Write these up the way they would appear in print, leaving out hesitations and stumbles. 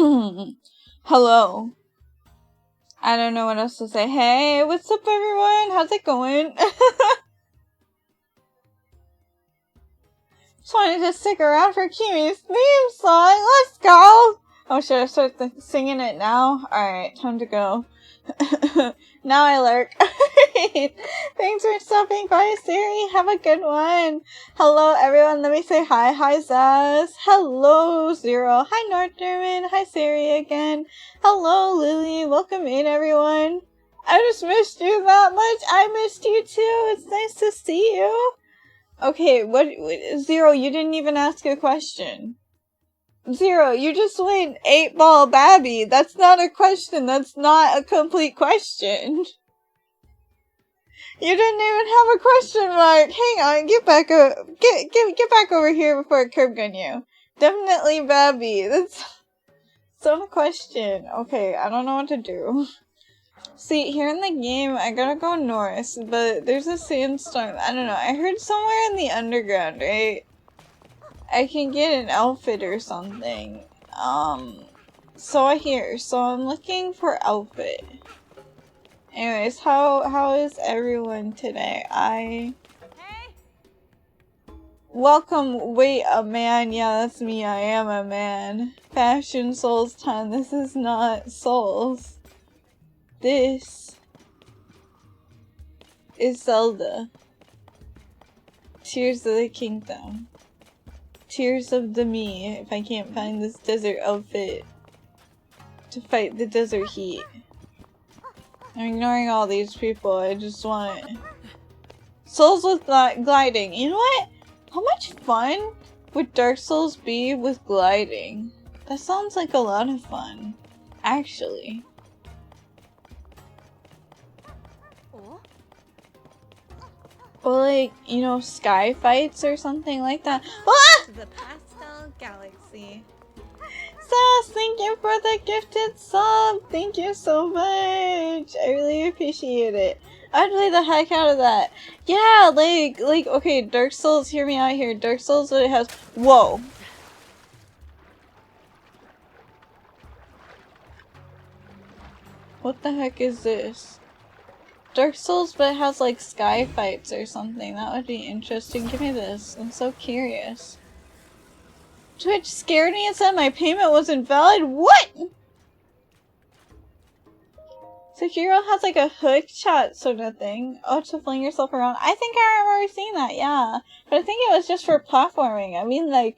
Hello. I don't know what else to say. Hey, what's up everyone? How's it going? Just wanted to stick around for Kimi's theme song. Let's go! Oh, should I start singing it now? Alright, time to go. Now I lurk. Thanks for stopping by, Siri. Have a good one. Hello, everyone. Let me say hi. Hi, Zaz. Hello, Zero. Hi, Northderman. Hi, Siri again. Hello, Lily. Welcome in, everyone. I just missed you that much. I missed you too. It's nice to see you. Okay, what Zero, you didn't even ask a question. Zero, you just went 8-ball babby. That's not a question. That's not a complete question. You didn't even have a question mark. Hang on, get back over here before I curb gun you. Definitely babby. That's not a question. Okay, I don't know what to do. See, here in the game, I gotta go north, but there's a sandstorm. I don't know. I heard somewhere in the underground, right? I can get an outfit or something. So I hear. So I'm looking for outfit. Anyways, how is everyone today? Welcome. Wait, a man. Yeah, that's me. I am a man. Fashion Souls time. This is not Souls. This is Zelda. Tears of the Kingdom. Tears of the me, if I can't find this desert outfit to fight the desert heat. I'm ignoring all these people, I just want it. Souls with gliding. You know what? How much fun would Dark Souls be with gliding? That sounds like a lot of fun, actually. Or like, you know, sky fights or something like that. Ah! The Pastel Galaxy. Sass, thank you for the gifted sub! Thank you so much! I really appreciate it. I'd play the heck out of that. Yeah, like, okay, Dark Souls, hear me out here. Dark Souls, what it has- Whoa! What the heck is this? Dark Souls, but it has like sky fights or something. That would be interesting. Give me this. I'm so curious. Twitch scared me and said my payment was invalid? What?! Sekiro has like a hook shot sort of thing. Oh, to fling yourself around. I think I remember seeing that, yeah. But I think it was just for platforming. I mean like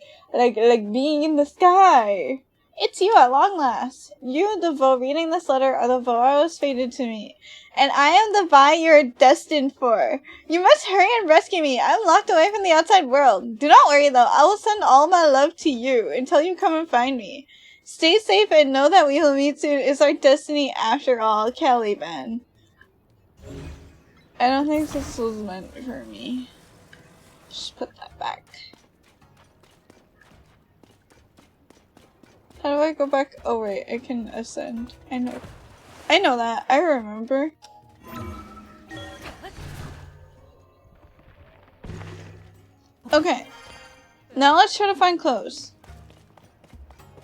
being in the sky. It's you at long last. You, the Vo, reading this letter are the Voaros fated to me. And I am the Vi you're destined for. You must hurry and rescue me. I'm locked away from the outside world. Do not worry though. I will send all my love to you until you come and find me. Stay safe and know that we will meet soon. It's our destiny after all. Caliban. I don't think this was meant for me. Just put that back. How do I go back? Oh wait, I can ascend. I know that. I remember. Okay. Now let's try to find clothes.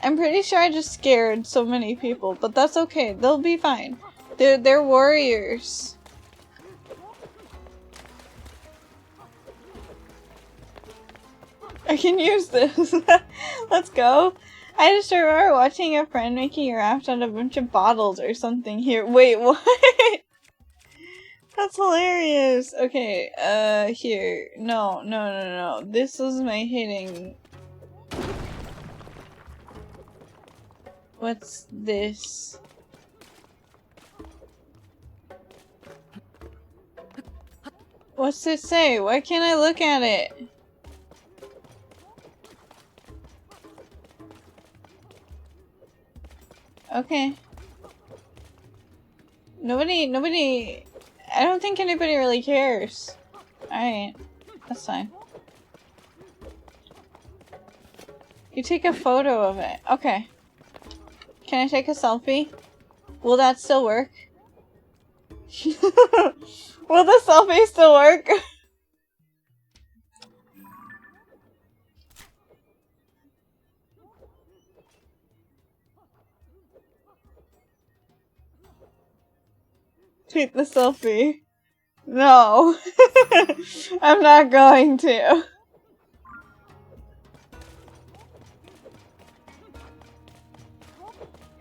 I'm pretty sure I just scared so many people, but that's okay. They'll be fine. They're warriors. I can use this. Let's go. I just remember watching a friend making a raft out of a bunch of bottles or something here. Wait, what? That's hilarious. Okay, here. No. This is my hitting. What's this? What's it say? Why can't I look at it? Okay. Nobody, I don't think anybody really cares. Alright. That's fine. You take a photo of it. Okay. Can I take a selfie? Will that still work? Will the selfie still work? Tweet the selfie. No. I'm not going to.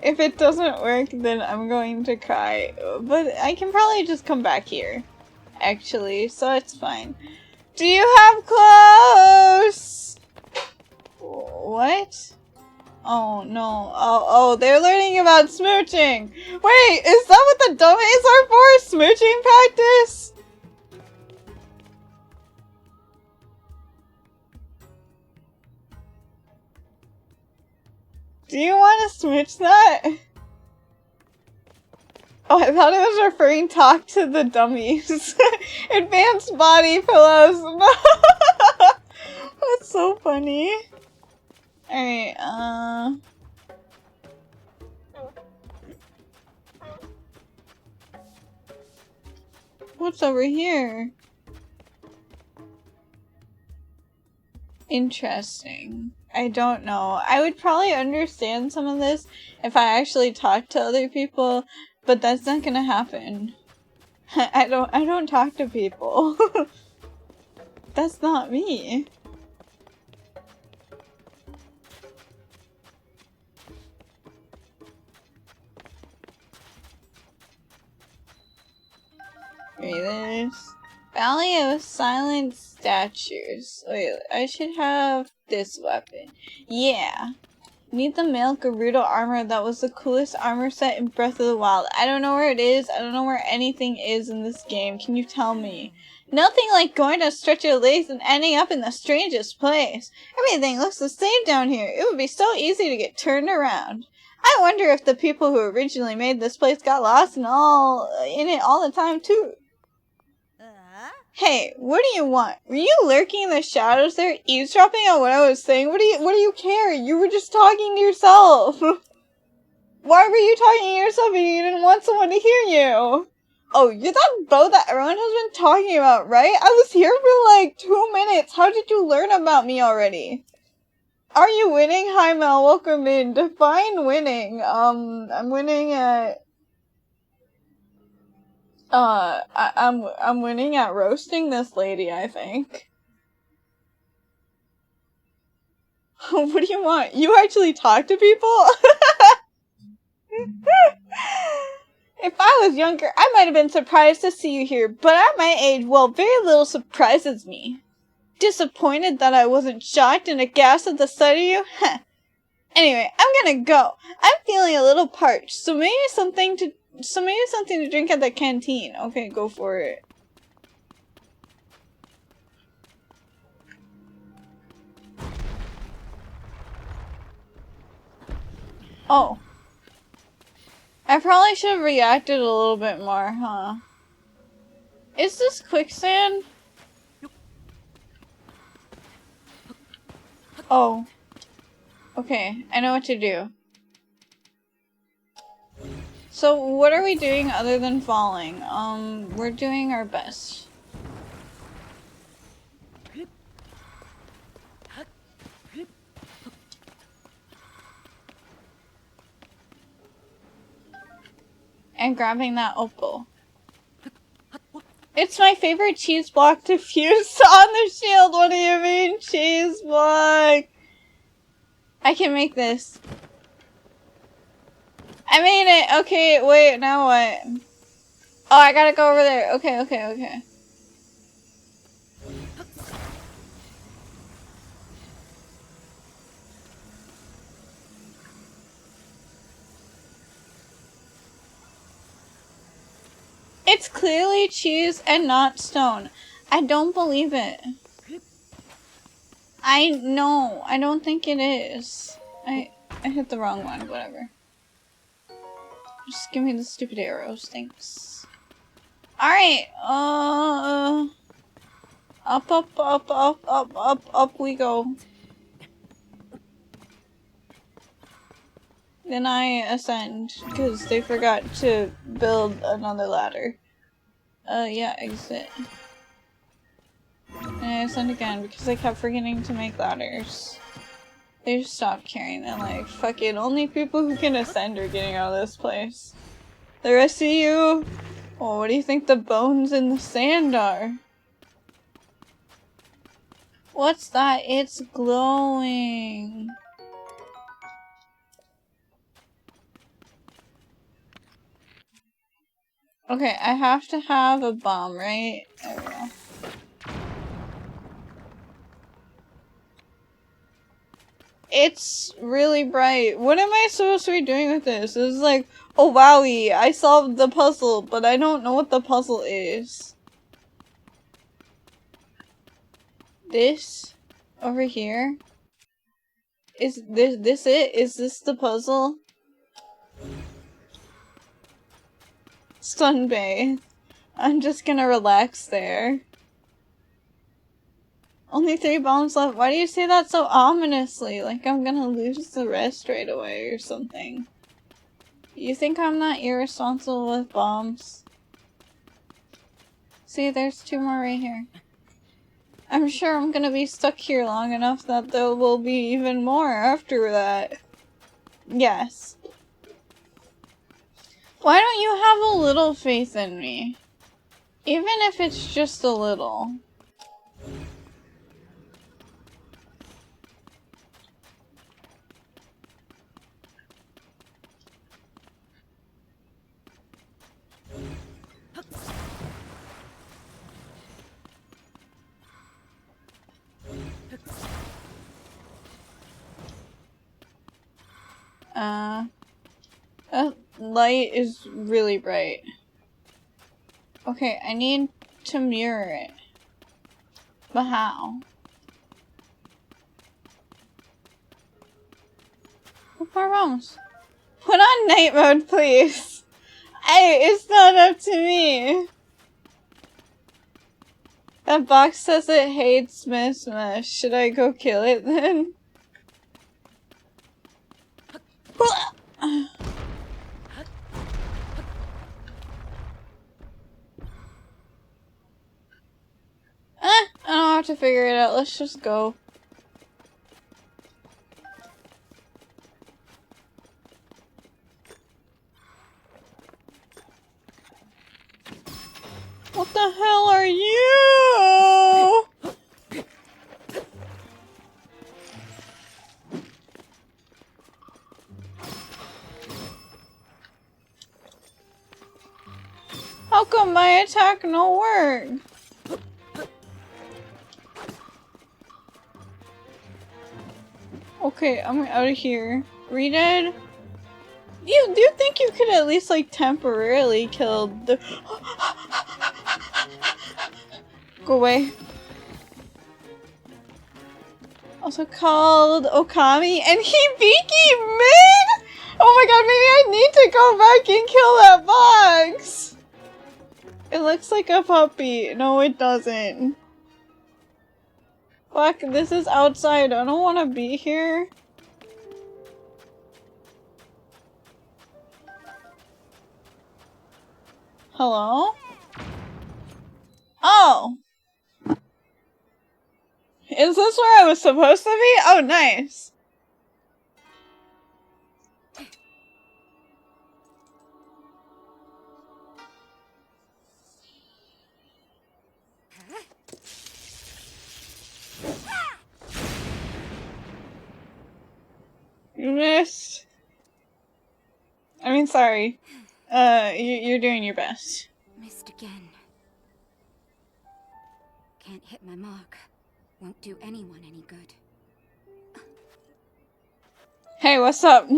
If it doesn't work, then I'm going to cry. But I can probably just come back here. Actually, so it's fine. Do you have clothes? What? Oh no. Oh, they're learning about smooching. Wait, is that what the dummies are for? Smooching practice? Do you want to smooch that? Oh, I thought it was referring talk to the dummies. Advanced body pillows. No. That's so funny. Alright, what's over here? Interesting. I don't know. I would probably understand some of this if I actually talked to other people, but that's not gonna happen. I don't talk to people. That's not me. Read this. Valley of Silent Statues. Wait, I should have this weapon. Yeah. Need the male Gerudo armor. That was the coolest armor set in Breath of the Wild. I don't know where it is. I don't know where anything is in this game. Can you tell me? Nothing like going to stretch your legs and ending up in the strangest place. Everything looks the same down here. It would be so easy to get turned around. I wonder if the people who originally made this place got lost and in it all the time too. Hey, what do you want? Were you lurking in the shadows there, eavesdropping on what I was saying? What do you care? You were just talking to yourself. Why were you talking to yourself if you didn't want someone to hear you? Oh, you're that bow that everyone has been talking about, right? I was here for like 2 minutes. How did you learn about me already? Are you winning? Hi Mel, welcome in. Define winning. I'm winning at... I'm winning at roasting this lady, I think. What do you want? You actually talk to people? If I was younger, I might have been surprised to see you here, but at my age, well, very little surprises me. Disappointed that I wasn't shocked and aghast at the sight of you? Heh. Anyway, I'm gonna go. I'm feeling a little parched, so maybe something to drink at the canteen. Okay, go for it. Oh. I probably should have reacted a little bit more, huh? Is this quicksand? Oh. Okay, I know what to do. So, what are we doing other than falling? We're doing our best. And grabbing that opal. It's my favorite cheese block to fuse on the shield. What do you mean, cheese block? I can make this. I made it! Okay, wait, now what? Oh, I gotta go over there. Okay. It's clearly cheese and not stone. I don't believe it. I know. I don't think it is. I hit the wrong one. Whatever. Just give me the stupid arrows. Thanks. Alright. Up we go. Then I ascend, because they forgot to build another ladder. Yeah, exit. And I ascend again, because I kept forgetting to make ladders. They just stopped caring. They're like, fuck it, only people who can ascend are getting out of this place. The rest of you, Well, what do you think the bones in the sand are? What's that? It's glowing. Okay, I have to have a bomb, right? There we go. It's really bright. What am I supposed to be doing with this? It's like, oh wowie, I solved the puzzle, but I don't know what the puzzle is. This? Over here? Is this it? Is this the puzzle? Sunbathe. I'm just gonna relax there. Only 3 bombs left. Why do you say that so ominously? Like I'm gonna lose the rest right away or something. You think I'm not irresponsible with bombs? See, there's 2 more right here. I'm sure I'm gonna be stuck here long enough that there will be even more after that. Yes. Why don't you have a little faith in me? Even if it's just a little. That light is really bright. Okay, I need to mirror it. But how? What more bombs? Put on night mode, please. Hey, it's not up to me. That box says it hates Smash. Should I go kill it then? I don't have to figure it out. Let's just go. What the hell are you? How come my attack no work? Okay, I'm out of here. Redead? Do you think you could at least like temporarily kill the Go away. Also called Okami and Hibiki mid? Oh my god, maybe I need to go back and kill that box! It looks like a puppy. No, it doesn't. Fuck, this is outside. I don't want to be here. Hello? Oh! Is this where I was supposed to be? Oh, nice. You missed. I mean, sorry. You're doing your best. Missed again. Can't hit my mark. Won't do anyone any good. Hey, what's up?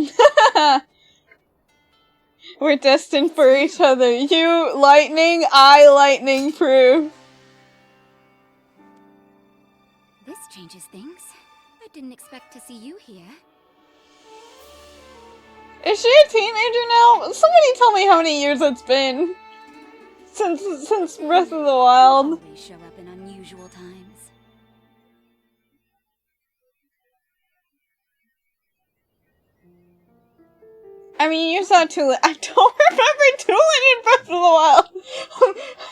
We're destined for each other. You lightning, I lightning proof. This changes things. I didn't expect to see you here. Is she a teenager now? Somebody tell me how many years it's been since Breath of the Wild. Always show up in unusual times. I mean, you saw Tulin. I don't remember Tulin in Breath of the Wild.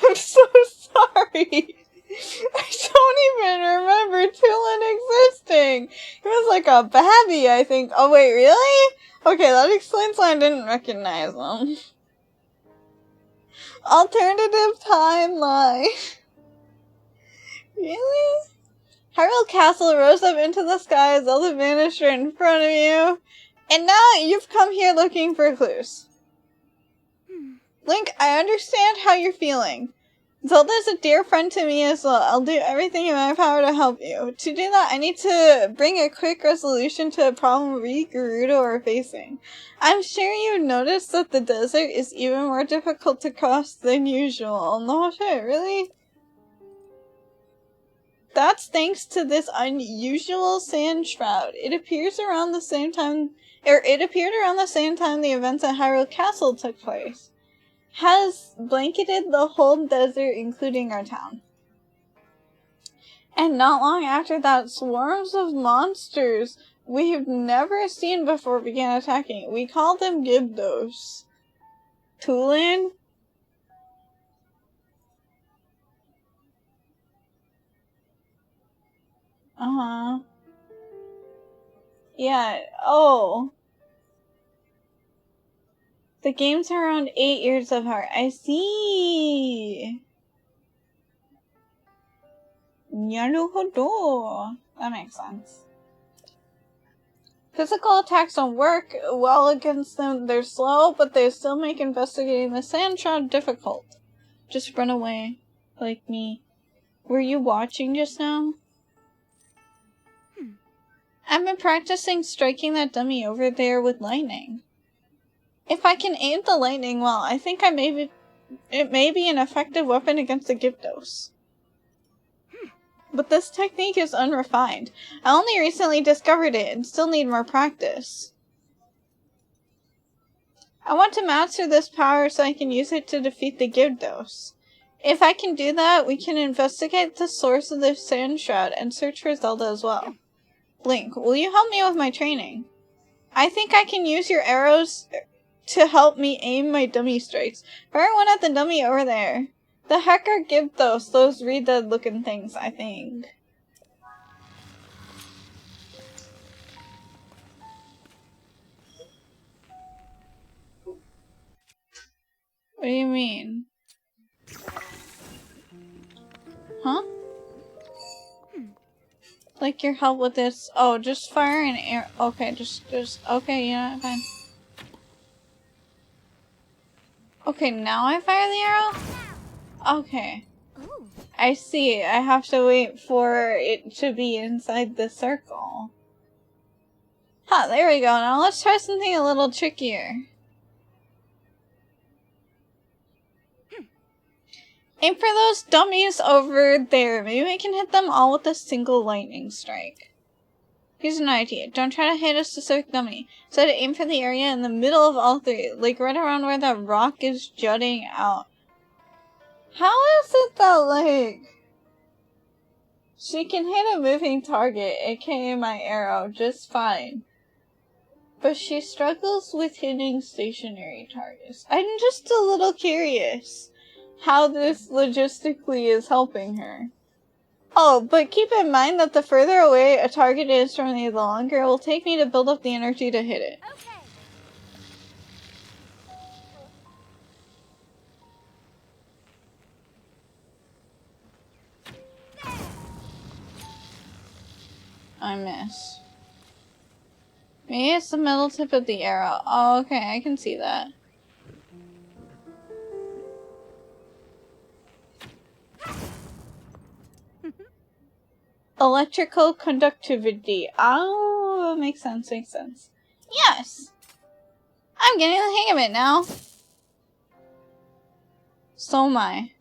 I'm so sorry. I don't even remember Tulin existing. He was like a babby, I think. Oh wait, really? Okay, that explains why I didn't recognize him. Alternative timeline. Really? Hyrule Castle rose up into the sky, Zelda vanished right in front of you, and now you've come here looking for clues. Link, I understand how you're feeling. Zelda is a dear friend to me as well. I'll do everything in my power to help you. To do that, I need to bring a quick resolution to a problem we, Gerudo, are facing. I'm sure you noticed that the desert is even more difficult to cross than usual. No shit, really? That's thanks to this unusual sand shroud. It appears around the same time, it appeared around the same time the events at Hyrule Castle took place. Has blanketed the whole desert, including our town. And not long after that, swarms of monsters we've never seen before began attacking. We call them Gyarados. Tulin? Uh-huh. Yeah, oh. The game's around 8 years of heart. I see. Naruhodo. That makes sense. Physical attacks don't work well against them. They're slow, but they still make investigating the sand shroud difficult. Just run away. Like me. Were you watching just now? I've been practicing striking that dummy over there with lightning. If I can aim the lightning well, I think it may be an effective weapon against the Gyarados. But this technique is unrefined. I only recently discovered it and still need more practice. I want to master this power so I can use it to defeat the Gyarados. If I can do that, we can investigate the source of the sand shroud and search for Zelda as well. Link, will you help me with my training? I think I can use your arrows to help me aim my dummy strikes. Fire one at the dummy over there. The heck are Gyarados, those red looking things, I think. What do you mean? Huh? Like your help with this? Oh, just fire an arrow. Okay, just, okay, yeah, fine. Okay, now I fire the arrow? Okay. Ooh. I see. I have to wait for it to be inside the circle. Huh, there we go. Now let's try something a little trickier. Aim for those dummies over there. Maybe we can hit them all with a single lightning strike. Here's an idea. Don't try to hit a specific dummy. Try to aim for the area in the middle of all three. Like right around where that rock is jutting out. How is it that, like, she can hit a moving target, aka my arrow, just fine. But she struggles with hitting stationary targets. I'm just a little curious how this logistically is helping her. Oh, but keep in mind that the further away a target is from me, the longer it will take me to build up the energy to hit it. Okay. I miss. Maybe it's the middle tip of the arrow. Oh, okay, I can see that. Electrical conductivity. Oh, makes sense, makes sense. Yes! I'm getting the hang of it now. So am I.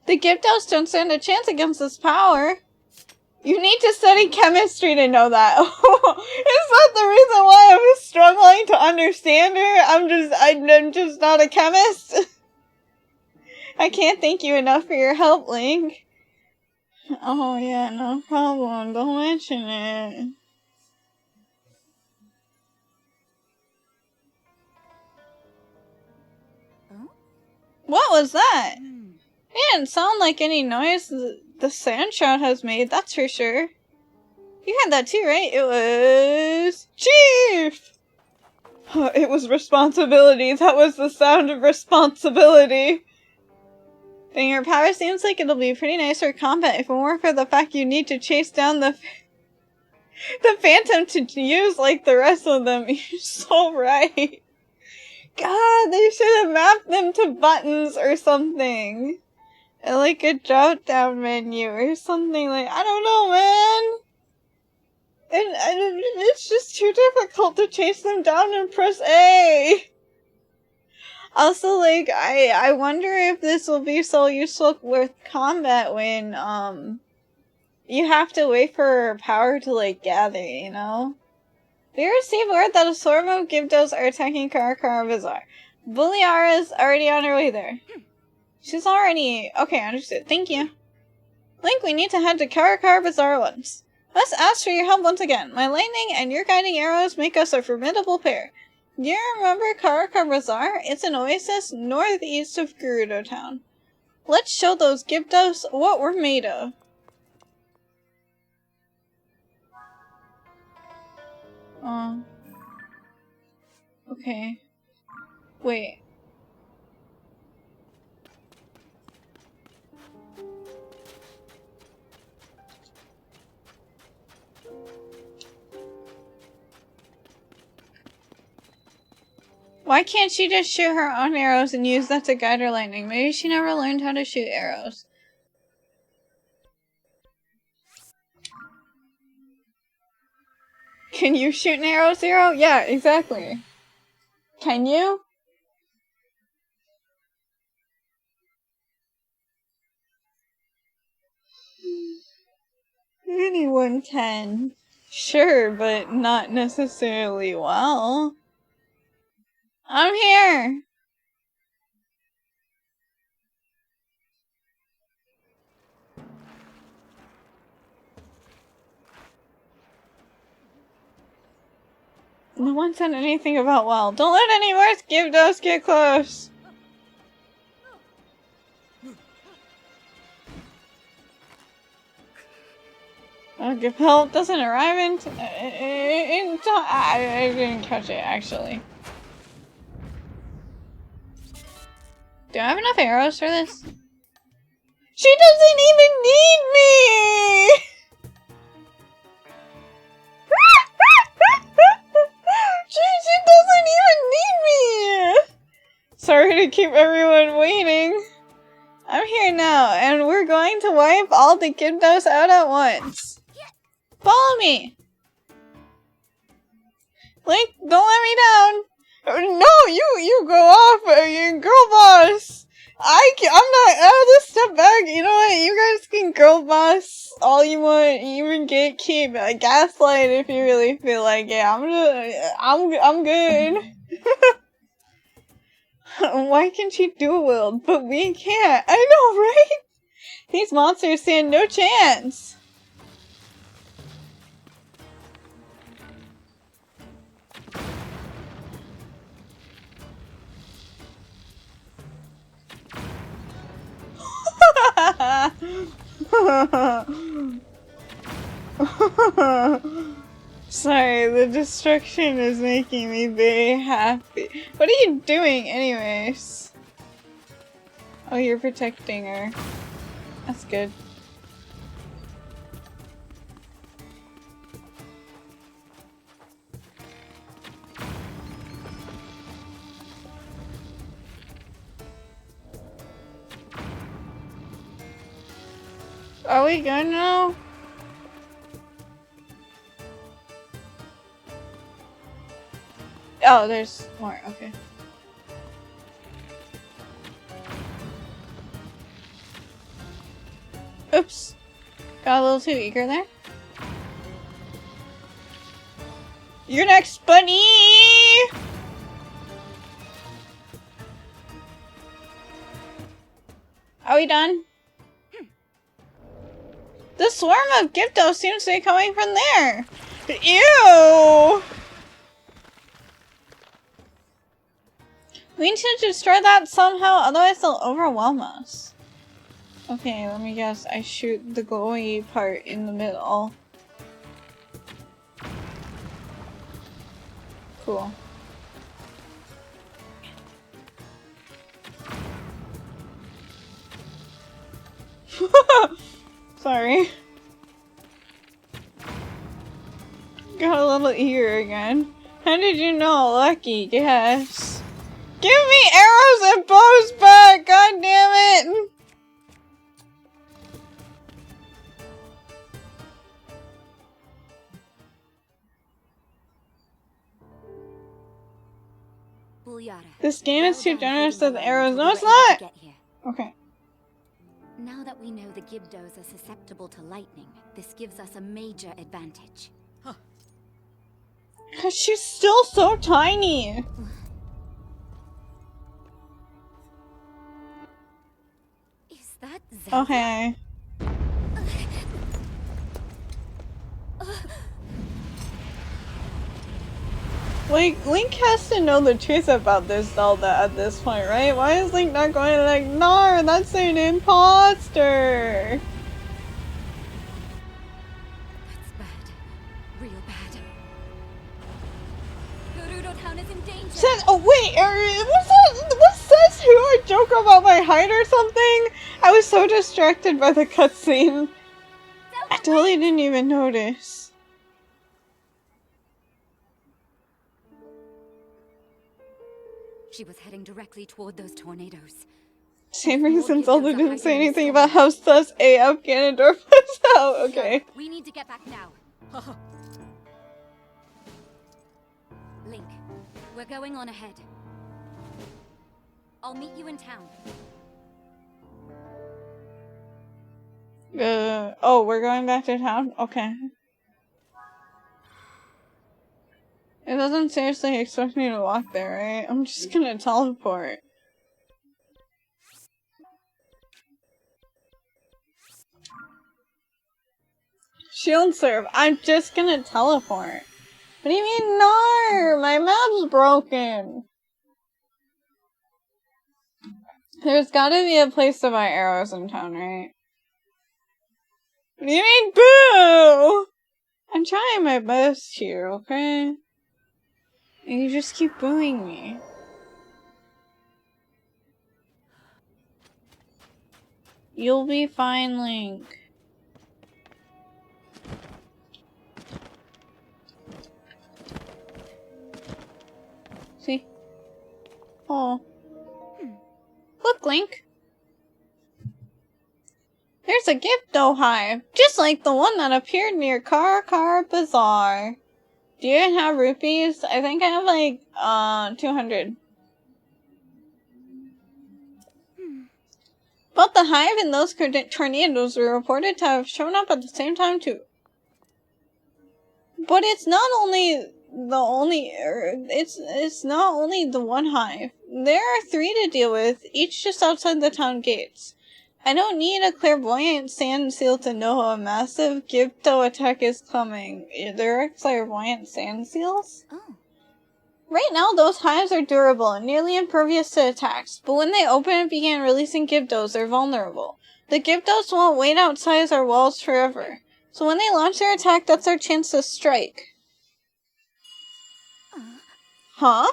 The Gyarados don't stand a chance against this power. You need to study chemistry to know that. Is that the reason why I'm struggling to understand her? I'm just not a chemist. I can't thank you enough for your help, Link. Oh yeah, no problem. Don't mention it. Huh? What was that? It didn't sound like any noise the sand shroud has made, that's for sure. You had that too, right? It was... Chief! It was responsibility. That was the sound of responsibility. But your power seems like it'll be pretty nice for combat if it weren't for the fact you need to chase down the Phantom to use like the rest of them. You're so right. God, they should have mapped them to buttons or something. Like a drop down menu or something like, I don't know, man. And it's just too difficult to chase them down and press A. Also, like, I wonder if this will be so useful with combat when, you have to wait for power to, like, gather, you know? We received word that a swarm of Gyptos are attacking Karakara Bazaar. Buliara's already on her way there. She's already... Okay, understood. Thank you. Link, we need to head to Karakara Bazaar once. Let's ask for your help once again. My lightning and your guiding arrows make us a formidable pair. Do you remember Karakara Bazaar? It's an oasis northeast of Gerudo Town. Let's show those Gyptos what we're made of. Okay. Wait. Why can't she just shoot her own arrows and use that to guide her lightning? Maybe she never learned how to shoot arrows. Can you shoot an arrow, Zero? Yeah, exactly. Can you? Anyone can. Sure, but not necessarily well. I'm here! No one said anything about well. Don't let any more Gyptos get close! If help doesn't arrive in time, I didn't catch it, actually. Do I have enough arrows for this? She doesn't even need me! she doesn't even need me! Sorry to keep everyone waiting. I'm here now, and we're going to wipe all the Gyptos out at once. Follow me! Link, don't let me down! No, you go off, girl boss! I'm not, step back, you know what, you guys can girl boss all you want, even keep gaslight if you really feel like it. I'm good. Why can she dual wield, but we can't? I know, right? These monsters stand no chance. Sorry, the destruction is making me very happy. What are you doing anyways? Oh, you're protecting her. That's good. Are we good now? Oh, there's more. Okay. Oops. Got a little too eager there. You're next, bunny! Are we done? The swarm of Gyptos seems to be coming from there. Ew! We need to destroy that somehow, otherwise they'll overwhelm us. Okay, let me guess. I shoot the glowy part in the middle. Cool. Sorry. Got a little eager again. How did you know? Lucky guess. Give me arrows and bows back! God damn it! Bulyara. This game is too Well done generous holding with the line arrows. until No, we it's were able not! to get here. Okay. Now that we know the Gibdos are susceptible to lightning, this gives us a major advantage. Cause she's still so tiny. Is that Zelda? Okay. Like, Link has to know the truth about this Zelda at this point, right? Why is Link not going to like, no, that's an imposter? That's bad. Real bad. Gerudo Town is in danger. Says, oh wait, what says who a joke about my height or something? I was so distracted by the cutscene. I totally didn't even notice. She was heading directly toward those tornadoes. Same reason Zelda didn't say anything about how sus AF Ganondorf was out. Okay. We need to get back now. Link, we're going on ahead. I'll meet you in town. Oh, we're going back to town? Okay. It doesn't seriously expect me to walk there, right? I'm just gonna teleport. Shield serve. I'm just gonna teleport. What do you mean, no? My map's broken. There's gotta be a place to buy arrows in town, right? What do you mean, boo? I'm trying my best here, okay? And you just keep booing me. You'll be fine, Link. See? Oh. Look, Link. There's a Gibdo hive, just like the one that appeared near Karakara Bazaar. Do you have rupees? I think I have like 200. But the hive and those tornadoes were reported to have shown up at the same time too. But it's not only it's not only the one hive. There are 3 to deal with, each just outside the town gates. I don't need a clairvoyant sand seal to know a massive Gibdo attack is coming. There are clairvoyant sand seals? Oh. Right now, those hives are durable and nearly impervious to attacks, but when they open and begin releasing Gibdos, they're vulnerable. The Gibdos won't wait outside our walls forever, so when they launch their attack, that's our chance to strike. Huh?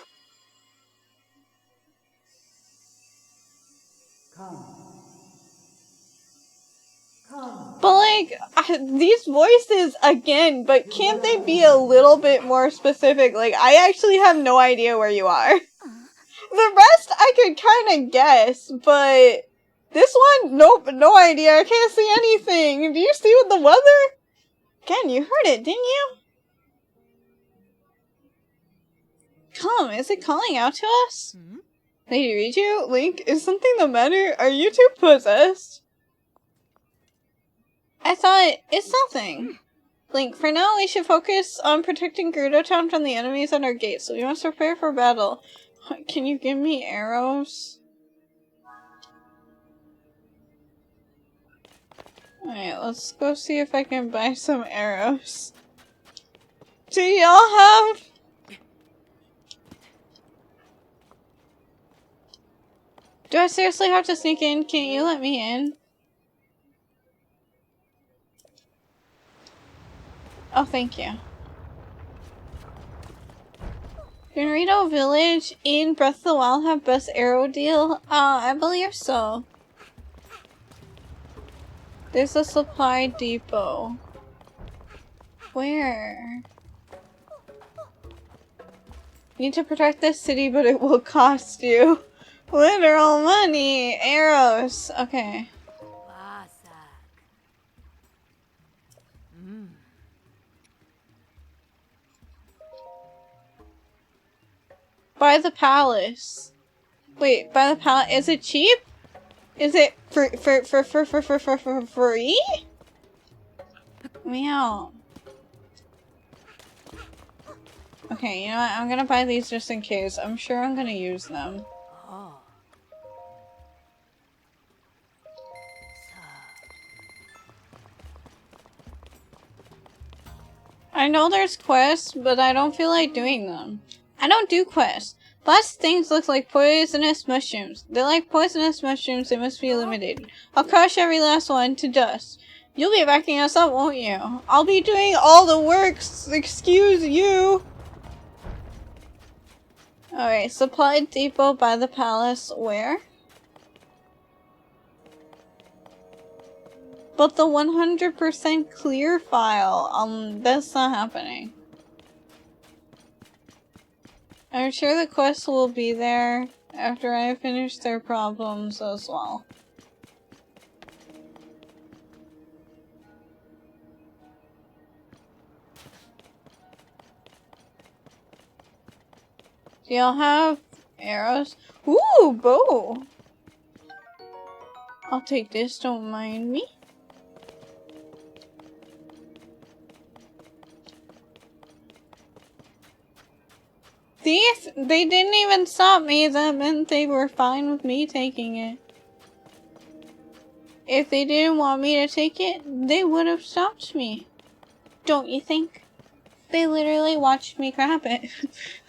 But like, these voices again, but can't they be a little bit more specific? Like, I actually have no idea where you are. The rest I could kind of guess, but this one, nope, no idea. I can't see anything. Do you see with the weather? Again, you heard it, didn't you? Come, is it calling out to us? Lady Riju, Link, is something the matter? Are you two possessed? I thought, it's nothing. Link, for now we should focus on protecting Gerudo Town from the enemies at our gate, so we must prepare for battle. Can you give me arrows? Alright, let's go see if I can buy some arrows. Do y'all have... Do I seriously have to sneak in? Can't you let me in? Oh, thank you. Gerudo Village in Breath of the Wild have best arrow deal? I believe so. There's a supply depot. Where? Need to protect this city, but it will cost you literal money. Arrows. Okay. By the palace. Wait, by the palace. Is it cheap? Is it for free? Meow. Okay, you know what? I'm gonna buy these just in case. I'm sure I'm gonna use them. I know there's quests, but I don't feel like doing them. I don't do quests. Lots of things look like poisonous mushrooms. They're like poisonous mushrooms, they must be eliminated. I'll crush every last one to dust. You'll be backing us up, won't you? I'll be doing all the works, excuse you! Alright, supply depot by the palace. Where? But the 100% clear file, that's not happening. I'm sure the quest will be there after I finish their problems as well. Do y'all have arrows? Ooh, bow! I'll take this, don't mind me. These, they didn't even stop me, that meant they were fine with me taking it. If they didn't want me to take it, they would have stopped me. Don't you think? They literally watched me grab it.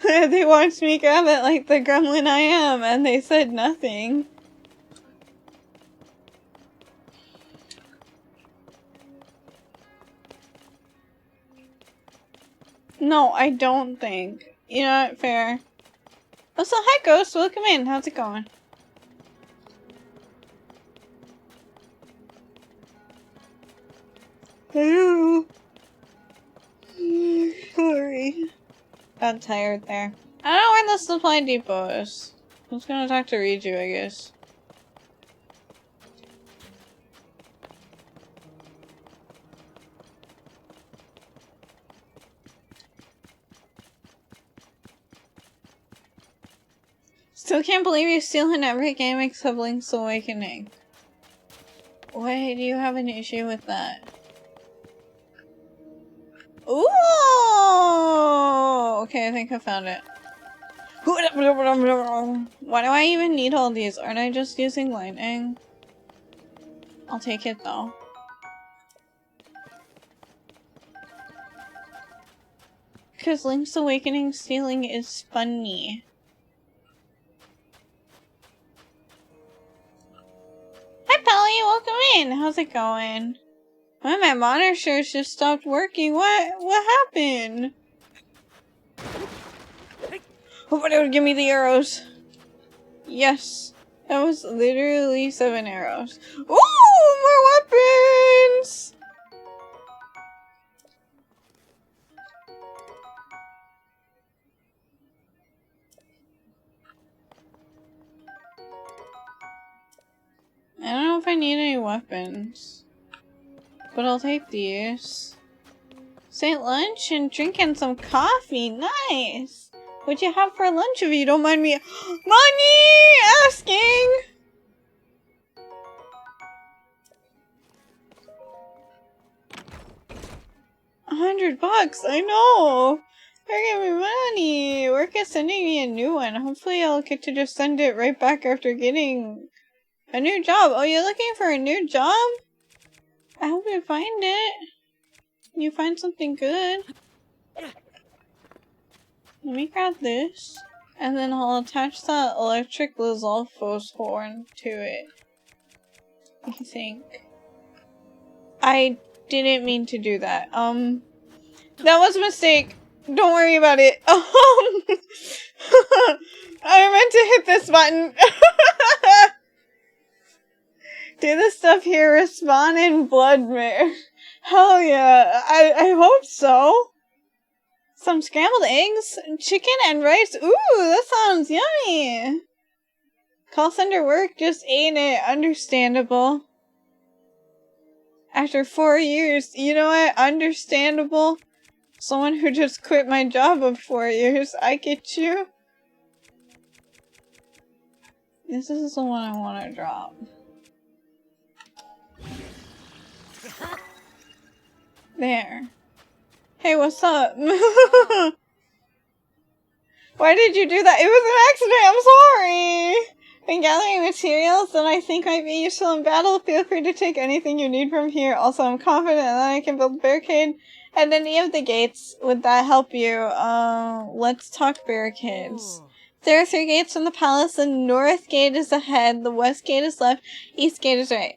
They watched me grab it like the gremlin I am, and they said nothing. No, I don't think. You know what? Fair. Oh, so hi, Ghost. Welcome in. How's it going? Hello. Sorry. Got tired there. I don't know where the supply depot is. I'm just gonna talk to Riju, I guess. Still can't believe you steal in every game except Link's Awakening. Why do you have an issue with that? Ooh! Okay, I think I found it. Why do I even need all these? Aren't I just using lightning? I'll take it though. Because Link's Awakening stealing is funny. Hi Pally, welcome in! How's it going? Why my monitors just stopped working? What happened? Hope it would give me the arrows. Yes. That was literally 7 arrows. Ooh! More weapons! I don't know if I need any weapons. But I'll take these. Say lunch and drinking some coffee. Nice! What'd you have for lunch if you don't mind me asking? $100, I know! They're giving me money! Work is sending me a new one. Hopefully I'll get to just send it right back after getting a new job. Oh, you're looking for a new job? I hope you find it. You find something good. Let me grab this. And then I'll attach that electric Lizalfos horn to it. I think. I didn't mean to do that. That was a mistake. Don't worry about it. I meant to hit this button. Do the stuff here respawn in Bloodmere? Hell yeah. I hope so. Some scrambled eggs, chicken, and rice. Ooh, that sounds yummy. Call center work just ain't it. Understandable. After 4 years, you know what? Understandable. Someone who just quit my job of 4 years. I get you. This is the one I want to drop. There. Hey, what's up? Why did you do that? It was an accident, I'm sorry! Been gathering materials that I think might be useful in battle. Feel free to take anything you need from here. Also, I'm confident that I can build a barricade at any of the gates. Would that help you? Let's talk barricades. There are 3 gates from the palace. The north gate is ahead, the west gate is left, east gate is right.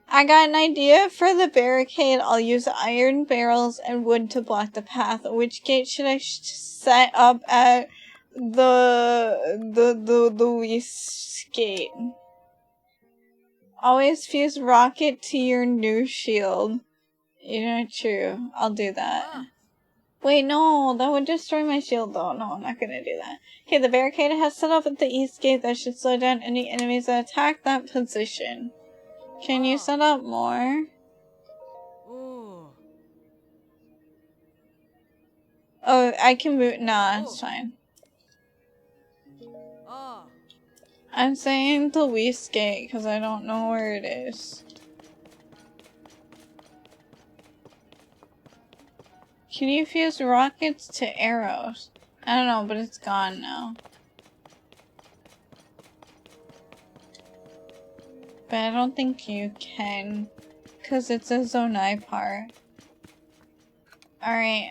I got an idea for the barricade. I'll use iron barrels and wood to block the path. Which gate should I set up at the east gate? Always fuse rocket to your new shield. You know, true. I'll do that. Wait, no, that would destroy my shield though. No, I'm not gonna do that. Okay, the barricade has set up at the east gate. That should slow down any enemies that attack that position. Can you set up more? Oh, I can move. Nah, it's fine. I'm saying the west gate because I don't know where it is. Can you fuse rockets to arrows? I don't know, but it's gone now. But I don't think you can, because it's a Zonai part. Alright.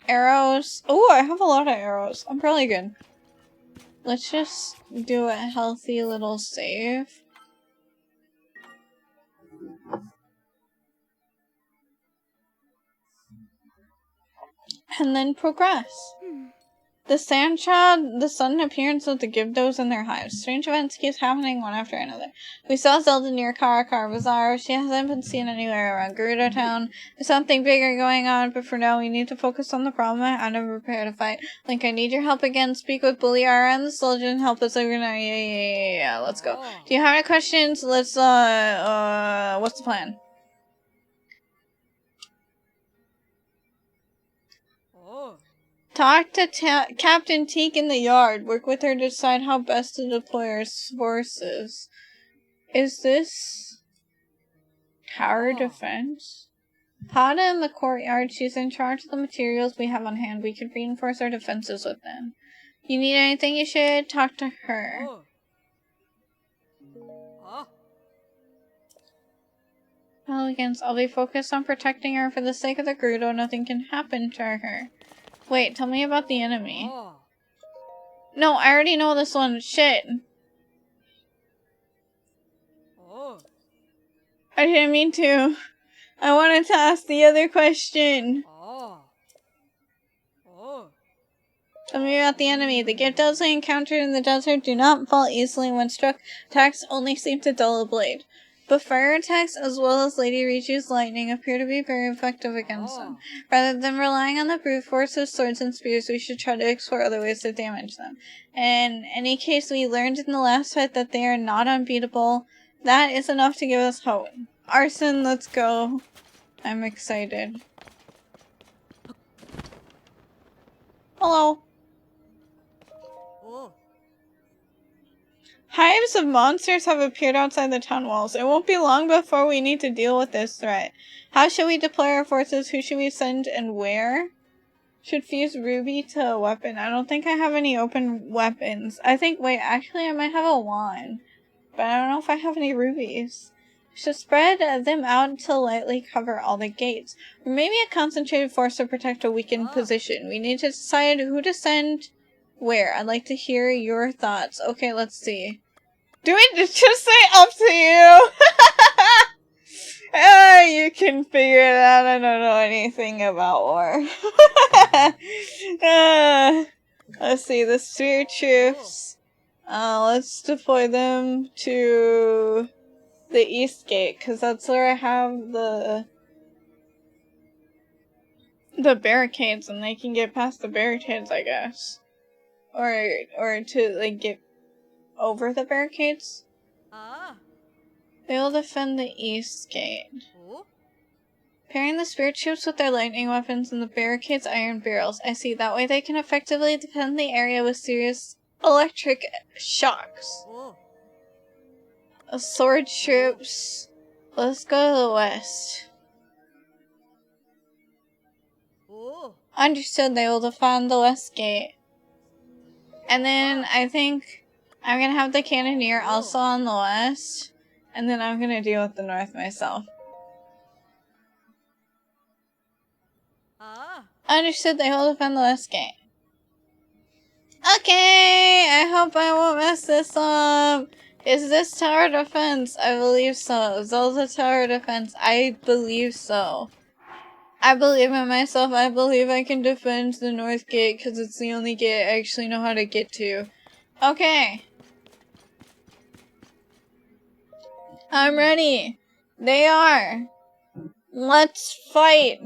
Arrows. Oh, I have a lot of arrows. I'm probably good. Let's just do a healthy little save. And then progress. The Sandshad, the sudden appearance of the Gibdos in their hives. Strange events keeps happening one after another. We saw Zelda near Karakar Bazaar. She hasn't been seen anywhere around Gerudo Town. There's something bigger going on, but for now we need to focus on the problem and prepare to fight. Link, I need your help again. Speak with Buliara and the soldier and help us organize. Yeah, let's go. Do you have any questions? Let's, what's the plan? Talk to Captain Teak in the yard. Work with her to decide how best to deploy our forces. Is this tower defense? Pada in the courtyard. She's in charge of the materials we have on hand. We could reinforce our defenses with them. You need anything, you should talk to her. Elegance. I'll be focused on protecting her for the sake of the Gerudo. Nothing can happen to her. Wait, tell me about the enemy. No, I already know this one. Shit. I didn't mean to. I wanted to ask the other question. Tell me about the enemy. The Gibdos we encountered in the desert do not fall easily when struck. Attacks only seem to dull a blade. But fire attacks, as well as Lady Riju's lightning, appear to be very effective against them. Rather than relying on the brute force of swords and spears, we should try to explore other ways to damage them. In any case, we learned in the last fight that they are not unbeatable. That is enough to give us hope. Arson, let's go. I'm excited. Hello. Hives of monsters have appeared outside the town walls. It won't be long before we need to deal with this threat. How should we deploy our forces? Who should we send and where? Should fuse Ruby to a weapon. I don't think I have any open weapons. Wait, actually I might have a wand. But I don't know if I have any rubies. Should spread them out to lightly cover all the gates. Or maybe a concentrated force to protect a weakened position. We need to decide who to send where. I'd like to hear your thoughts. Okay, let's see. Do it just say up to you? You can figure it out. I don't know anything about war. Let's see, the Sphere troops. Let's deploy them to the east gate, because that's where I have the barricades, and they can get past the barricades, I guess. Or to, like, get over the barricades. They will defend the east gate. Pairing the spirit troops with their lightning weapons and the barricades' iron barrels. I see. That way they can effectively defend the area with serious electric shocks. Sword troops. Let's go to the west. Understood. They will defend the west gate. And then I think I'm gonna have the cannoneer also on the west. And then I'm gonna deal with the north myself. Understood, they will defend the west gate. Okay, I hope I won't mess this up. Is this tower defense? I believe so. Zelda tower defense. I believe so. I believe in myself. I believe I can defend the north gate because it's the only gate I actually know how to get to. Okay. I'm ready. They are. Let's fight.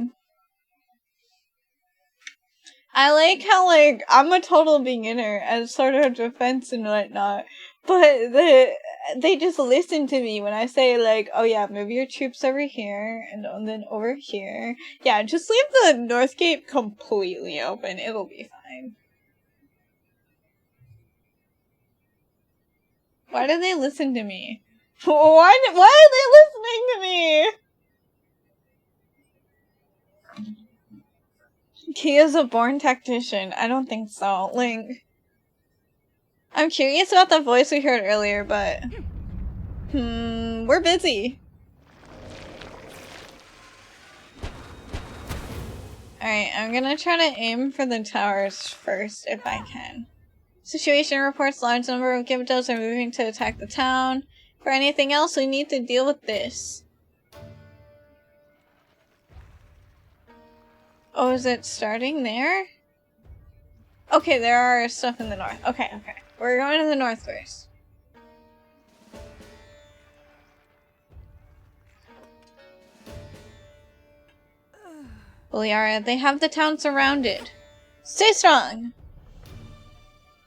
I like how, like, I'm a total beginner at sort of defense and whatnot, but they just listen to me when I say, like, oh yeah, move your troops over here, and then over here. Yeah, just leave the north gate completely open, it'll be fine. Why do they listen to me? Why are they listening to me? He is a born tactician. I don't think so. Link. I'm curious about the voice we heard earlier, but... we're busy. Alright, I'm gonna try to aim for the towers first, if I can. Situation reports large number of Gibdos are moving to attack the town. For anything else, we need to deal with this. Oh, is it starting there? Okay, there are stuff in the north. Okay. We're going to the north first. Boliara, they have the town surrounded. Stay strong!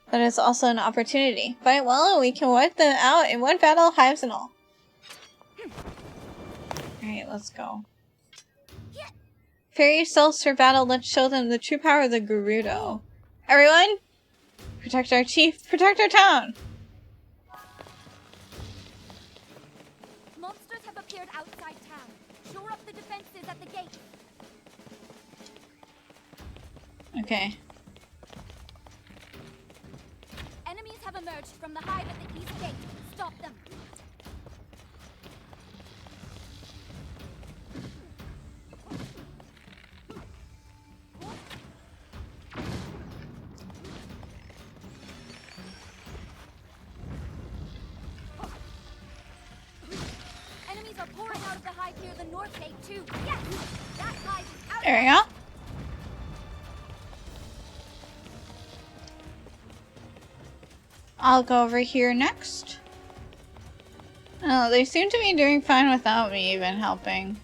But it's also an opportunity. Fight well and we can wipe them out in one battle, hives and all. Alright, let's go. Prepare yourselves for battle. Let's show them the true power of the Gerudo. Everyone! Protect our chief. Protect our town! Monsters have appeared outside town. Shore up the defenses at the gate. Okay. Enemies have emerged from the hive at the east gate. Stop them. Enemies are pouring out of the hive near the north gate too. Yes! That hive is out. There we go. I'll go over here next. Oh, they seem to be doing fine without me even helping.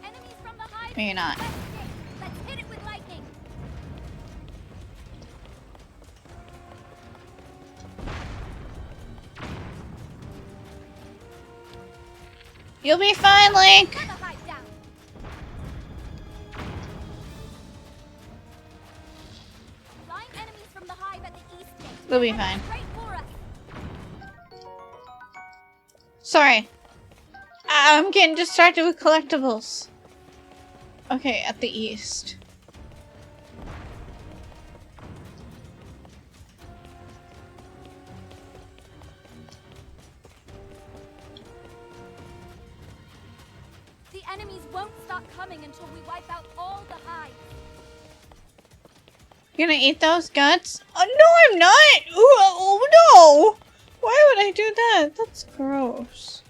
Enemies from the hive. Maybe not. Let's hit it with lightning. You'll be fine, Link! Put the hive down. Flying enemies from the hive at the east gate. They'll be fine. Straight for us. Sorry. I'm getting distracted with collectibles. Okay, at the east. The enemies won't stop coming until we wipe out all the hives. You gonna eat those guts? Oh, no, I'm not! Ooh, oh, no! Why would I do that? That's gross.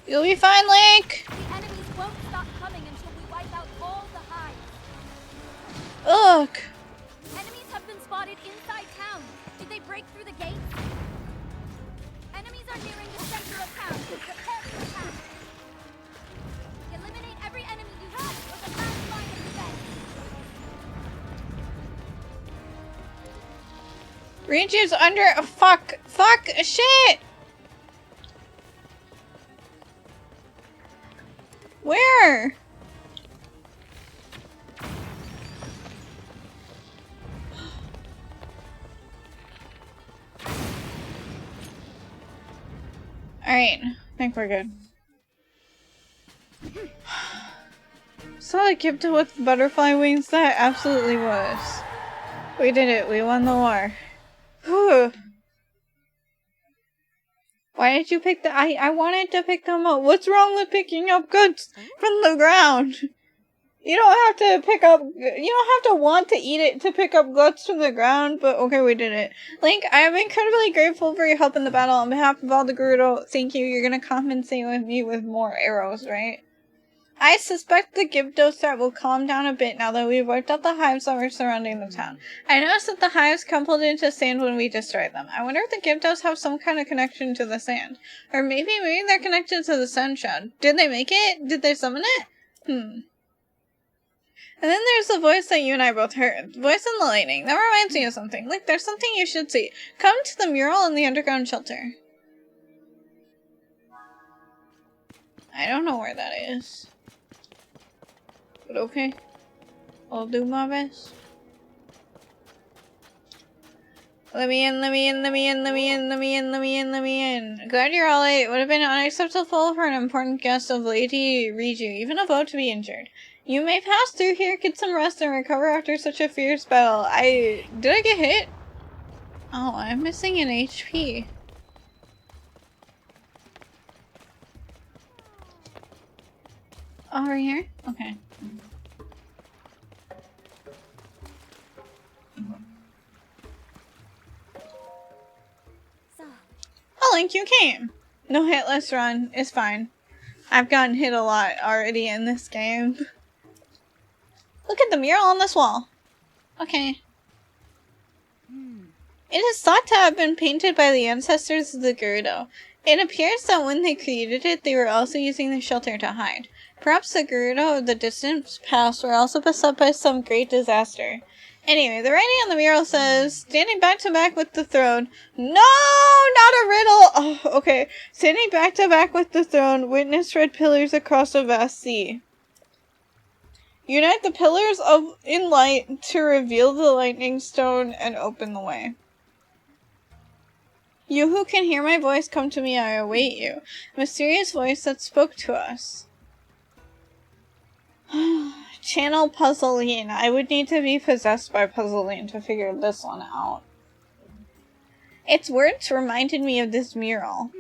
You'll be fine, Link! The enemies won't stop coming until we wipe out all the hives. Ugh! spotted inside town. Did they break through the gates? Enemies are nearing the center of town. Prepare to attack. Eliminate every enemy you have with the last line of defense. Region's under. Oh, fuck. Fuck. Shit. Where? Alright, I think we're good. Saw a Gibdo with butterfly wings? That absolutely was. We did it, we won the war. Whew. Why did you pick the- I wanted to pick them up. What's wrong with picking up goods from the ground? You don't have to pick up- you don't have to want to eat it to pick up guts from the ground, but okay, we did it. Link, I am incredibly grateful for your help in the battle. On behalf of all the Gerudo, thank you. You're gonna compensate with me with more arrows, right? I suspect the Gibdos threat will calm down a bit now that we've wiped out the hives that were surrounding the town. I noticed that the hives crumpled into sand when we destroyed them. I wonder if the Gibdos have some kind of connection to the sand. Or maybe they're connected to the Sun Shroud. Did they make it? Did they summon it? And then there's the voice that you and I both heard. The voice in the lightning. That reminds me of something. Like, there's something you should see. Come to the mural in the underground shelter. I don't know where that is. But okay. I'll do my best. Let me in, let me in, let me in, let me in, let me in, let me in, let me in. Glad you're all late. Would have been unacceptable for an important guest of Lady Riju, even about to be injured. You may pass through here, get some rest, and recover after such a fierce battle. Did I get hit? Oh, I'm missing an HP. Over here? Okay. Oh, Link, you came. No hit, let's run. It's fine. I've gotten hit a lot already in this game. Look at the mural on this wall. Okay. It is thought to have been painted by the ancestors of the Gerudo. It appears that when they created it, they were also using the shelter to hide. Perhaps the Gerudo of the distant past were also beset by some great disaster. Anyway, the writing on the mural says, standing back to back with the throne. No, not a riddle! Oh, okay. Standing back to back with the throne, witness red pillars across a vast sea. Unite the pillars in light to reveal the lightning stone and open the way. You who can hear my voice, come to me, I await you. Mysterious voice that spoke to us. Channel Puzzleline. I would need to be possessed by Puzzleline to figure this one out. Its words reminded me of this mural.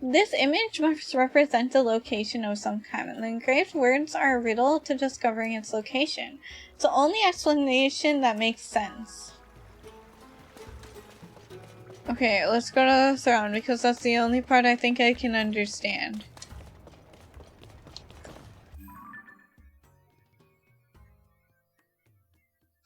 This image must represent a location of some kind, and the engraved words are a riddle to discovering its location. It's the only explanation that makes sense. Okay, let's go to the throne, because that's the only part I think I can understand.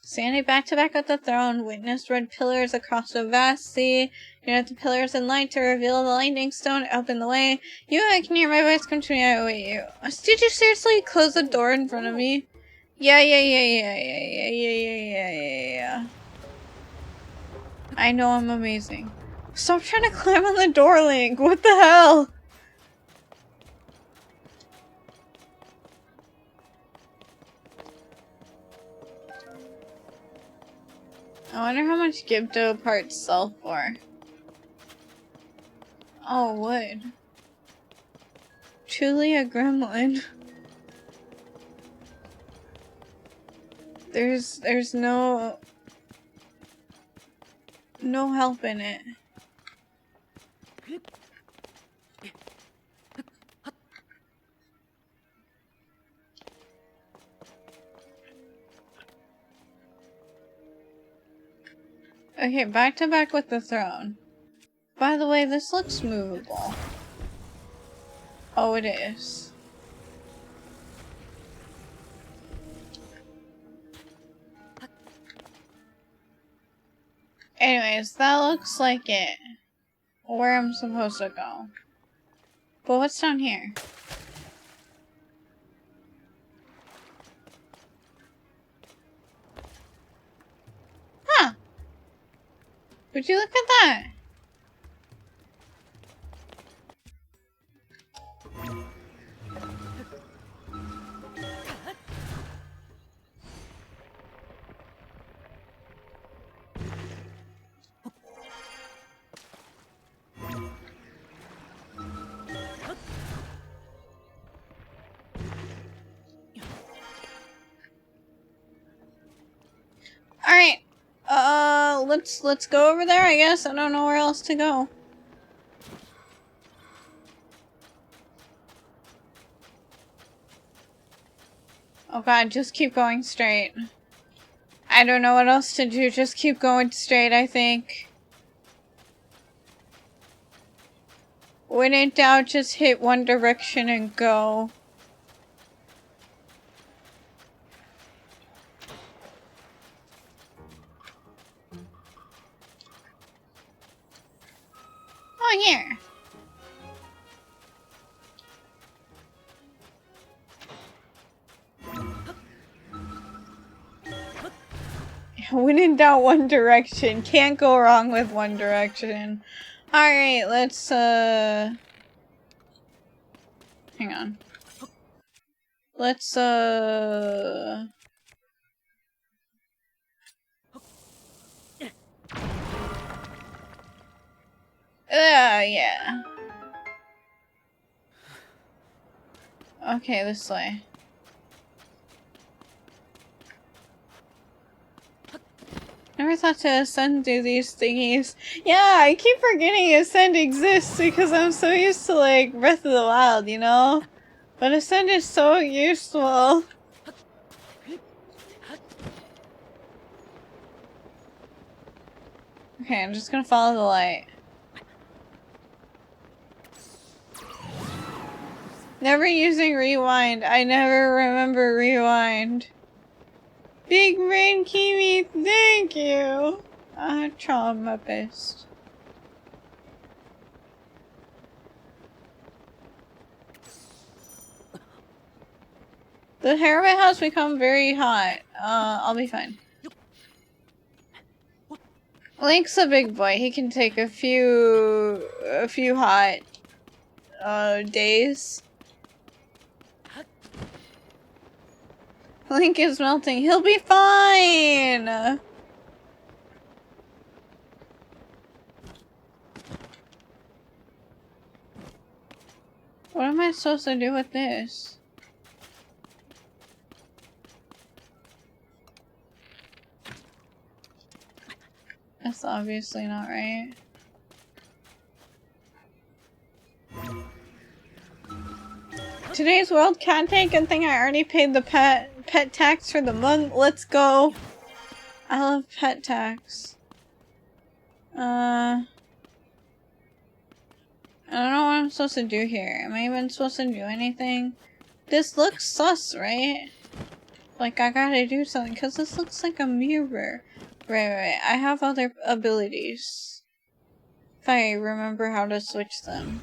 Standing back to back at the throne, witnessed red pillars across a vast sea. Unite the pillars in light to reveal the lightning stone, open the way. You, I can hear my voice, come to me, I await you. Did you seriously close the door in front of me? Yeah. I know I'm amazing. Stop trying to climb on the door, Link. What the hell? I wonder how much Gibdo parts sell for. Oh, wood. Truly a gremlin. There's no help in it. Okay, back to back with the throne. By the way, this looks movable. Oh, it is. Anyways, that looks like it. Where I'm supposed to go. But what's down here? Huh. Would you look at that? Alright. Let's go over there, I guess. I don't know where else to go. Oh god, just keep going straight. I don't know what else to do, just keep going straight, I think. When in doubt, just hit one direction and go. Oh, here. When in doubt, one direction. Can't go wrong with one direction. Alright, let's, hang on. Let's, yeah. Okay, this way. Never thought to Ascend do these thingies. Yeah, I keep forgetting Ascend exists because I'm so used to, like, Breath of the Wild, you know? But Ascend is so useful. Okay, I'm just gonna follow the light. Never using rewind. I never remember rewind. Big Brain Kimi, thank you! I try my best. The hermit has become very hot. I'll be fine. Link's a big boy. He can take a few hot, days. Link is melting. He'll be fine! What am I supposed to do with this? That's obviously not right. Today's World Cat Day. Good thing I already paid the pet tax for the month. Let's go. I love pet tax. I don't know what I'm supposed to do here. Am I even supposed to do anything? This looks sus, right? Like I gotta do something because this looks like a mirror. Right. I have other abilities. If I remember how to switch them.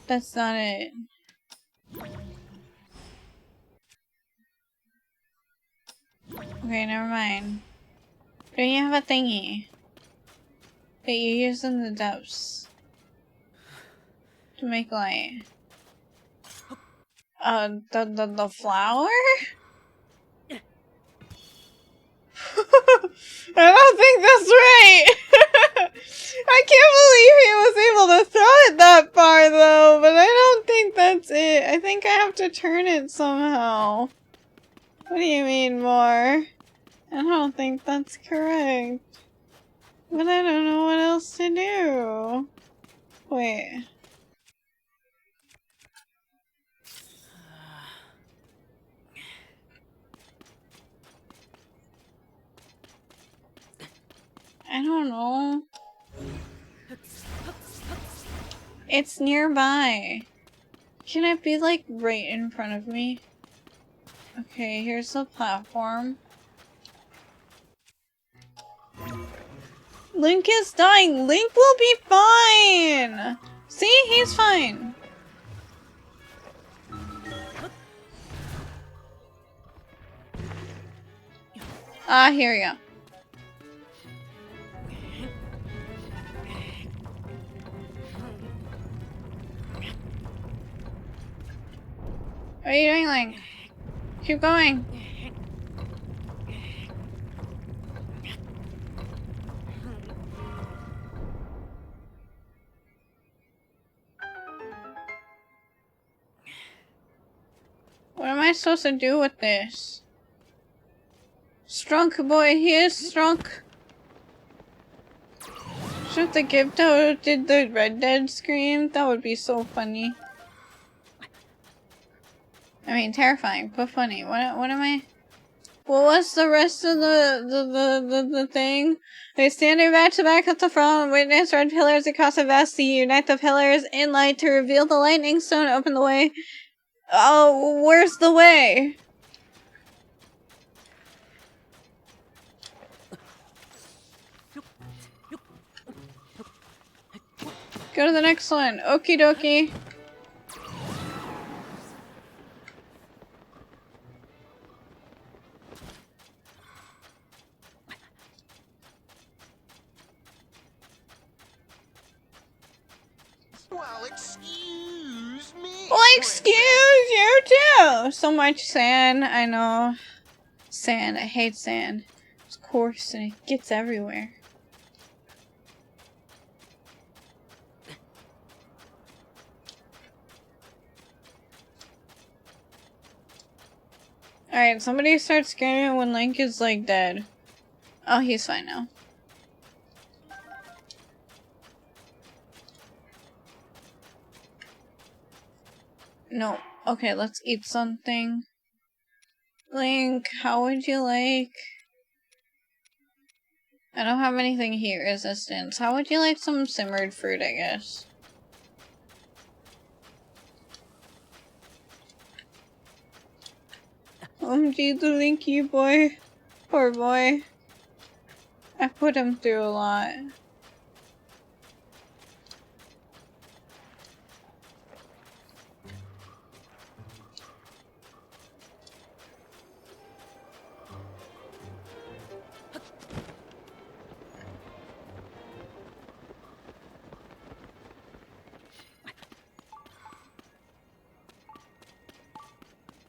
That's not it. Okay, never mind. Don't you have a thingy that you use in the depths to make light? The flower? I don't think that's right! I can't believe he was able to throw it that far though, but I don't think that's it. I think I have to turn it somehow. What do you mean more? I don't think that's correct. But I don't know what else to do. Wait. I don't know. It's nearby. Can it be like right in front of me? Okay, here's the platform. Link is dying. Link will be fine. See, he's fine. Ah, here we go. What are you doing, Link? Keep going. What am I supposed to do with this? Strunk boy, he is strunk. Should the Gibdo did the Red Dead scream? That would be so funny. I mean, terrifying, but funny. What am I? What was the rest of the thing? They standing back to back at the front, witness red pillars across the vast sea, unite the pillars in light to reveal the lightning stone, open the way. Oh, where's the way? Go to the next one. Okie dokie. Well, excuse me. Well, excuse you too! So much sand, I know. Sand, I hate sand. It's coarse and it gets everywhere. Alright, somebody starts screaming when Link is like dead. Oh, he's fine now. No. Okay, let's eat something. Link, how would you like... I don't have anything heat resistance. How would you like some simmered fruit, I guess? OMG, the Linky boy. Poor boy. I put him through a lot.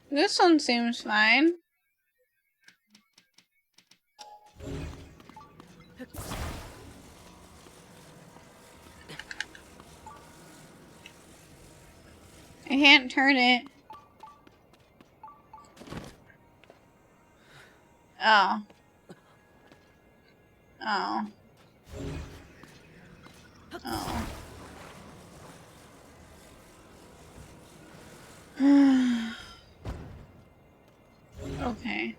This one seems fine. I can't turn it. Oh. Oh. Oh. Okay.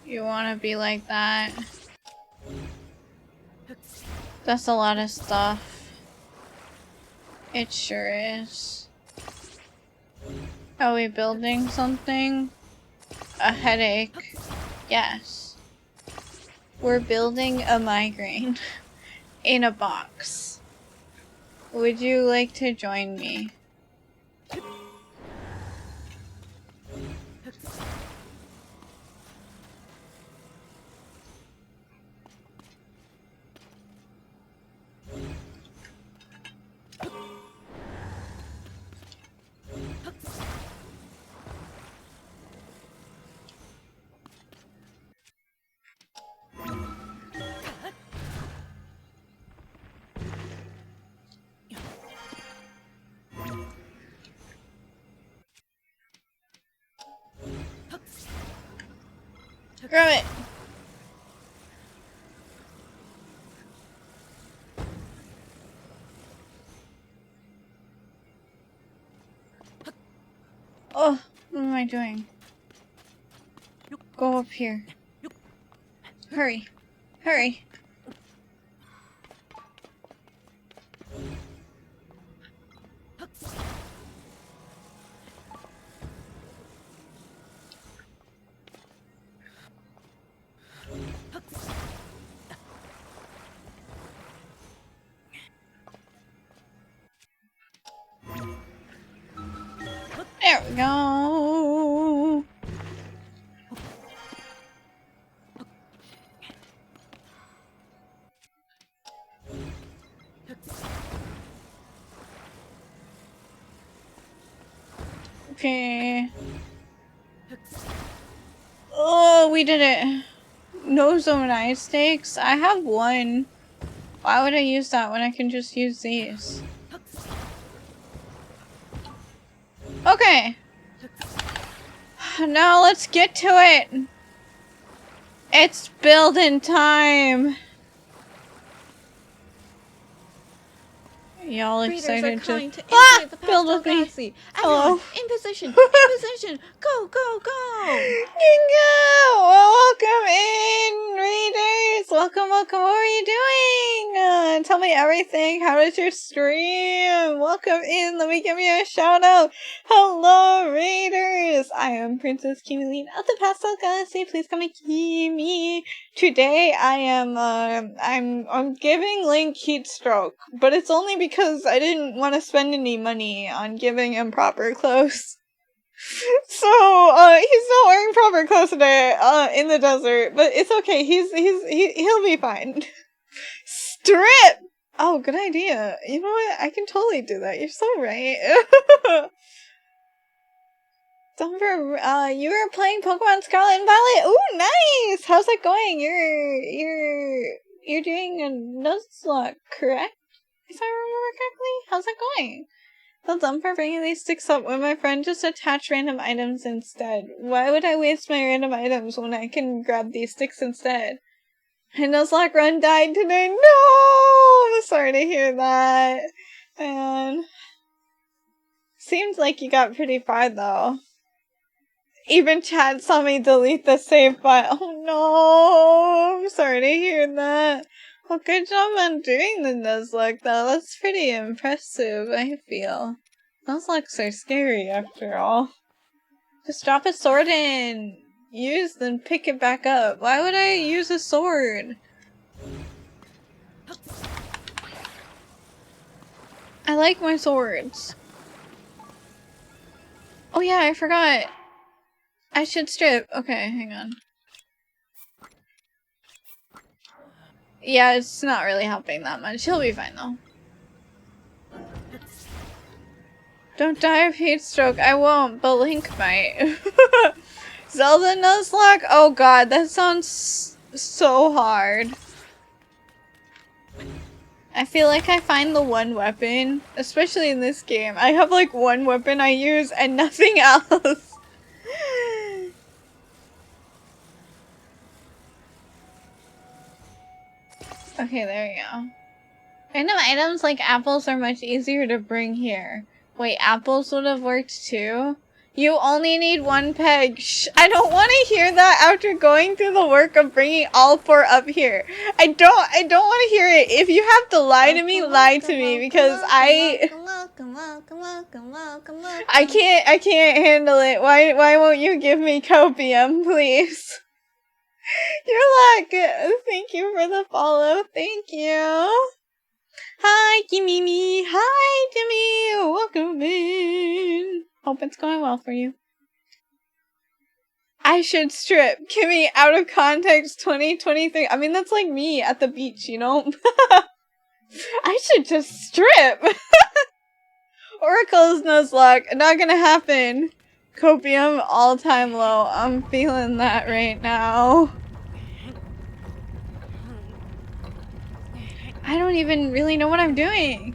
You wanna be like that? That's a lot of stuff. It sure is. Are we building something? A headache? Yes. We're building a migraine in a box. Would you like to join me? Grab it! Oh, what am I doing? Go up here. Hurry. Hurry. There we go. Okay. Oh, we did it. No zone eye stakes. I have one. Why would I use that when I can just use these? Okay. Now let's get to it. It's building time. Y'all excited Readers are calling to Ah! infiltrate the Build Pastel with me. Galaxy. Hello. Everyone, in position, in position. Go, go, go. Ginga! Welcome in, readers! Welcome, welcome. What are you doing? Tell me everything. How was your stream? Welcome in. Let me give you a shout out. Hello, readers! I am Princess Kimi of the Pastel Galaxy. Please come and Kimi. Today I am, I'm giving Link heat stroke, but it's only because I didn't want to spend any money on giving him proper clothes. So, he's not wearing proper clothes today, in the desert, but it's okay, he'll be fine. Strip! Oh, good idea. You know what? I can totally do that. You're so right. Dumper, you were playing Pokemon Scarlet and Violet? Ooh, nice! How's that going? You're doing a Nuzlocke, correct? If I remember correctly? How's that going? Well done for bringing these sticks up when my friend just attached random items instead. Why would I waste my random items when I can grab these sticks instead? And Nuzlocke Run died today. No! I'm sorry to hear that. And seems like you got pretty far though. Even Chad saw me delete the save file. Oh no! I'm sorry to hear that. Well, good job on doing the Nuzlocke though. That's pretty impressive, I feel. Nuzlocks are scary after all. Just drop a sword in. Use, then pick it back up. Why would I use a sword? I like my swords. Oh yeah, I forgot. I should strip. Okay, hang on. Yeah, it's not really helping that much. He'll be fine though. Don't die of heat stroke. I won't, but Link might. Zelda Nuzlocke? Oh god, that sounds so hard. I feel like I find the one weapon, especially in this game. I have like one weapon I use and nothing else. Okay, there you go. Random items like apples are much easier to bring here. Wait, apples would have worked too? You only need one peg. Shh, I don't want to hear that after going through the work of bringing all four up here. I don't want to hear it. If you have to lie to me, lie to me because I can't handle it. Why won't you give me copium, please? You're like, thank you for the follow. Thank you. Hi, Kimimi. Hi, Jimmy. Welcome in. Hope it's going well for you. I should strip. Kimmy, out of context 2023. I mean, that's like me at the beach, you know? I should just strip. Oracle's Nuzlocke. Not gonna happen. Copium all-time low. I'm feeling that right now. I don't even really know what I'm doing.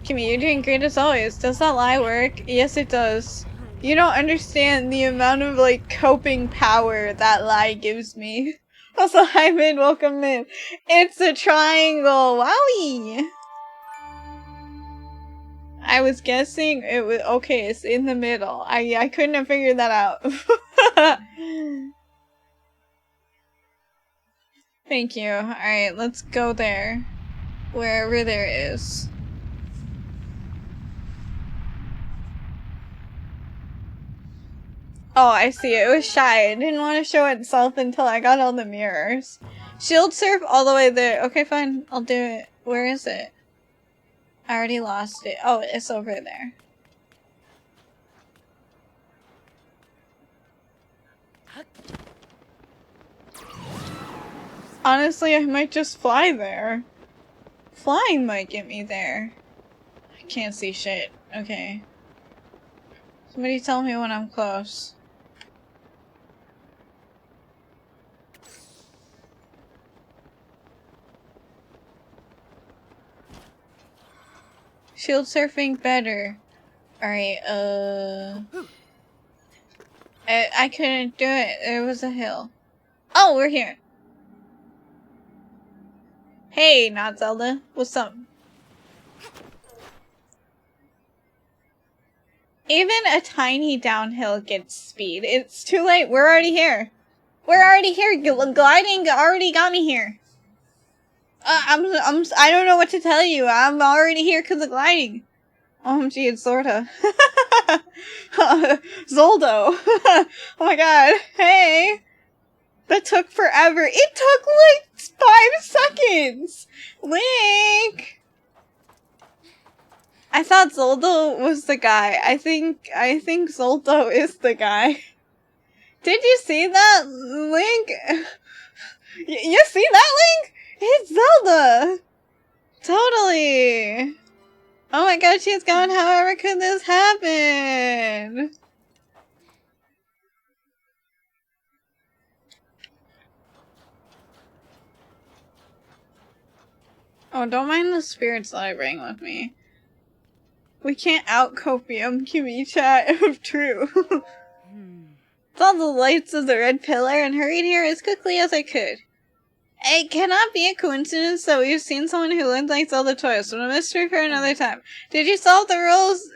Kimmy, you're doing great as always. Does that lie work? Yes, it does. You don't understand the amount of, like, coping power that lie gives me. Also, hi, Mid. Welcome in. It's a triangle. Wowie! I was guessing it was... Okay, it's in the middle. I couldn't have figured that out. Thank you. Alright, let's go there. Wherever there is. Oh, I see. It was shy. It didn't want to show itself until I got all the mirrors. Shield surf all the way there. Okay, fine. I'll do it. Where is it? I already lost it. Oh, it's over there. Honestly, I might just fly there. Flying might get me there. I can't see shit. Okay. Somebody tell me when I'm close. Shield surfing better. Alright, I couldn't do it. There was a hill. Oh, we're here. Hey, not Zelda. What's up? Even a tiny downhill gets speed. It's too late. We're already here. We're already here. Gliding already got me here. I don't know what to tell you. I'm already here because of gliding. OMG, it's Zorda. Zoldo. Oh my god. Hey. That took forever. It took like 5 seconds. Link. I thought Zoldo was the guy. I think Zoldo is the guy. Did you see that, Link? You see that, Link? It's Zelda. Totally. Oh my god, she's gone. However could this happen? Oh, don't mind the spirits that I bring with me. We can't out-copium QE chat of true. Saw the lights of the red pillar and hurried here as quickly as I could. It cannot be a coincidence that we've seen someone who looked like Zelda twice, but a mystery for another time. Did you solve the rules?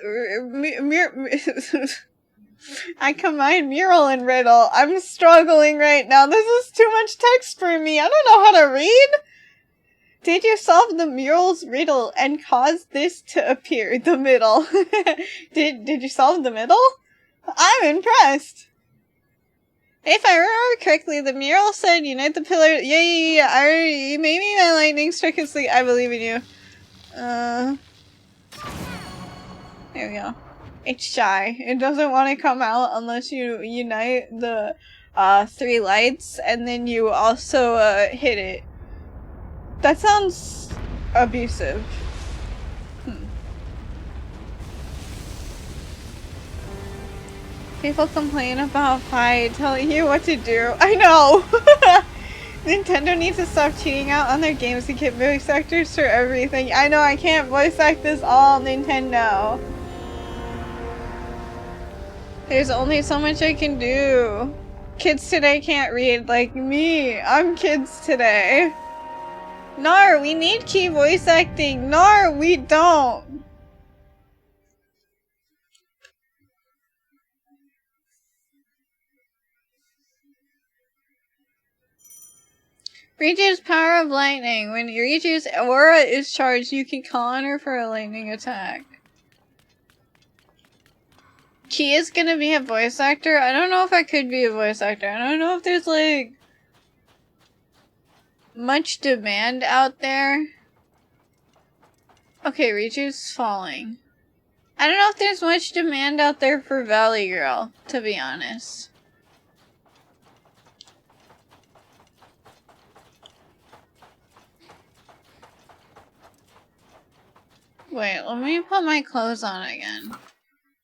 I combine mural and riddle. I'm struggling right now. This is too much text for me. I don't know how to read. Did you solve the mural's riddle and cause this to appear? The middle. Did you solve the middle? I'm impressed. If I remember correctly, the mural said unite the pillar. Yeah. Maybe my lightning struck his sleep. I believe in you. There we go. It's shy. It doesn't want to come out unless you unite the 3 lights and then you also hit it. That sounds abusive. People complain about Pi telling you what to do. I know! Nintendo needs to stop cheating out on their games to get voice actors for everything. I know I can't voice act this all, Nintendo. There's only so much I can do. Kids today can't read like me. I'm kids today. Nar, we need key voice acting. Nar, we don't. Riju's power of lightning. When Riju's aura is charged, you can call on her for a lightning attack. Key is gonna be a voice actor? I don't know if I could be a voice actor. I don't know if there's like much demand out there. Okay, Riju's falling. I don't know if there's much demand out there for Valley Girl, to be honest. Wait, let me put my clothes on again.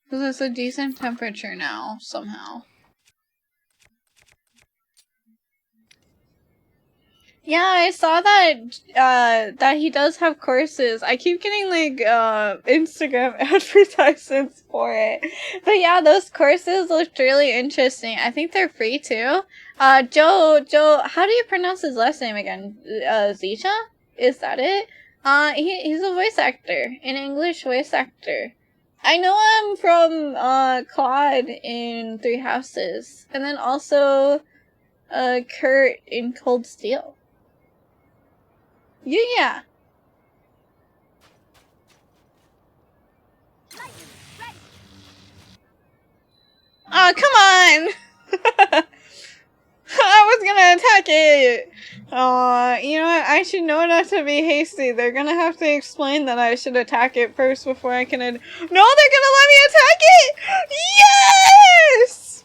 Because it's a decent temperature now, somehow. Yeah, I saw that, that he does have courses. I keep getting, like, Instagram advertisements for it. But yeah, those courses looked really interesting. I think they're free, too. Joe, how do you pronounce his last name again? Zisha? Is that it? He's a voice actor. An English voice actor. I know him from, Claude in Three Houses. And then also, Kurt in Cold Steel. Yeah. Oh, come on! I was gonna attack it! You know what? I should know not to be hasty. They're gonna have to explain that I should attack it first before I can No, they're gonna let me attack it! Yes!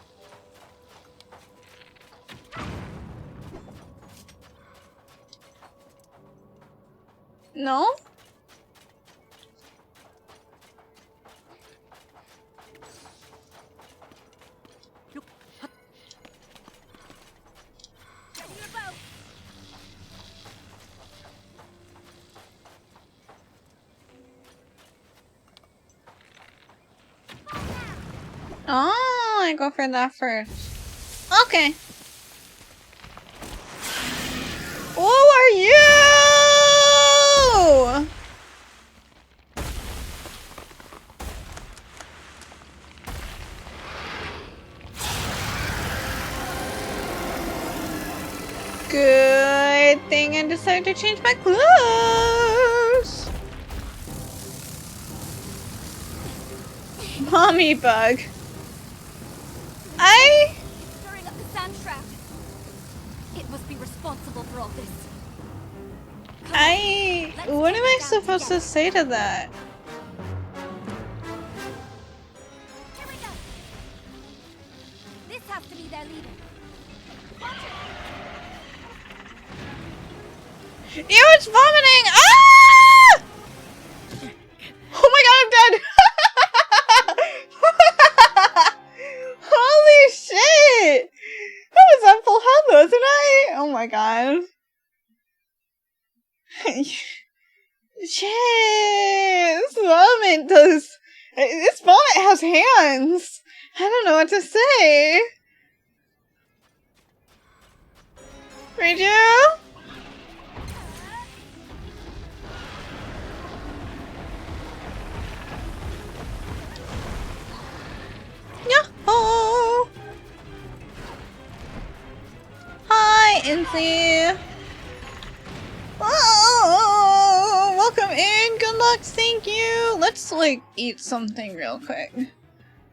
No? Oh, I go for that first. Okay. Who are you? Good thing I decided to change my clothes. Mommy bug. Stirring up the sand trap. It must be responsible for all this. What am I supposed to say to that? Here we go. This has to be their leader. Ew, it's vomiting! Ah! Oh my god, I'm dead! Holy shit! I was at full health, wasn't I? Oh my god. Shit! This vomit has hands! I don't know what to say. Redo? Yahoo! Hi, Incy. Oh, welcome in. Good luck. Thank you. Let's like eat something real quick. I'm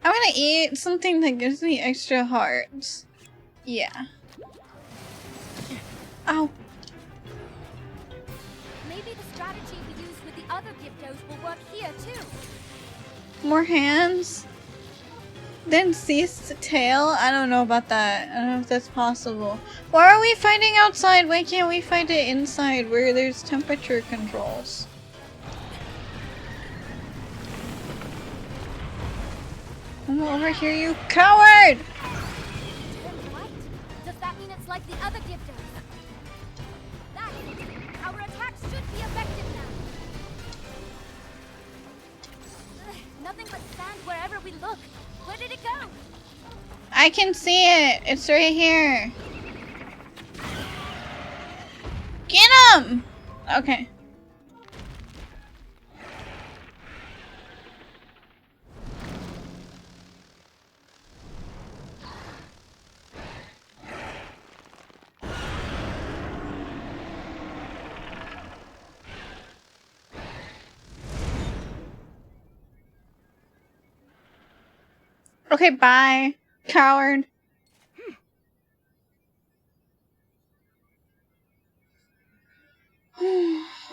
gonna eat something that gives me extra hearts. Yeah. Ow. Maybe the strategy we use with the other Gibdos will work here too. More hands? Then cease to tail? I don't know about that. I don't know if that's possible. Why are we fighting outside? Why can't we fight it inside where there's temperature controls? I'm over here, you coward! Turned right? Does that mean it's like the other Gibdos? That's it. Our attacks should be effective now. Ugh, nothing but sand wherever we look. Where did it go? I can see it! It's right here! Get him! Okay. Okay, bye, coward.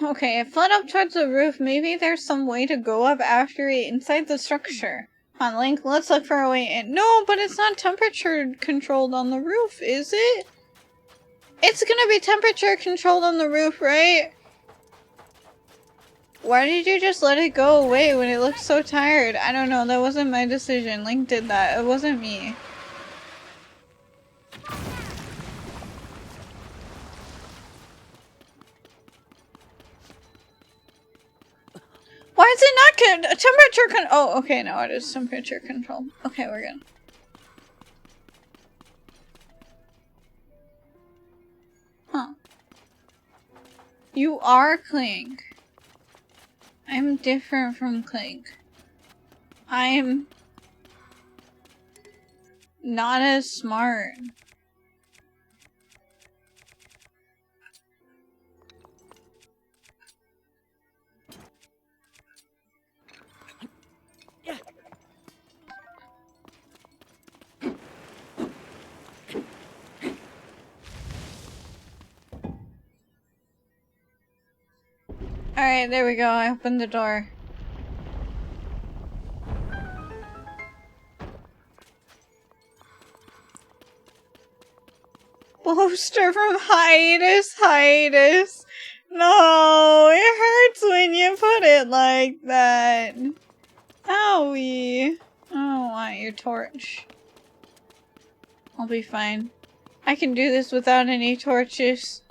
Okay, it fled up towards the roof. Maybe there's some way to go up after it inside the structure. Come on, Link, let's look for a way in. No, but it's not temperature controlled on the roof, is it? It's gonna be temperature controlled on the roof, right? Why did you just let it go away when it looked so tired? I don't know, that wasn't my decision. Link did that, it wasn't me. Why is it not temperature oh, okay, no, it is temperature control. Okay, we're good. Huh. You are Clink. I'm different from Clink. I'm not as smart. Alright, there we go. I opened the door. Poster from Hiatus. No, it hurts when you put it like that. Owie. I don't want your torch. I'll be fine. I can do this without any torches.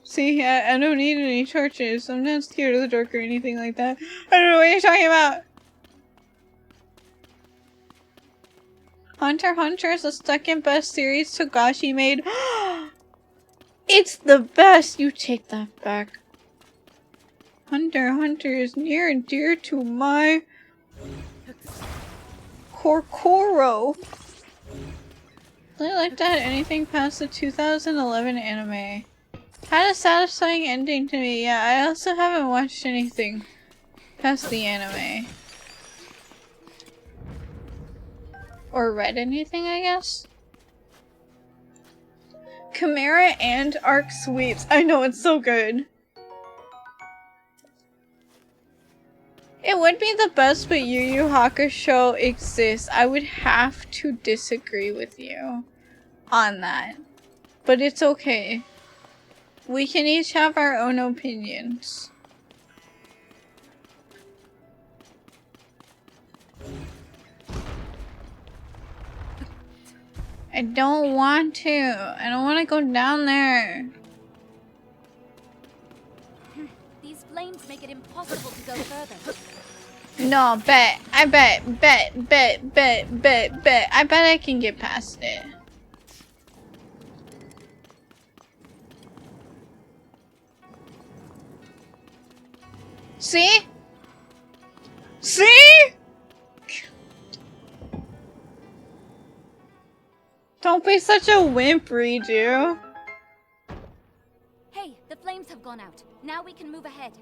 See, I don't need any torches. I'm not scared of the dark or anything like that. I don't know what you're talking about. Hunter x Hunter is the second best series Togashi made. It's the best! You take that back. Hunter x Hunter is near and dear to my Korkoro. I liked that anything past the 2011 anime. Had a satisfying ending to me. Yeah, I also haven't watched anything past the anime. Or read anything, I guess? Chimera and Arc Sweeps. I know, it's so good. It would be the best, but Yu Yu Hakusho exists. I would have to disagree with you on that. But it's okay. We can each have our own opinions. I don't want to. I don't want to go down there. These flames make it impossible to go further. No, bet. I bet. I bet I can get past it. See? See? Don't be such a wimp, Reiju. Hey, the flames have gone out. Now we can move ahead.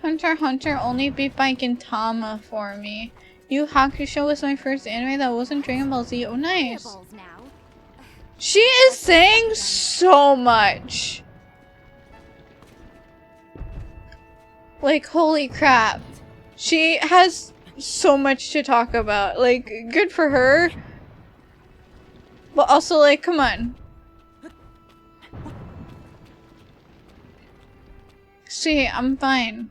Hunter x Hunter only beat by Gintama for me. Yu Hakusho was my first anime that wasn't Dragon Ball Z. Oh, nice. Fireballs now. She is saying so much. Like, holy crap. She has so much to talk about. Like, good for her. But also, like, come on. See, I'm fine.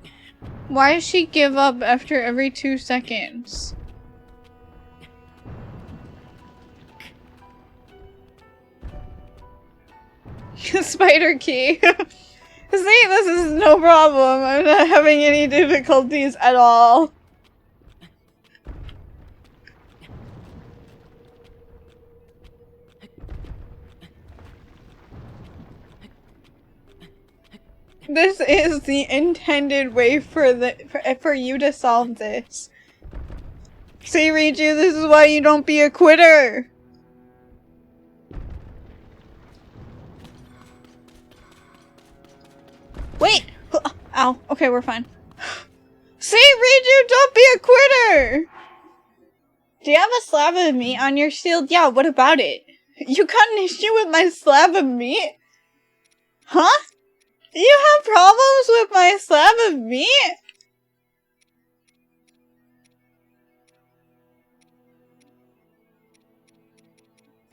Why does she give up after every 2 seconds? Spider key. See, this is no problem. I'm not having any difficulties at all. This is the intended way for you to solve this. See, Reiju, this is why you don't be a quitter. Wait! Ow. Okay, we're fine. See, Reiju, don't be a quitter! Do you have a slab of meat on your shield? Yeah, what about it? You got an issue with my slab of meat? Huh? You have problems with my slab of meat?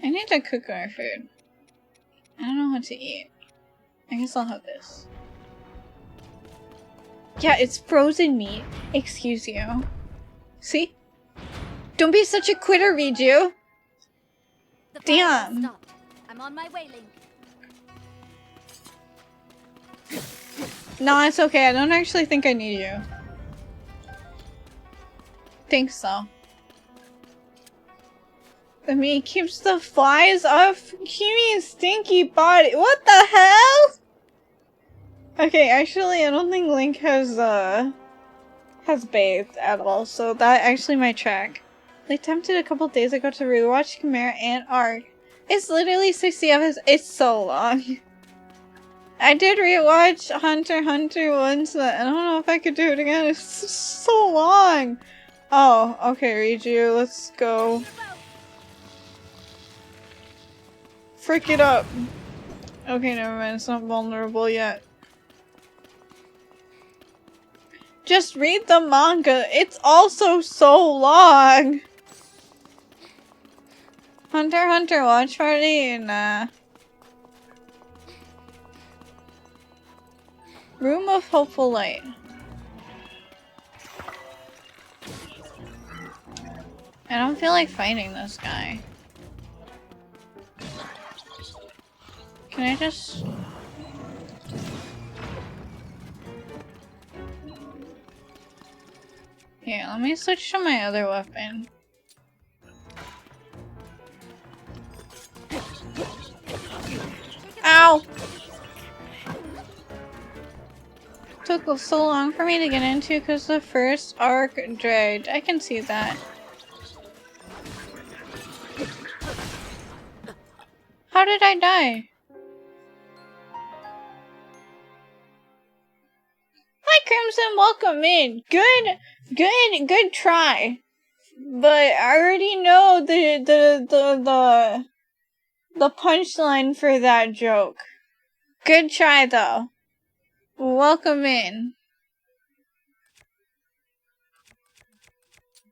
I need to cook our food. I don't know what to eat. I guess I'll have this. Yeah, it's frozen meat. Excuse you. See? Don't be such a quitter, Reiju. The Damn. fireballs stopped. I'm on my way, Link. No, it's okay. I don't actually think I need you. Think so. The meat keeps the flies off Kimi's stinky body. What the hell? Okay, actually, I don't think Link has bathed at all, so that actually might track. I attempted a couple days ago to rewatch Chimera and Arc. It's literally 60 episodes. It's so long. I did rewatch Hunter x Hunter once, but I don't know if I could do it again. It's so long. Oh, okay, Reiju, let's go. Frick it up. Okay, never mind. It's not vulnerable yet. Just read the manga. It's also so long. Hunter x Hunter watch party? Nah. Room of Hopeful Light. I don't feel like fighting this guy. Can I just... Here, let me switch to my other weapon. Ow! Took so long for me to get into because the first arc dragged. I can see that. How did I die? Hi Crimson, welcome in. Good try. But I already know the punchline for that joke. Good try though. Welcome in.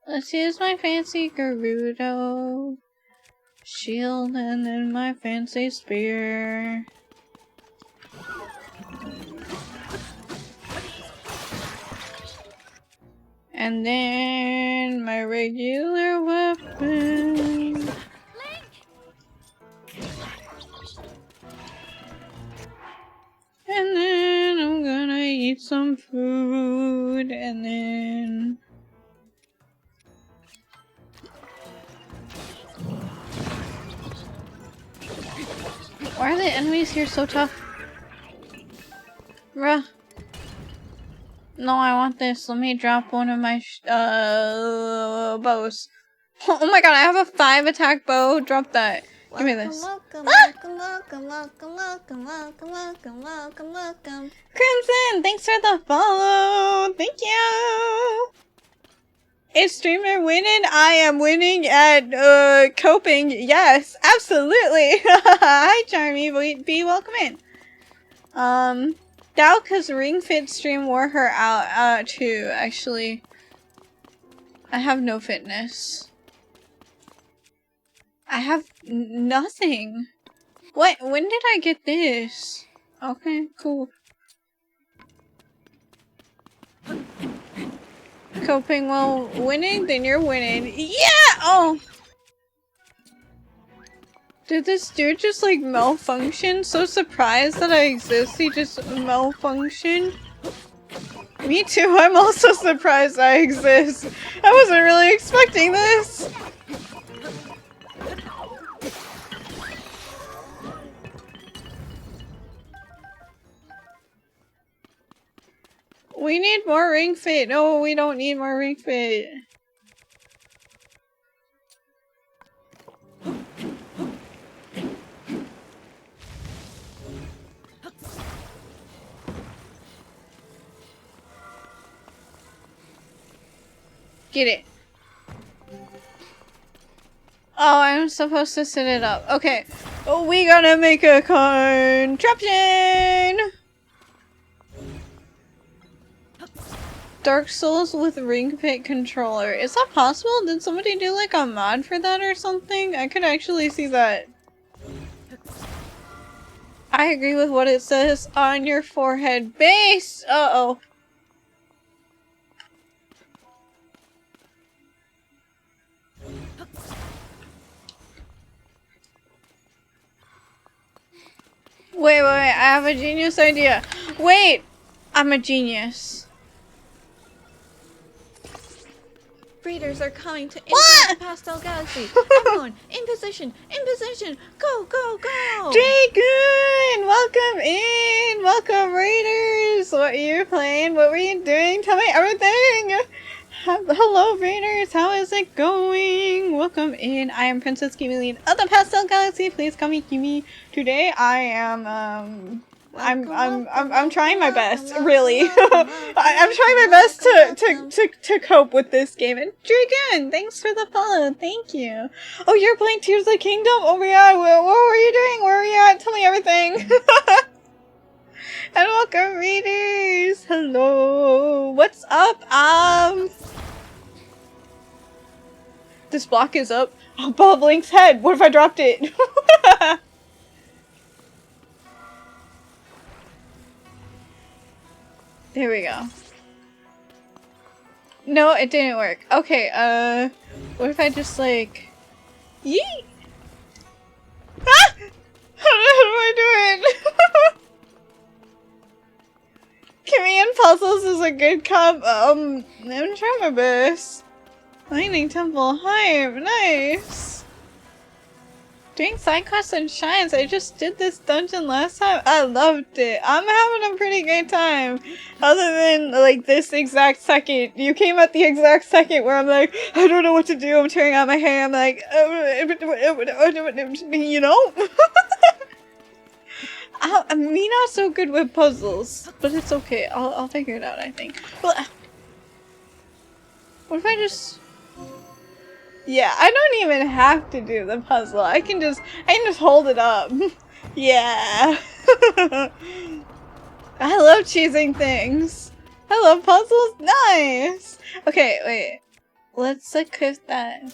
Let's use my fancy Gerudo shield and then my fancy spear. And then my regular weapon. And then I'm gonna eat some food and then... Why are the enemies here so tough? Bruh. No, I want this. Let me drop one of my bows. Oh my god, I have a 5 attack bow. Drop that. Give me this. Welcome, Ah! welcome. Crimson, thanks for the follow. Thank you. Is streamer winning? I am winning at coping. Yes, absolutely. Hi, Charmy. Be welcome in. Dalka's Ring Fit stream wore her out too. Actually, I have no fitness. I have nothing. What? When did I get this? Okay, cool. Coping while winning? Then you're winning. Yeah! Oh! Did this dude just like malfunction? So surprised that I exist, he just malfunctioned. Me too, I'm also surprised I exist. I wasn't really expecting this. We need more Ring Fit. No, we don't need more Ring Fit. Get it. Oh, I'm supposed to set it up. Okay. Oh, we gotta make a contraption! Dark Souls with Ring Fit controller. Is that possible? Did somebody do like a mod for that or something? I could actually see that. I agree with what it says on your forehead. Base! Uh-oh. Wait, I have a genius idea. Wait! I'm a genius. Breeders are coming to What? Infinite Pastel Galaxy. Everyone, in position, go, go, go! Dragon! Welcome in! Welcome, Raiders! What are you playing? What were you doing? Tell me everything! Hello, Raiders! How is it going? Welcome in. I am Princess Kimi of the Pastel Galaxy. Please call me Kimi. Today I am, I'm trying my best, really. I'm trying my best to cope with this game. And Dragon, thanks for the follow. Thank you. Oh, you're playing Tears of the Kingdom? Oh my god, what were you doing? Where were you at? Tell me everything. And welcome, readers. Hello. What's up? This block is up. Oh, Bob Link's head. What if I dropped it? There we go. No, it didn't work. Okay, what if I just like... Yeet! Ah! How do I do it? Korean Puzzles is a good comp. I'm trying my best. Lightning Temple Hive, nice! Doing side quests and shines. I just did this dungeon last time. I loved it. I'm having a pretty great time. Other than, like, this exact second. You came at the exact second where I'm like, I don't know what to do. I'm tearing out my hair. I'm like, you know? Me not so good with puzzles. But it's okay. I'll figure it out, I think. What if I just... Yeah, I don't even have to do the puzzle. I can just hold it up. Yeah. I love choosing things. I love puzzles. Nice. Okay, wait. Let's equip that.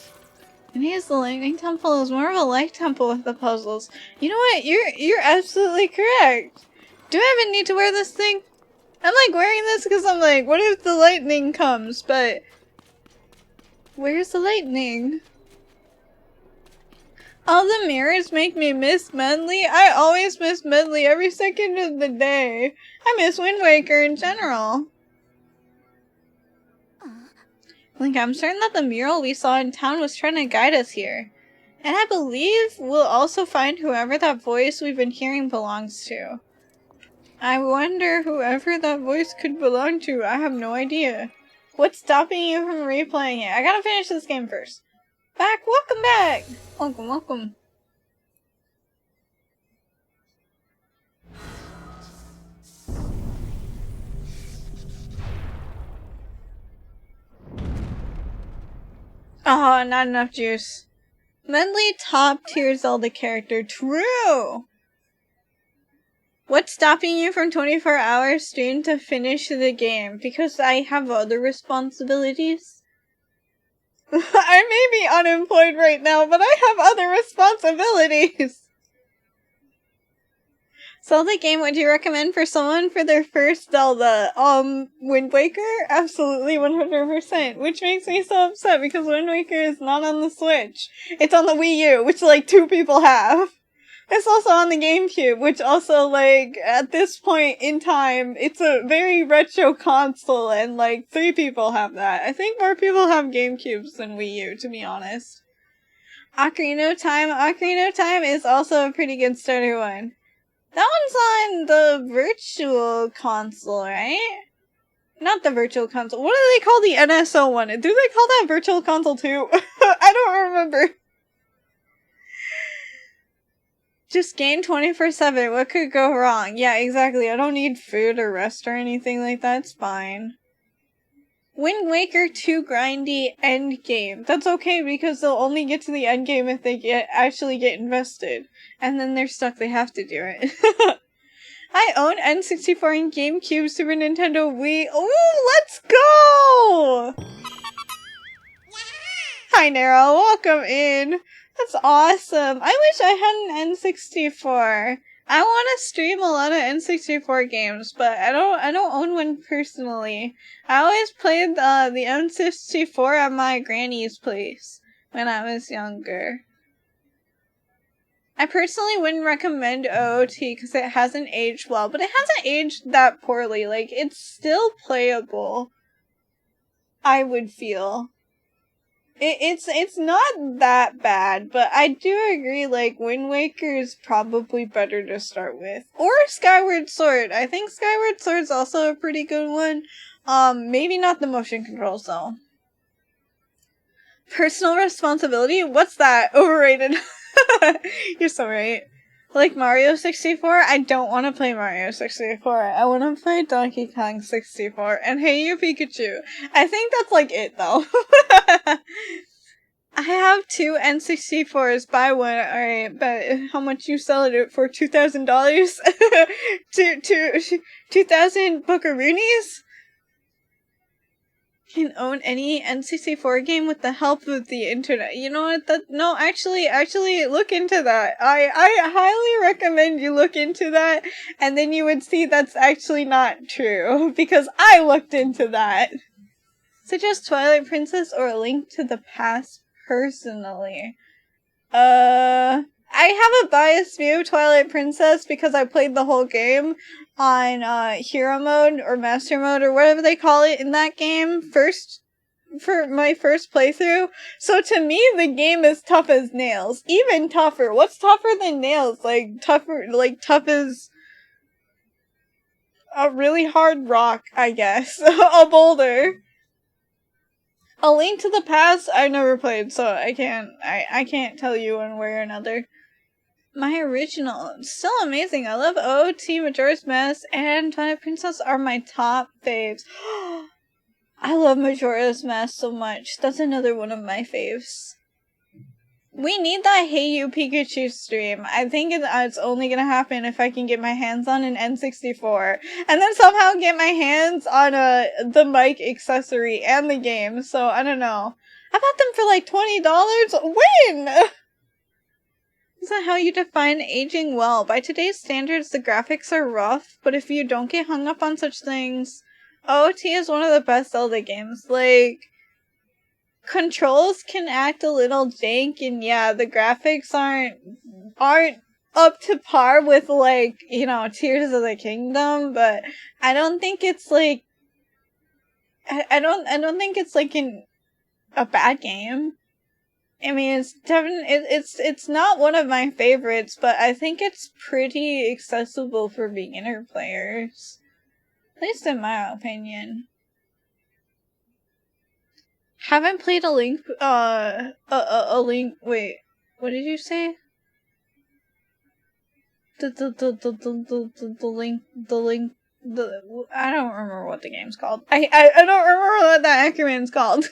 And here's the Lightning Temple is more of a light temple with the puzzles. You know what? You're absolutely correct. Do I even need to wear this thing? I'm like wearing this because I'm like, what if the lightning comes? But where's the lightning? All the mirrors make me miss Medley. I always miss Medley every second of the day. I miss Wind Waker in general. Link, I'm certain that the mural we saw in town was trying to guide us here. And I believe we'll also find whoever that voice we've been hearing belongs to. I wonder whoever that voice could belong to. I have no idea. What's stopping you from replaying it? I gotta finish this game first. Welcome back! Welcome. Oh, not enough juice. Medley top tier Zelda character. True! What's stopping you from 24-hour stream to finish the game? Because I have other responsibilities. I may be unemployed right now, but I have other responsibilities. Zelda game would you recommend for someone for their first Zelda? Wind Waker? Absolutely 100%. Which makes me so upset because Wind Waker is not on the Switch. It's on the Wii U, which like 2 people have. It's also on the GameCube, which also, like, at this point in time, it's a very retro console, and, like, 3 people have that. I think more people have GameCubes than Wii U, to be honest. Ocarina of Time is also a pretty good starter one. That one's on the Virtual Console, right? Not the Virtual Console. What do they call the NSO one? Do they call that Virtual Console too? I don't remember. Just game 24/7. What could go wrong? Yeah, exactly. I don't need food or rest or anything like that. It's fine. Wind Waker 2 grindy end game. That's okay because they'll only get to the end game if they actually get invested. And then they're stuck. They have to do it. I own N64 and GameCube, Super Nintendo, Wii. Ooh, let's go! Hi, Nero. Welcome in. That's awesome. I wish I had an N64. I want to stream a lot of N64 games, but I don't own one personally. I always played the N64 at my granny's place when I was younger. I personally wouldn't recommend OOT because it hasn't aged well, but it hasn't aged that poorly. Like, it's still playable, I would feel. It's not that bad, but I do agree, like, Wind Waker is probably better to start with. Or Skyward Sword. I think Skyward Sword's also a pretty good one. Maybe not the motion controls, though. Personal responsibility? What's that? Overrated. You're so right. Like Mario 64? I don't want to play Mario 64. I want to play Donkey Kong 64 and Hey You Pikachu. I think that's like it though. I have 2 N64s. Buy one. Alright, but how much you sell it for? $2,000? 2,000 buckaroonies? Can own any N64 game with the help of the internet. You know what? No, actually, look into that. I highly recommend you look into that, and then you would see that's actually not true, because I looked into that. Suggest Twilight Princess or A Link to the Past personally. I have a biased view of Twilight Princess because I played the whole game on hero mode or master mode or whatever they call it in that game for my first playthrough. So to me, the game is tough as nails. Even tougher. What's tougher than nails? Tough as a really hard rock, I guess. A boulder. A Link to the Past I've never played, so I can't tell you one way or another. My original, still amazing. I love OOT, Majora's Mask, and Twilight Princess are my top faves. I love Majora's Mask so much. That's another one of my faves. We need that Hey You Pikachu stream. I think it's only gonna happen if I can get my hands on an N64. And then somehow get my hands on the mic accessory and the game. So, I don't know. I bought them for like $20. When? Is that how you define aging well? By today's standards, the graphics are rough, but if you don't get hung up on such things, OOT is one of the best Zelda games. Like, controls can act a little jank, and yeah, the graphics aren't up to par with, like, you know, Tears of the Kingdom, but I don't think it's like, I don't think it's like a bad game. I mean, it's definitely, it's not one of my favorites, but I think it's pretty accessible for beginner players. At least in my opinion. Haven't played a Link, wait, what did you say? I don't remember what the game's called. I don't remember what that Ackerman's called.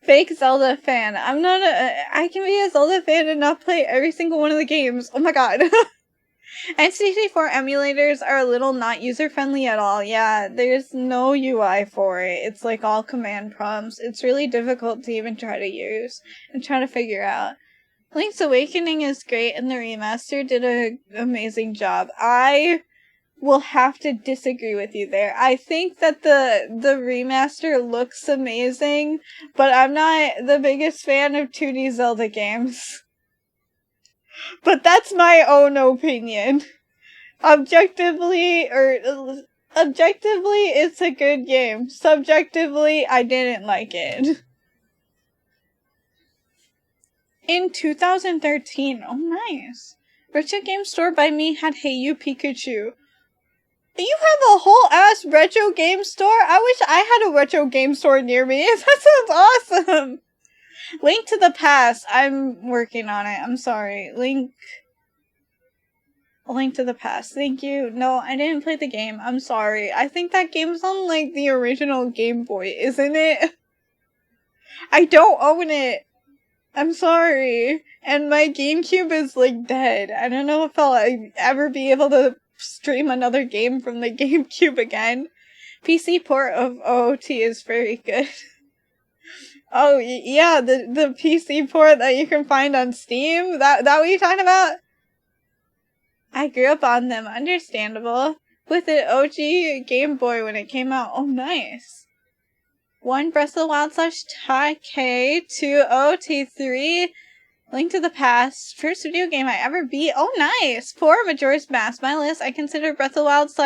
Fake Zelda fan. I can be a Zelda fan and not play every single one of the games. Oh my god. N64 emulators are a little not user-friendly at all. Yeah, there's no UI for it. It's like all command prompts. It's really difficult to even try to use and try to figure out. Link's Awakening is great and the remaster did an amazing job. I will have to disagree with you there. I think that the remaster looks amazing, but I'm not the biggest fan of 2D Zelda games. But that's my own opinion. Objectively, it's a good game. Subjectively, I didn't like it. In 2013, oh nice. Retro Game Store by me had Hey You Pikachu. You have a whole ass retro game store? I wish I had a retro game store near me. That sounds awesome. Link to the Past. I'm working on it. I'm sorry. Link to the Past. Thank you. No, I didn't play the game. I'm sorry. I think that game's on like the original Game Boy, isn't it? I don't own it. I'm sorry. And my GameCube is like dead. I don't know if I'll ever be able to stream another game from the GameCube again. PC port of OOT is very good. Oh, yeah, the PC port that you can find on Steam? That what you're talking about? I grew up on them, understandable. With an OG Game Boy when it came out. Oh, nice. 1 Breath of the Wild / TK, 2 OOT, 3 Link to the Past, first video game I ever beat. Oh, nice! 4 Majora's Mask. My list, I consider Breath of the Wild /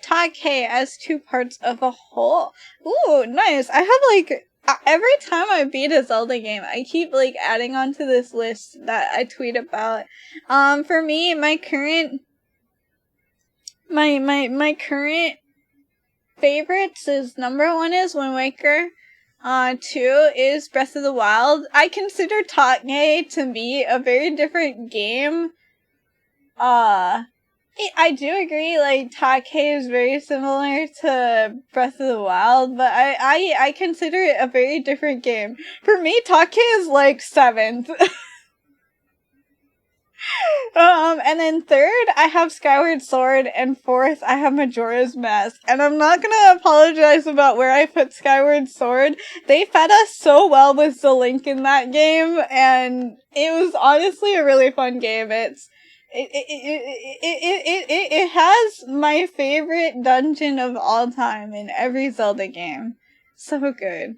TK as 2 parts of a whole. Ooh, nice. I have like, every time I beat a Zelda game, I keep like adding onto this list that I tweet about. For me, my current favorites is number 1 is Wind Waker. 2 is Breath of the Wild. I consider Take to be a very different game. I do agree, like, Take is very similar to Breath of the Wild, but I consider it a very different game. For me, Take is, like, 7th. And then 3rd, I have Skyward Sword, and 4th, I have Majora's Mask. And I'm not gonna apologize about where I put Skyward Sword. They fed us so well with the Link in that game, and it was honestly a really fun game. It has my favorite dungeon of all time in every Zelda game. So good.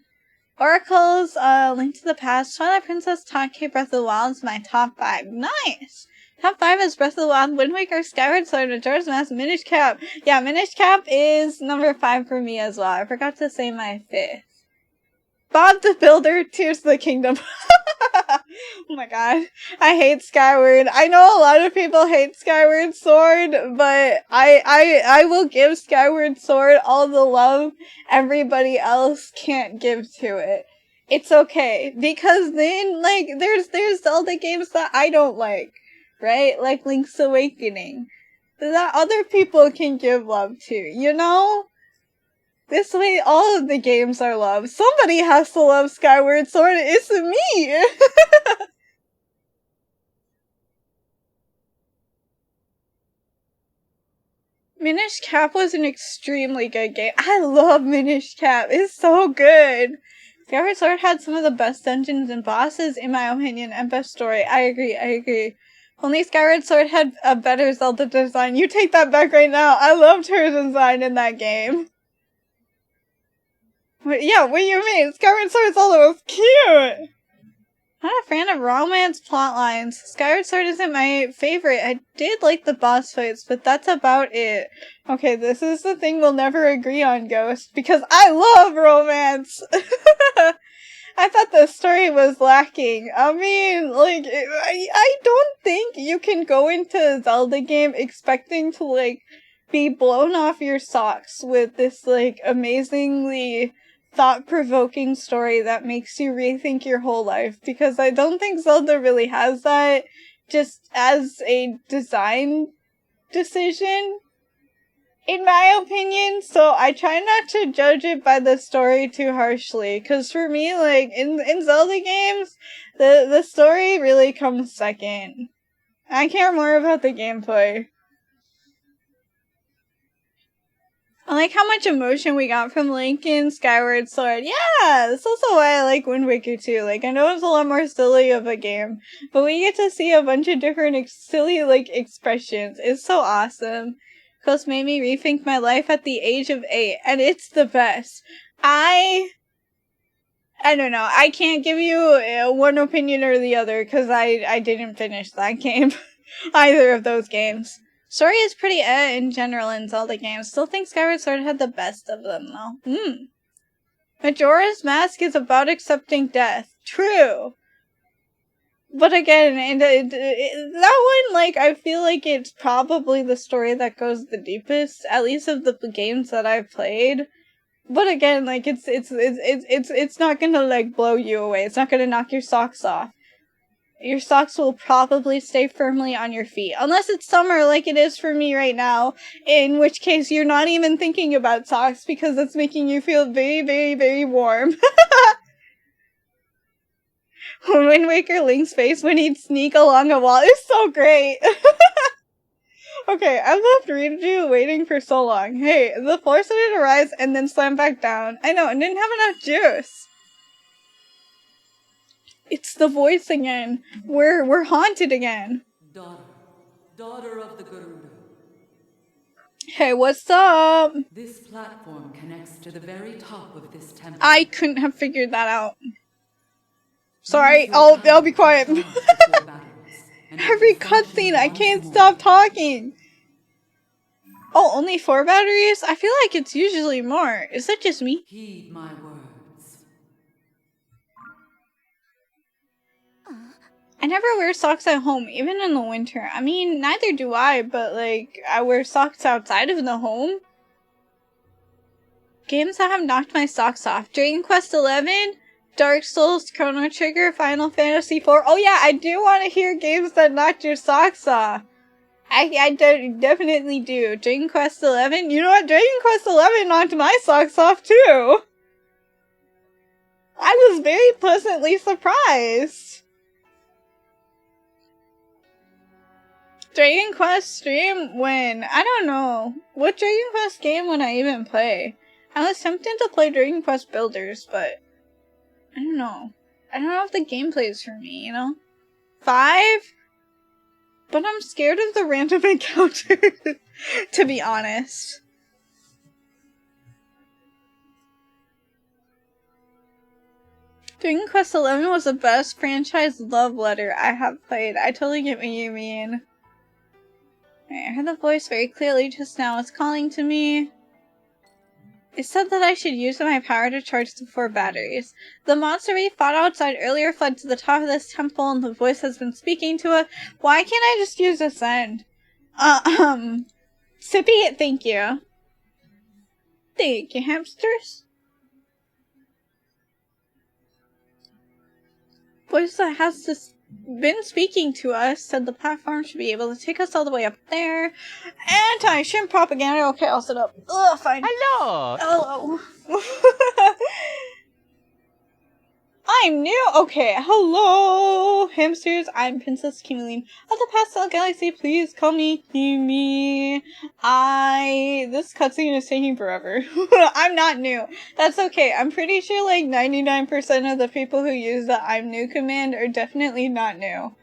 Oracles, Link to the Past, Twilight Princess, Take, Breath of the Wild is my top 5. Nice! Top 5 is Breath of the Wild, Wind Waker, Skyward Sword, Majora's Mask, Minish Cap. Yeah, Minish Cap is number 5 for me as well. I forgot to say my 5th. Bob the Builder, Tears of the Kingdom. Oh my god. I hate Skyward. I know a lot of people hate Skyward Sword, but I will give Skyward Sword all the love everybody else can't give to it. It's okay. Because then, like, there's Zelda games that I don't like, right? Like Link's Awakening. That other people can give love to, you know? This way, all of the games are loved. Somebody has to love Skyward Sword. It's me! Minish Cap was an extremely good game. I love Minish Cap. It's so good. Skyward Sword had some of the best dungeons and bosses, in my opinion, and best story. I agree. Only Skyward Sword had a better Zelda design. You take that back right now. I loved her design in that game. Yeah, what do you mean? Skyward Sword is all the most cute! Not a fan of romance plotlines. Skyward Sword isn't my favorite. I did like the boss fights, but that's about it. Okay, this is the thing we'll never agree on, Ghost, because I love romance! I thought the story was lacking. I mean, like, I don't think you can go into a Zelda game expecting to, like, be blown off your socks with this, like, amazingly thought-provoking story that makes you rethink your whole life, because I don't think Zelda really has that just as a design decision, in my opinion, so I try not to judge it by the story too harshly, because for me, like, in Zelda games, the story really comes second. I care more about the gameplay. I like how much emotion we got from Link in Skyward Sword. Yeah, that's also why I like Wind Waker too. Like, I know it's a lot more silly of a game, but we get to see a bunch of different silly, like, expressions. It's so awesome. Ghost made me rethink my life at the age of 8, and it's the best. I don't know. I can't give you one opinion or the other, because I didn't finish that game. Either of those games. Story is pretty in general in Zelda games. Still think Skyward Sword had the best of them, though. Majora's Mask is about accepting death. True. But again, that one, like, I feel like it's probably the story that goes the deepest, at least of the games that I've played. But again, like, it's not gonna, like, blow you away. It's not gonna knock your socks off. Your socks will probably stay firmly on your feet. Unless it's summer like it is for me right now. In which case, you're not even thinking about socks because it's making you feel very, very, very warm. Wind Waker Link's face when he'd sneak along a wall is so great. Okay, I've left Riju waiting for so long. Hey, the floor started to rise and then slam back down. I know, and didn't have enough juice. It's the voice again. We're haunted again. Daughter of the Garuda. Hey, what's up? This platform connects to the very top of this temple. I couldn't have figured that out. Sorry, I'll be quiet. Every cutscene, I can't stop talking. Oh, only 4 batteries? I feel like it's usually more. Is that just me? Heed my words. I never wear socks at home, even in the winter. I mean, neither do I, but, like, I wear socks outside of the home. games that have knocked my socks off. Dragon Quest XI, Dark Souls, Chrono Trigger, Final Fantasy IV. Oh yeah, I do want to hear games that knocked your socks off. Definitely do. Dragon Quest XI. You know what? Dragon Quest XI knocked my socks off too. I was very pleasantly surprised. Dragon Quest stream when? I don't know. What Dragon Quest game would I even play? I was tempted to play Dragon Quest Builders, but I don't know. I don't know if the gameplay is for me, you know? 5? But I'm scared of the random encounters, to be honest. Dragon Quest XI was the best franchise love letter I have played. I totally get what you mean. I heard the voice very clearly just now. It's calling to me. It said that I should use my power to charge the 4 batteries. The monster we fought outside earlier fled to the top of this temple and the voice has been speaking to us. Why can't I just use Ascend? Sippy, thank you. Thank you, hamsters. Voice that has this been speaking to us said the platform should be able to take us all the way up there. Anti-shrimp propaganda. Okay, I'll sit up. Ugh, fine. Hello. Hello. I'm new. Okay, hello, hamsters. I'm Princess Kimeline of the Pastel Galaxy. Please call me Kimi. This cutscene is taking forever. I'm not new. That's okay. I'm pretty sure like 99% of the people who use the I'm new command are definitely not new.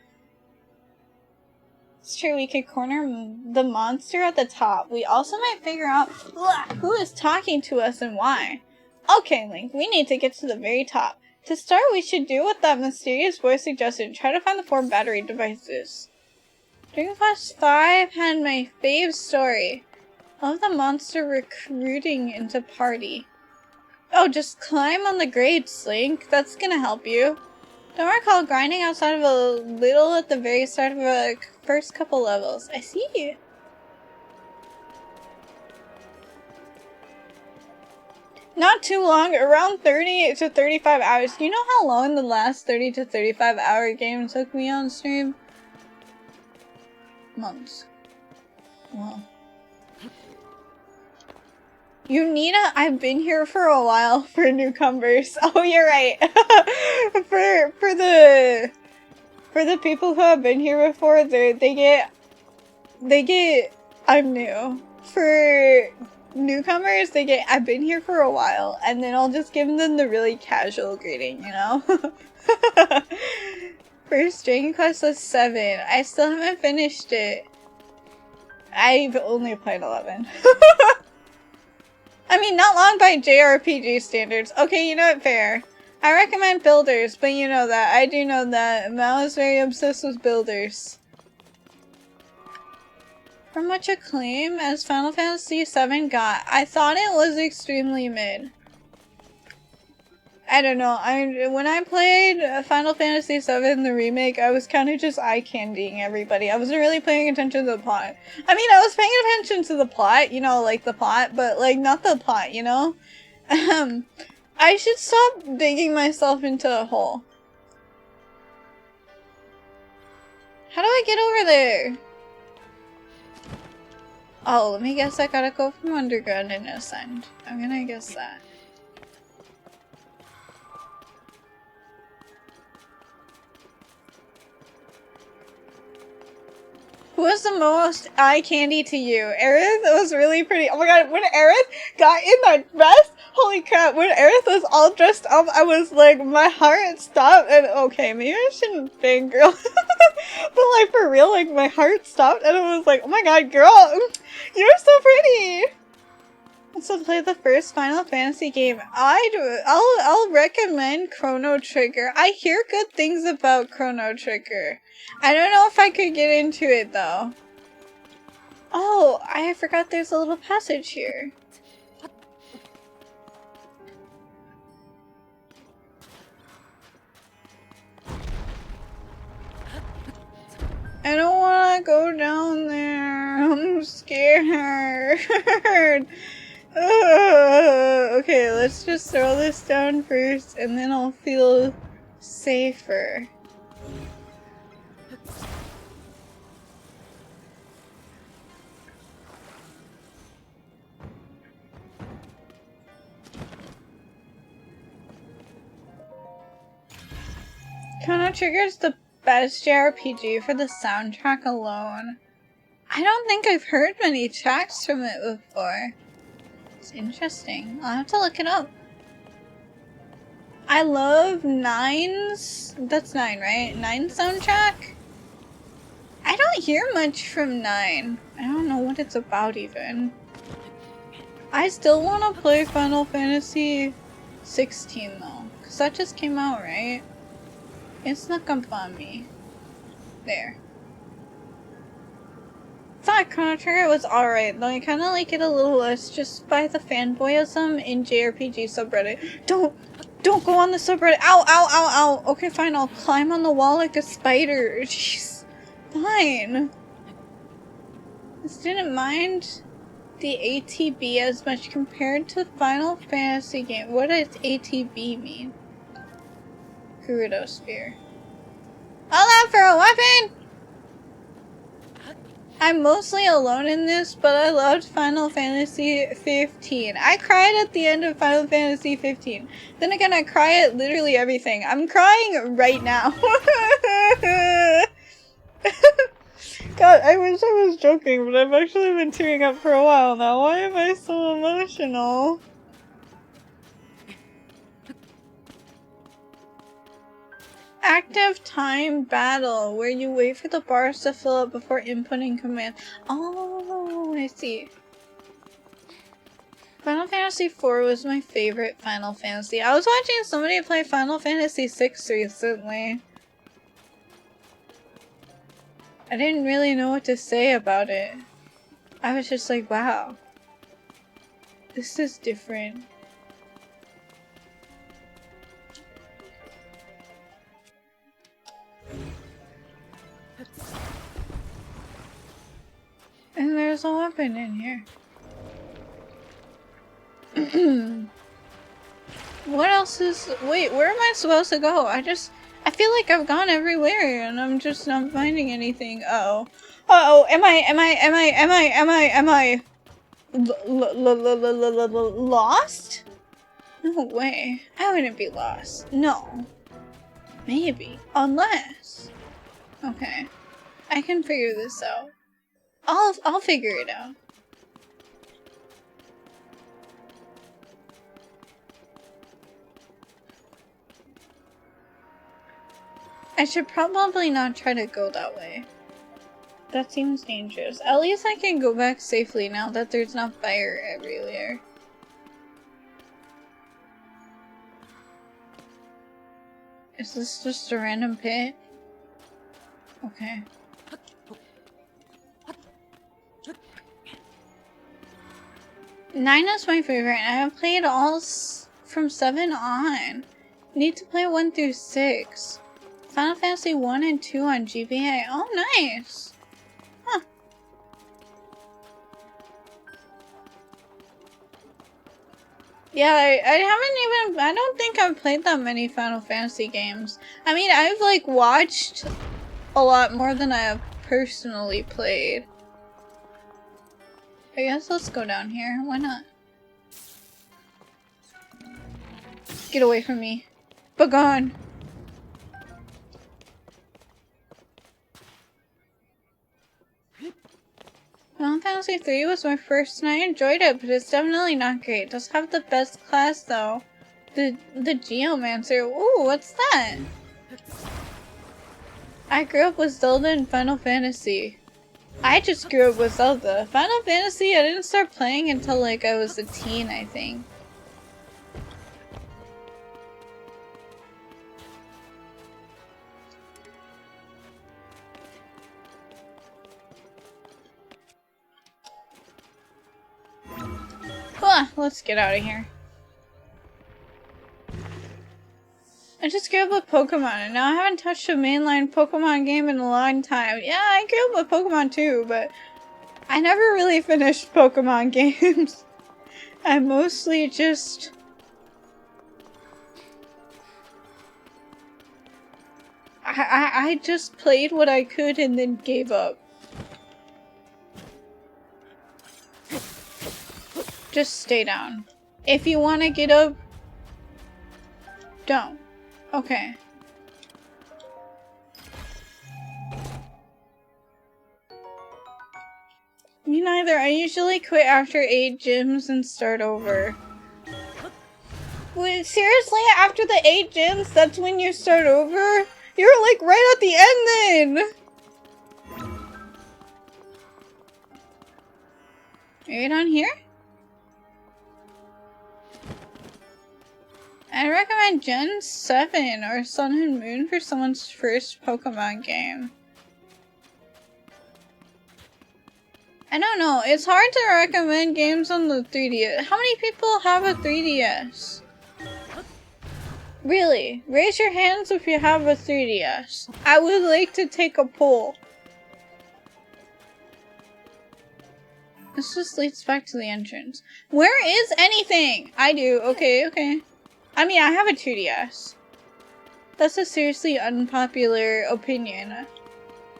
It's true, we could corner the monster at the top. We also might figure out who is talking to us and why. Okay, Link, we need to get to the very top. To start, we should do what that mysterious voice suggested. Try to find the 4 battery devices. Dragon Quest V had my fave story. I love the monster recruiting into party. Oh, just climb on the grades, Link. That's gonna help you. Don't recall grinding outside of a little at the very start of the first couple levels. I see. Not too long, around 30 to 35 hours. You know how long the last 30 to 35 hour game took me on stream? Months. Wow. You need a I've been here for a while for newcomers. Oh, you're right. for the people who have been here before, they get I'm new. For newcomers, they get I've been here for a while, and then I'll just give them the really casual greeting, you know? First Dragon Quest was 7. I still haven't finished it. I've only played 11. I mean, not long by JRPG standards. Okay, you know what? Fair. I recommend Builders, but you know that. I do know that. Mal is very obsessed with Builders. From much acclaim as Final Fantasy VII got, I thought it was extremely mid. I don't know. When I played Final Fantasy VII, the remake, I was kind of just eye-candying everybody. I wasn't really paying attention to the plot. I mean, I was paying attention to the plot, you know, like the plot, but like not the plot, you know? I should stop digging myself into a hole. How do I get over there? Oh, let me guess I gotta go from underground and ascend. I'm gonna guess that. Who was the most eye candy to you? Aerith was really pretty. Oh my god, when Aerith got in that dress, holy crap, when Aerith was all dressed up, I was like, my heart stopped and okay, maybe I shouldn't fangirl. But like for real, like my heart stopped and I was like, oh my god, girl, you're so pretty. So play the first Final Fantasy game. I'll recommend Chrono Trigger. I hear good things about Chrono Trigger. I don't know if I could get into it though. Oh, I forgot there's a little passage here. I don't want to go down there. I'm scared. Okay, let's just throw this down first and then I'll feel safer. Chrono Trigger's the best JRPG for the soundtrack alone. I don't think I've heard many tracks from it before. It's interesting. I'll have to look it up. I love Nine's... That's 9, right? 9's soundtrack? I don't hear much from 9. I don't know what it's about even. I still want to play Final Fantasy 16 though. Because that just came out, right? It snuck up on me. There. I thought Chrono Trigger was alright, though I kinda like it a little less just by the fanboyism in JRPG subreddit. Don't go on the subreddit! Ow, ow, ow, ow! Okay, fine, I'll climb on the wall like a spider. Jeez. Fine. Just didn't mind the ATB as much compared to Final Fantasy game. What does ATB mean? Gerudo Sphere. All out for a weapon! I'm mostly alone in this, but I loved Final Fantasy 15. I cried at the end of Final Fantasy 15. Then again, I cry at literally everything. I'm crying right now. God, I wish I was joking, but I've actually been tearing up for a while now. Why am I so emotional? Active time battle, where you wait for the bars to fill up before inputting commands. Oh, I see. Final Fantasy IV was my favorite Final Fantasy. I was watching somebody play Final Fantasy VI recently. I didn't really know what to say about it. I was just like, wow. This is different. And there's a weapon in here. What else is... Wait, where am I supposed to go? I feel like I've gone everywhere and I'm just not finding anything. Uh-oh. Uh-oh, am I lost? No way. I wouldn't be lost. No. Maybe. Unless... Okay. I can figure this out. I'll figure it out. I should probably not try to go that way. That seems dangerous. At least I can go back safely now that there's not fire everywhere. Is this just a random pit? Okay. Nine is my favorite, and I have played all from 7 on. Need to play 1 through 6. Final Fantasy 1 and 2 on GBA. Oh, nice! Huh. Yeah, I don't think I've played that many Final Fantasy games. I mean, I've like watched a lot more than I have personally played. I guess let's go down here. Why not? Get away from me. Begone! Final Fantasy 3 was my first and I enjoyed it, but it's definitely not great. It does have the best class though. The Geomancer. Ooh, what's that? I grew up with Zelda and Final Fantasy. I just grew up with Zelda. Final Fantasy, I didn't start playing until like I was a teen, I think. Let's get out of here. I just grew up with Pokemon and now I haven't touched a mainline Pokemon game in a long time. Yeah, I grew up with Pokemon too, but I never really finished Pokemon games. I mostly just I just played what I could and then gave up. Just stay down. If you want to get up, don't. Okay. Me neither. I usually quit after 8 gyms and start over. Wait, seriously? After the 8 gyms, that's when you start over? You're like right at the end then! Are you down here? I recommend Gen 7 or Sun and Moon for someone's first Pokemon game. I don't know, it's hard to recommend games on the 3DS. How many people have a 3DS? Really? Raise your hands if you have a 3DS. I would like to take a poll. This just leads back to the entrance. Where is anything? I do. Okay, okay. I mean, I have a 2DS. That's a seriously unpopular opinion.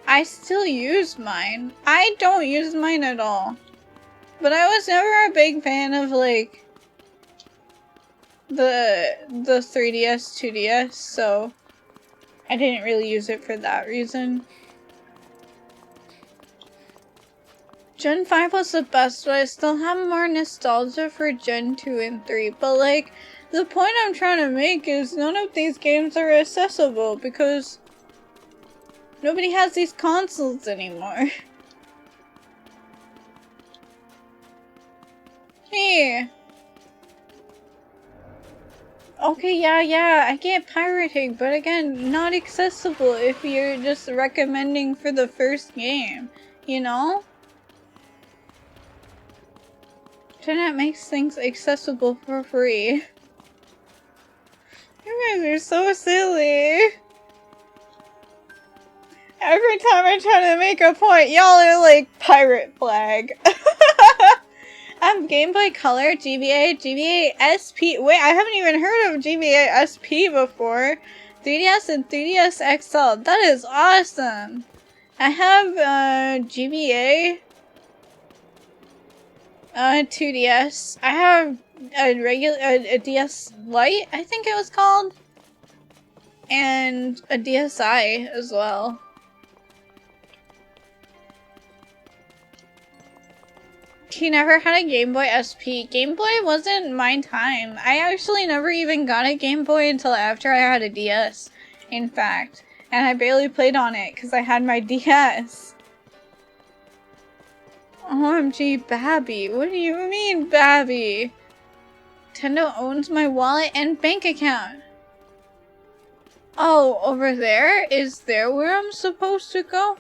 I still use mine. I don't use mine at all. But I was never a big fan of, like, the 3DS, 2DS, so I didn't really use it for that reason. Gen 5 was the best, but I still have more nostalgia for Gen 2 and 3. But, like, the point I'm trying to make is none of these games are accessible because nobody has these consoles anymore. Hey. Okay, yeah, I get pirating, but again, not accessible if you're just recommending for the first game, you know? Internet makes things accessible for free. You guys are so silly. Every time I try to make a point, y'all are like, pirate flag. I have Game Boy Color, GBA, GBA SP. Wait, I haven't even heard of GBA SP before. 3DS and 3DS XL. That is awesome. I have GBA, 2DS. I have a DS Lite, I think it was called, and a DSi as well. He never had a Game Boy SP. Game Boy wasn't my time. I actually never even got a Game Boy until after I had a DS, in fact. And I barely played on it because I had my DS. OMG, Babby. What do you mean, Babby? Nintendo owns my wallet and bank account. Oh, over there? Is there where I'm supposed to go?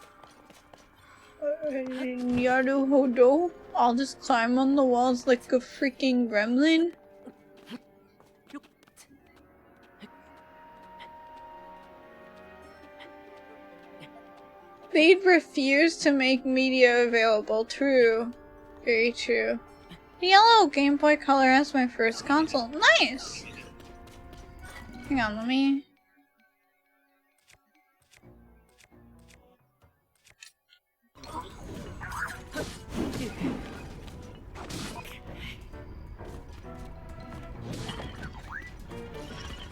Yaruhodo? I'll just climb on the walls like a freaking gremlin? They'd refuse to make media available. True. Very true. The yellow Game Boy Color as my first console. Nice! Hang on, let me...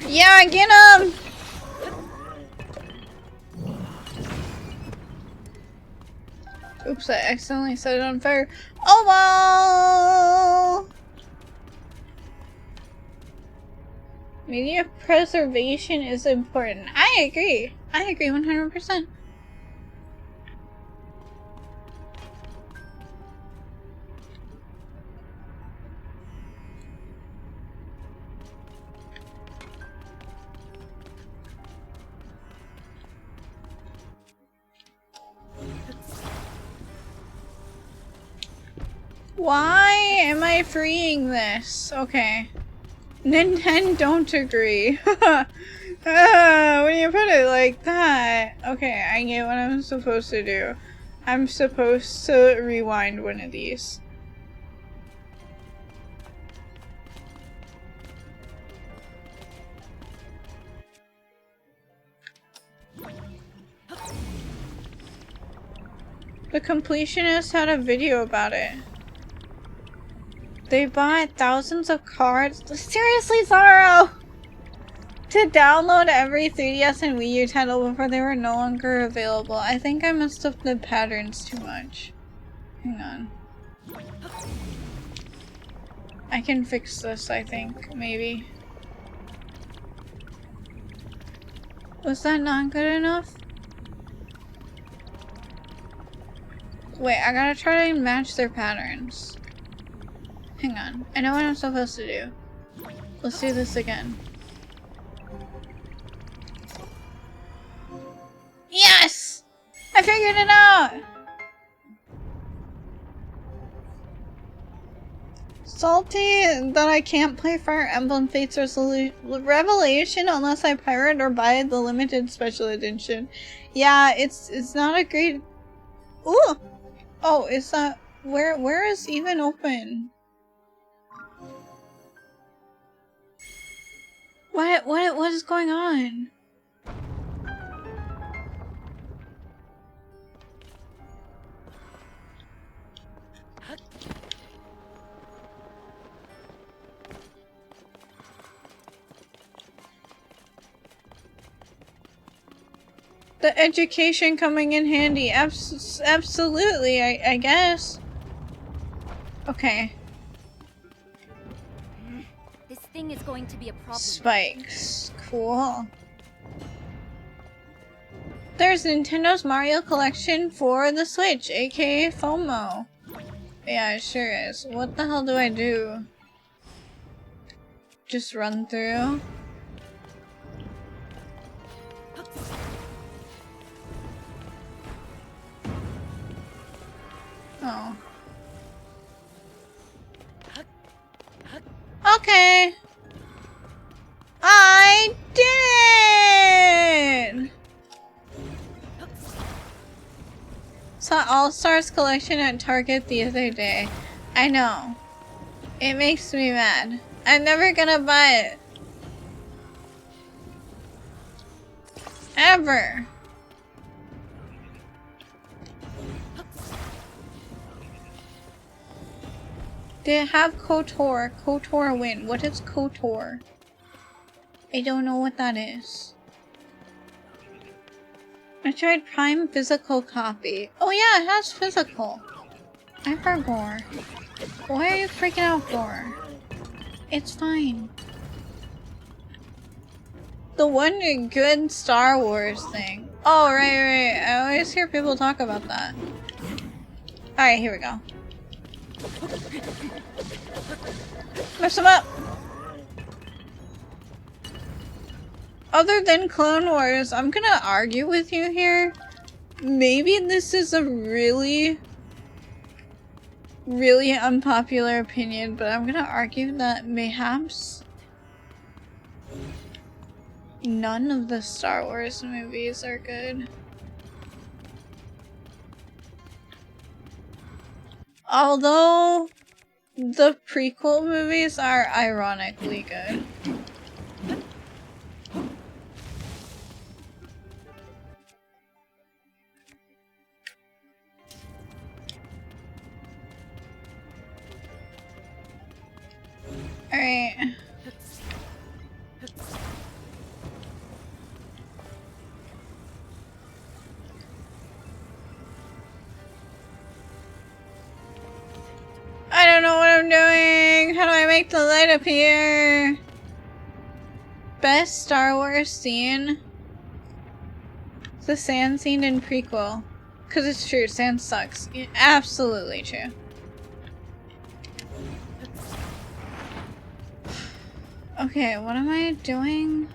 Yeah, get him! Oops, I accidentally set it on fire. Oh well! Media preservation is important. I agree. I agree 100%. Why am I freeing this? Okay. Nintendo don't agree. When you put it like that. Okay, I get what I'm supposed to do. I'm supposed to rewind one of these. The completionist had a video about it. They bought thousands of cards. Seriously, Zaro! To download every 3DS and Wii U title before they were no longer available. I think I messed up the patterns too much. Hang on. I can fix this, I think. Maybe. Was that not good enough? Wait, I gotta try to match their patterns. Hang on. I know what I'm supposed to do. Let's do this again. Yes! I figured it out! Salty that I can't play Fire Emblem Fates Revelation unless I pirate or buy the limited special edition. Yeah, it's not a great... Ooh! Oh, is that... Where is even open? What is going on? The education coming in handy. Absolutely, I guess. Okay. This thing is going to be a problem. Spikes. Cool. There's Nintendo's Mario Collection for the Switch, aka FOMO. Yeah, it sure is. What the hell do I do? Just run through? Oh. Okay. I did it! Saw All-Stars collection at Target the other day. I know. It makes me mad. I'm never gonna buy it. Ever. They have KOTOR. KOTOR win. What is KOTOR? I don't know what that is. I tried Prime physical copy. Oh yeah, it has physical. I forgot. Why are you freaking out for? It's fine. The one good Star Wars thing. Oh, right. I always hear people talk about that. Alright, here we go. Mess them up! Other than Clone Wars, I'm gonna argue with you here. Maybe this is a really unpopular opinion, but I'm gonna argue that mayhaps none of the Star Wars movies are good. Although the prequel movies are ironically good. Alright. I don't know what I'm doing! How do I make the light appear? Best Star Wars scene? The sand scene in prequel. Cause it's true, sand sucks. Absolutely true. Okay, what am I doing?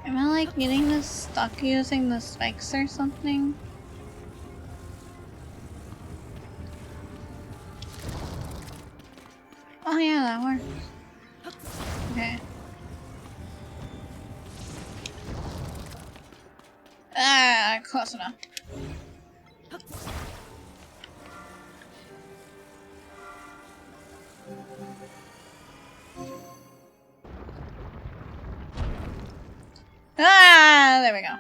Am I like getting this stuck using the spikes or something? Oh yeah, that works. Okay. Ah, close enough. Ah, there we go.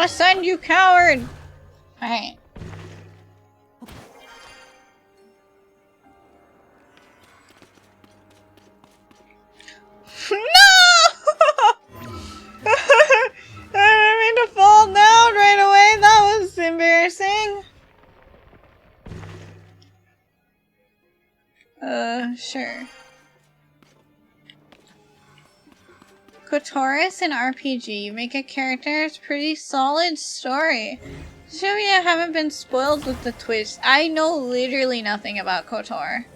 Ascend, you coward! Alright. No! I didn't mean to fall down right away. That was embarrassing. Sure. KOTOR is an RPG. You make a character, it's pretty solid story. Sure, you haven't been spoiled with the twist. I know literally nothing about KOTOR.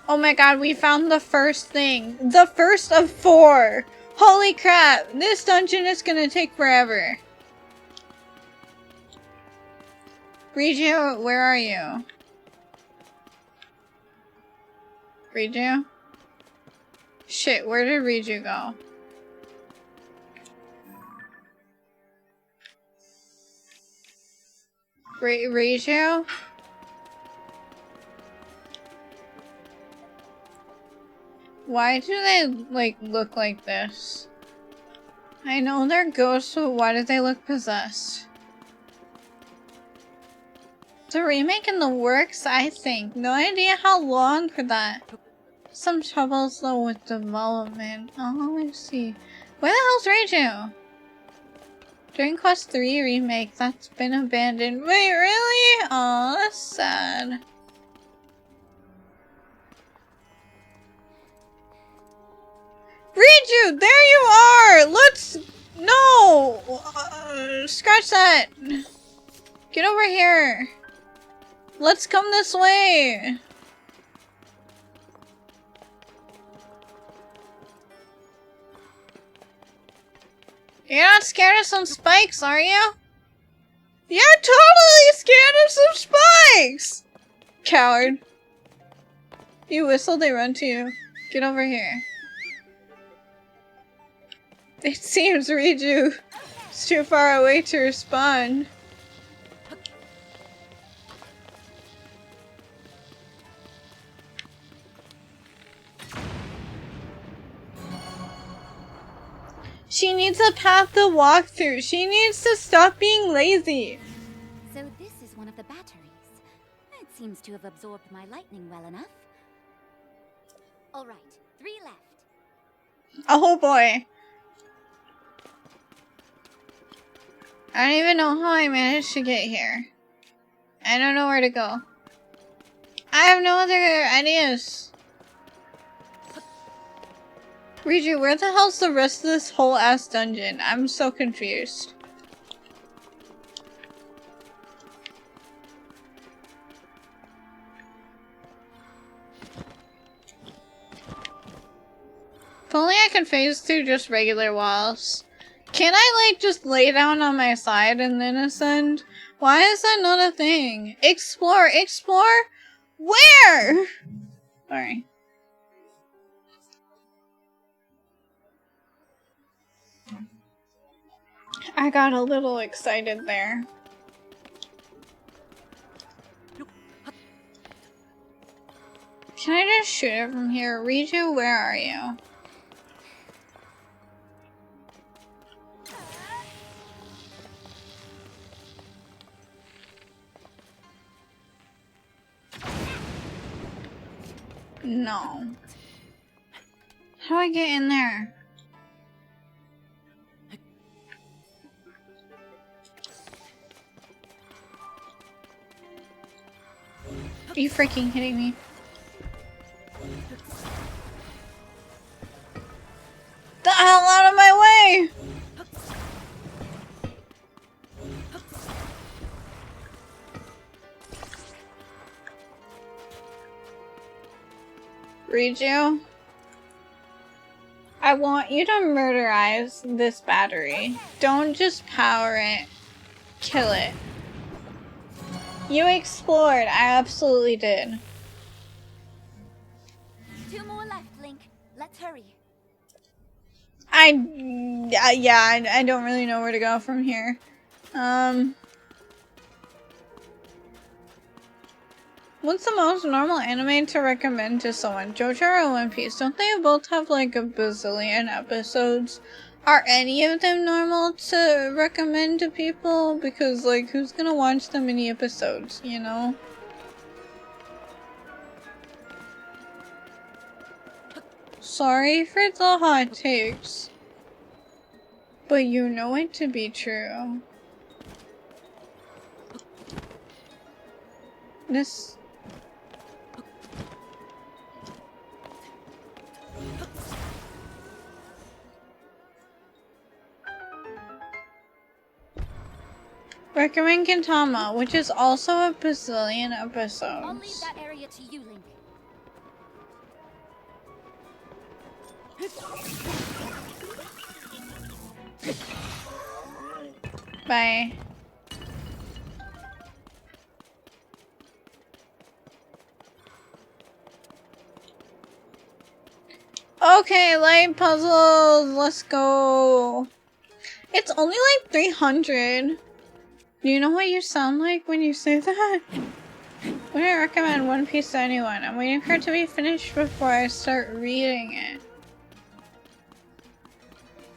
Oh my god, we found the first thing. The first of 4! Holy crap! This dungeon is gonna take forever. Riju, where are you? Riju? Shit, where did Riju go? Riju? Why do they, like, look like this? I know they're ghosts, but why do they look possessed? The remake in the works, I think. No idea how long for that. Some troubles though with development. Oh, I see. Where the hell's Riju? Dragon Quest III remake, that's been abandoned. Wait, really? Oh, that's sad. Riju, there you are! Let's... No! Scratch that! Get over here! Let's come this way! You're not scared of some spikes, are you? You're totally scared of some spikes! Coward. You whistle, they run to you. Get over here. It seems Riju is too far away to respond. She needs a path to walk through. She needs to stop being lazy. So this is one of the batteries. It seems to have absorbed my lightning well enough. All right, 3 left. Oh boy. I don't even know how I managed to get here. I don't know where to go. I have no other ideas. Riju, where the hell's the rest of this whole ass dungeon? I'm so confused. If only I could phase through just regular walls. Can I, like, just lay down on my side and then ascend? Why is that not a thing? Explore! Explore? Where? Sorry. I got a little excited there. Can I just shoot it from here? Riju, where are you? No. How do I get in there? Are you freaking kidding me? The hell out of my way! Riju, I want you to murderize this battery. Don't just power it. Kill it. You explored. I absolutely did. 2 more left, Link. Let's hurry. Yeah, I don't really know where to go from here. What's the most normal anime to recommend to someone? JoJo or One Piece? Don't they both have like a bazillion episodes? Are any of them normal to recommend to people? Because like, who's gonna watch the mini episodes, you know? Sorry for the hot takes, but you know it to be true. This... Recommend Gintama, which is also a bazillion episodes. I'll leave that area to you, Link. Bye. Okay, light puzzles, let's go. It's only like 300. Do you know what you sound like when you say that? Would I recommend One Piece to anyone? I'm waiting for it to be finished before I start reading it.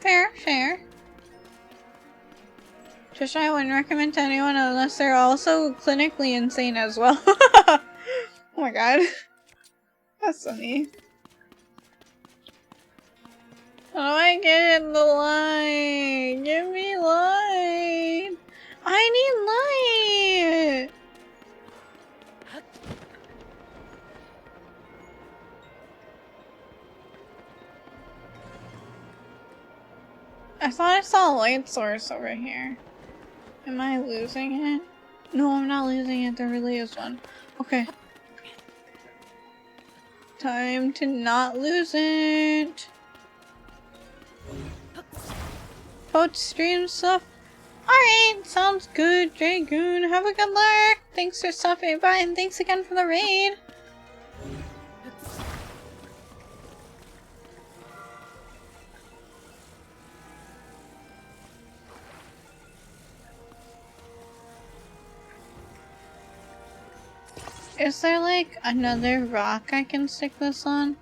Fair, fair. Just I wouldn't recommend to anyone unless they're also clinically insane as well. Oh my god. That's funny. How do I get in the light? Give me light! I need light! I thought I saw a light source over here. Am I losing it? No, I'm not losing it. There really is one. Okay. Time to not lose it. Post stream stuff. Alright, sounds good, Dragoon. Have a good luck. Thanks for stopping by and thanks again for the raid. Is there like another rock I can stick this on?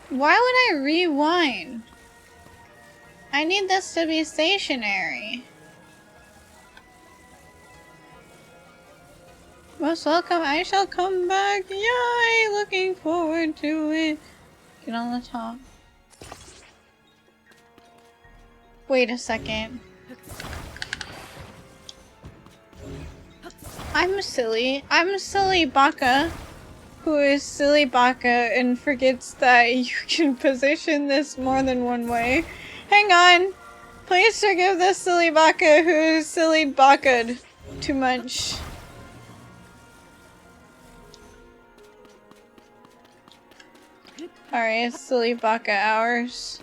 Why would I rewind? I need this to be stationary. Most welcome, I shall come back. Yay! Looking forward to it. Get on the top. Wait a second. I'm silly. I'm silly Baka. Who is silly Baka and forgets that you can position this more than one way. Hang on! Please forgive this silly Baka who is silly Baka'd too much. Alright, it's silly Baka hours.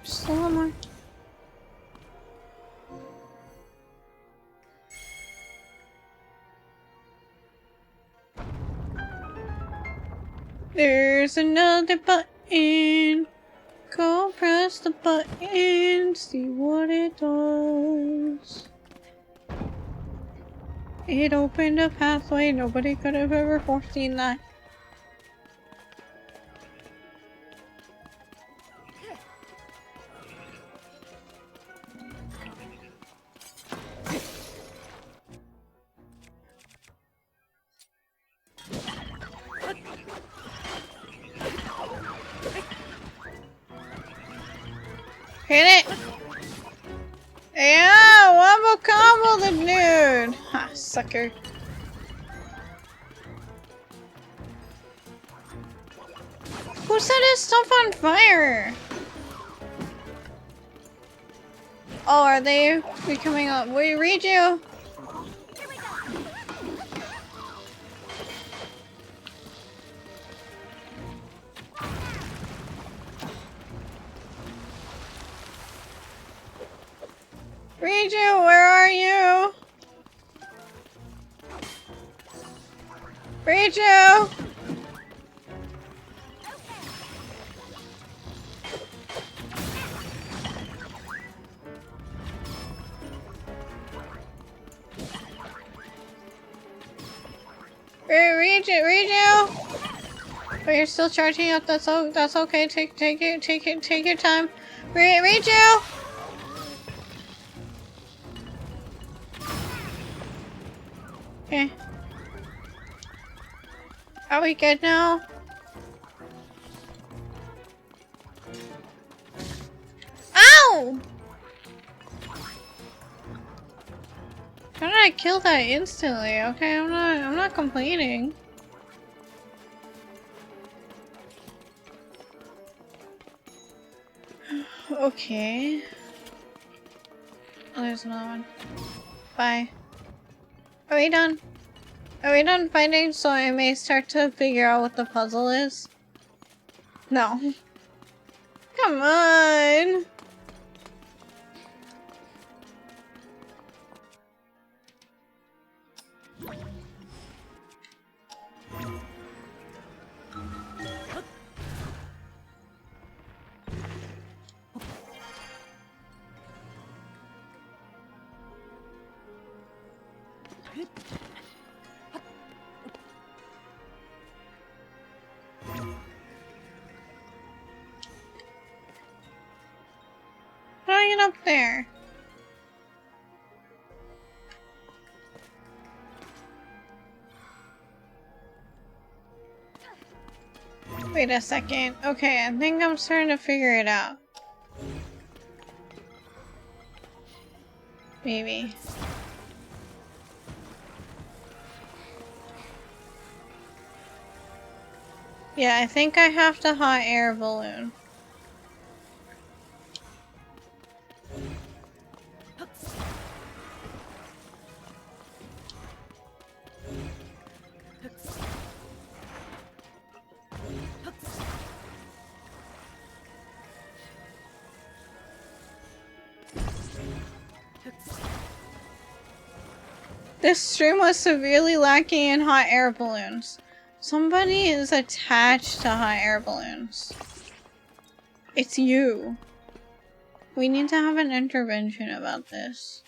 Just a little more. There's another button. Go press the button, see what it does. It opened a pathway, nobody could have ever foreseen that. Hit it! Yeah, wombo combo the dude! Ha, sucker. Who set his stuff on fire? Oh, are they becoming up? We read you. Riju, where are you? Riju! Riju! Oh, you're still charging up. That's okay. Take your time. Riju! Okay. Are we good now? Ow! How did I kill that instantly? Okay, I'm not complaining. Okay. Oh, there's another one. Bye. Are we done? Are we done fighting so I may start to figure out what the puzzle is? No. Come on! How do I get up there? Wait a second. Okay, I think I'm starting to figure it out. Maybe. Yeah, I think I have to hot air balloon. This stream was severely lacking in hot air balloons. Somebody is attached to hot air balloons. It's you. We need to have an intervention about this.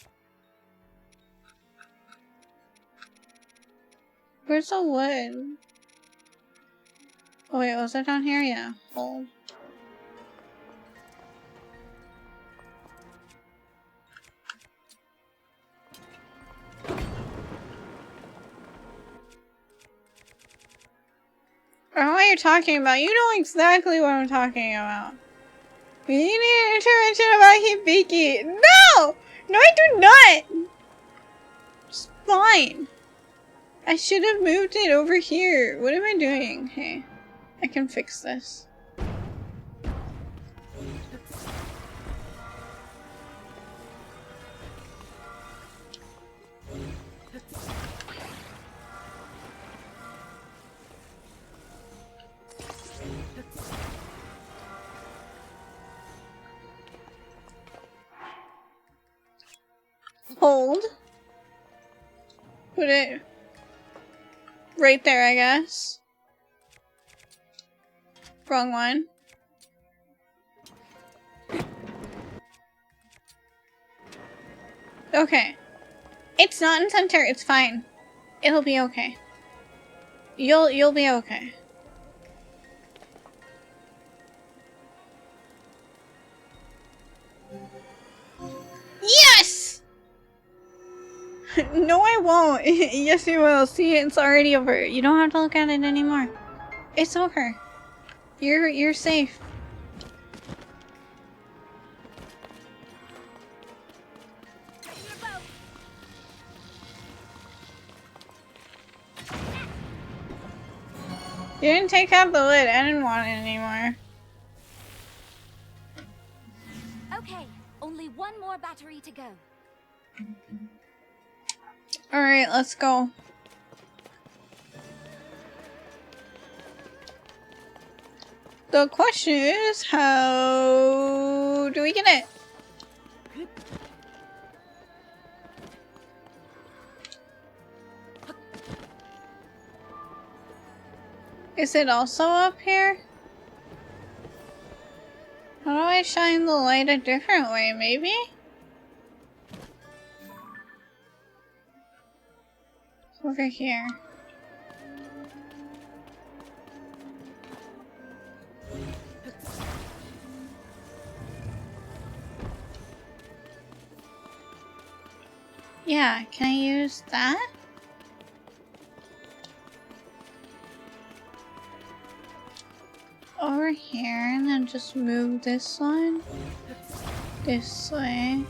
Where's the wood? Oh wait, was it down here? Yeah. Hold. I don't know what you're talking about. You know exactly what I'm talking about. We need an intervention about Hibiki. No! No, I do not! It's fine. I should have moved it over here. What am I doing? Hey, I can fix this. Hold. Put it right there, I guess. Wrong one. Okay. It's not in center, it's fine. It'll be okay. You'll be okay. Yes! No, I won't. Yes, you will. See, it's already over. You don't have to look at it anymore. It's over. You're safe. You didn't take out the lid. I didn't want it anymore. Okay, only Only one more battery to go. Alright, let's go. The question is, how do we get it? Is it also up here? How do I shine the light a different way, maybe? Over here. Yeah, can I use that? Over here, and then just move this one this way.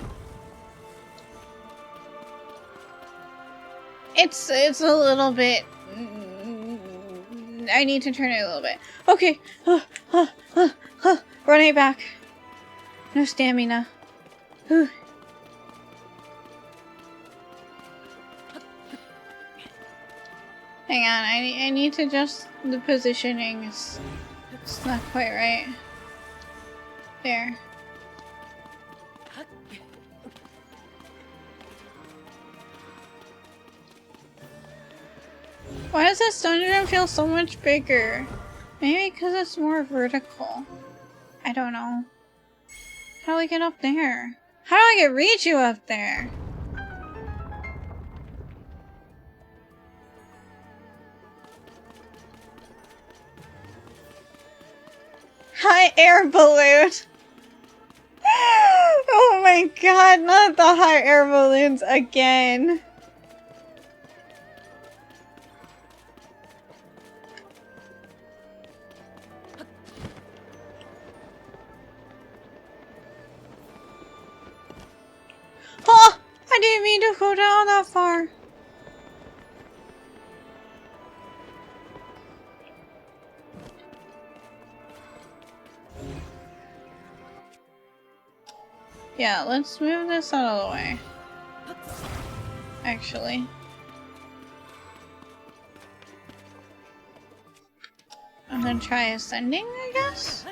It's a little bit. I need to turn it a little bit. Okay. Running back. No stamina. Whew. Hang on, I need to adjust the positioning. It's not quite right. There. Why does this dungeon feel so much bigger? Maybe because it's more vertical. I don't know. How do I get up there? How do I get Riju up there? Hot air balloon! Oh my god, not the hot air balloons again! Oh! I didn't mean to go down that far! Yeah, let's move this out of the way. Actually. I'm gonna try ascending, I guess?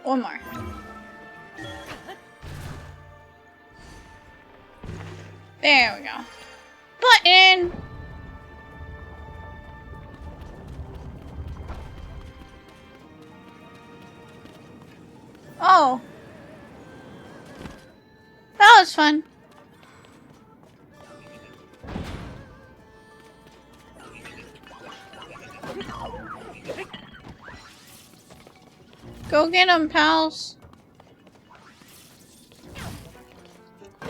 One more. There we go. Button! Oh. That was fun. Go get him, pals. I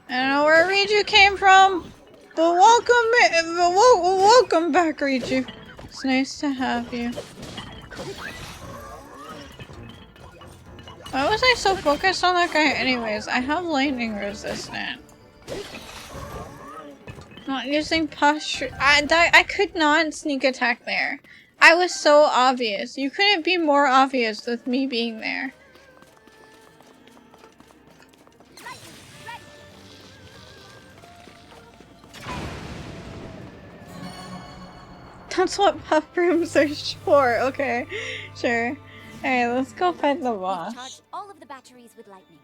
don't know where Riju came from, but welcome back, Riju. It's nice to have you. Why was I so focused on that guy anyways? I have lightning resistant. Not using posture. I could not sneak attack there. I was so obvious. You couldn't be more obvious with me being there. That's what puff rooms are for. Okay, sure. Alright, let's go fight the boss. We've charged all of the batteries with lightning.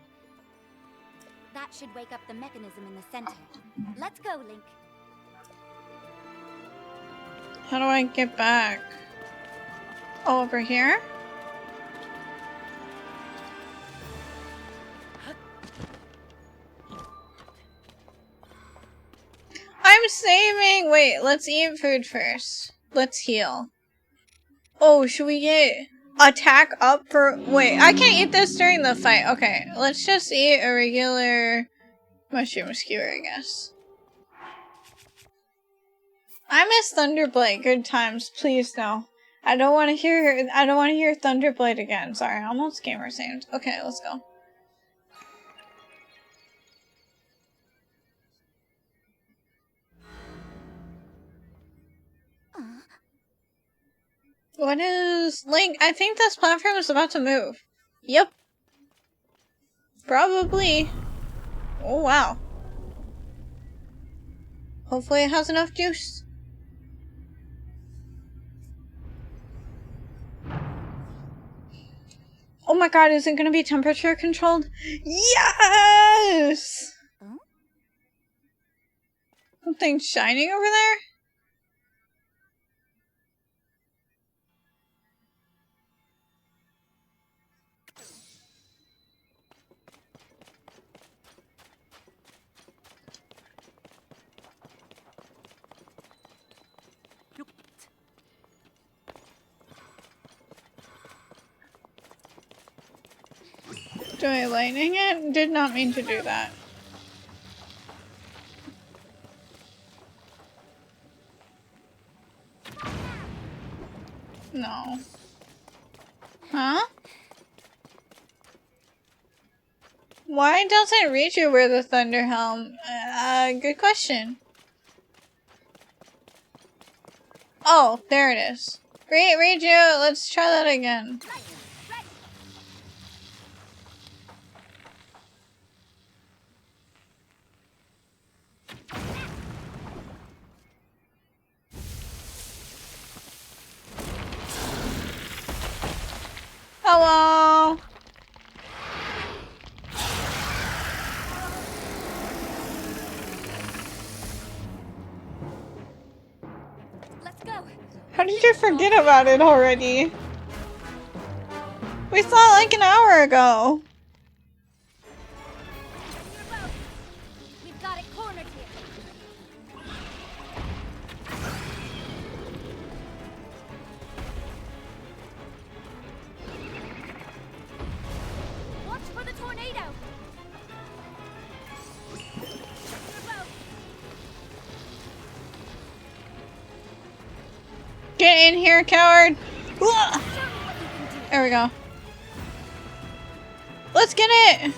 That should wake up the mechanism in the center. Let's go, Link. How do I get back? Oh, over here? I'm saving! Wait, let's eat food first. Let's heal. Oh, should we get attack up for- wait, I can't eat this during the fight. Okay, let's just eat a regular mushroom skewer, I guess. I miss Thunderblade. Good times. Please no. I don't want to hear Thunderblade again. Sorry, I almost gamer saved. Okay, let's go. What is Link? I think this platform is about to move. Yep. Probably. Oh wow. Hopefully it has enough juice. Oh my god, is it gonna be temperature controlled? Yes! Huh? Something shining over there? Do I lightning it? Did not mean to do that. No. Huh? Why doesn't Riju wear the Thunder Helm? Good question. Oh, there it is. Great, Riju, let's try that again. Hello! Let's go. How did you forget about it already? We saw it like an hour ago. We've got it cornered here. Watch for the tornado. Get in here, coward! Ugh. There we go. Let's get it!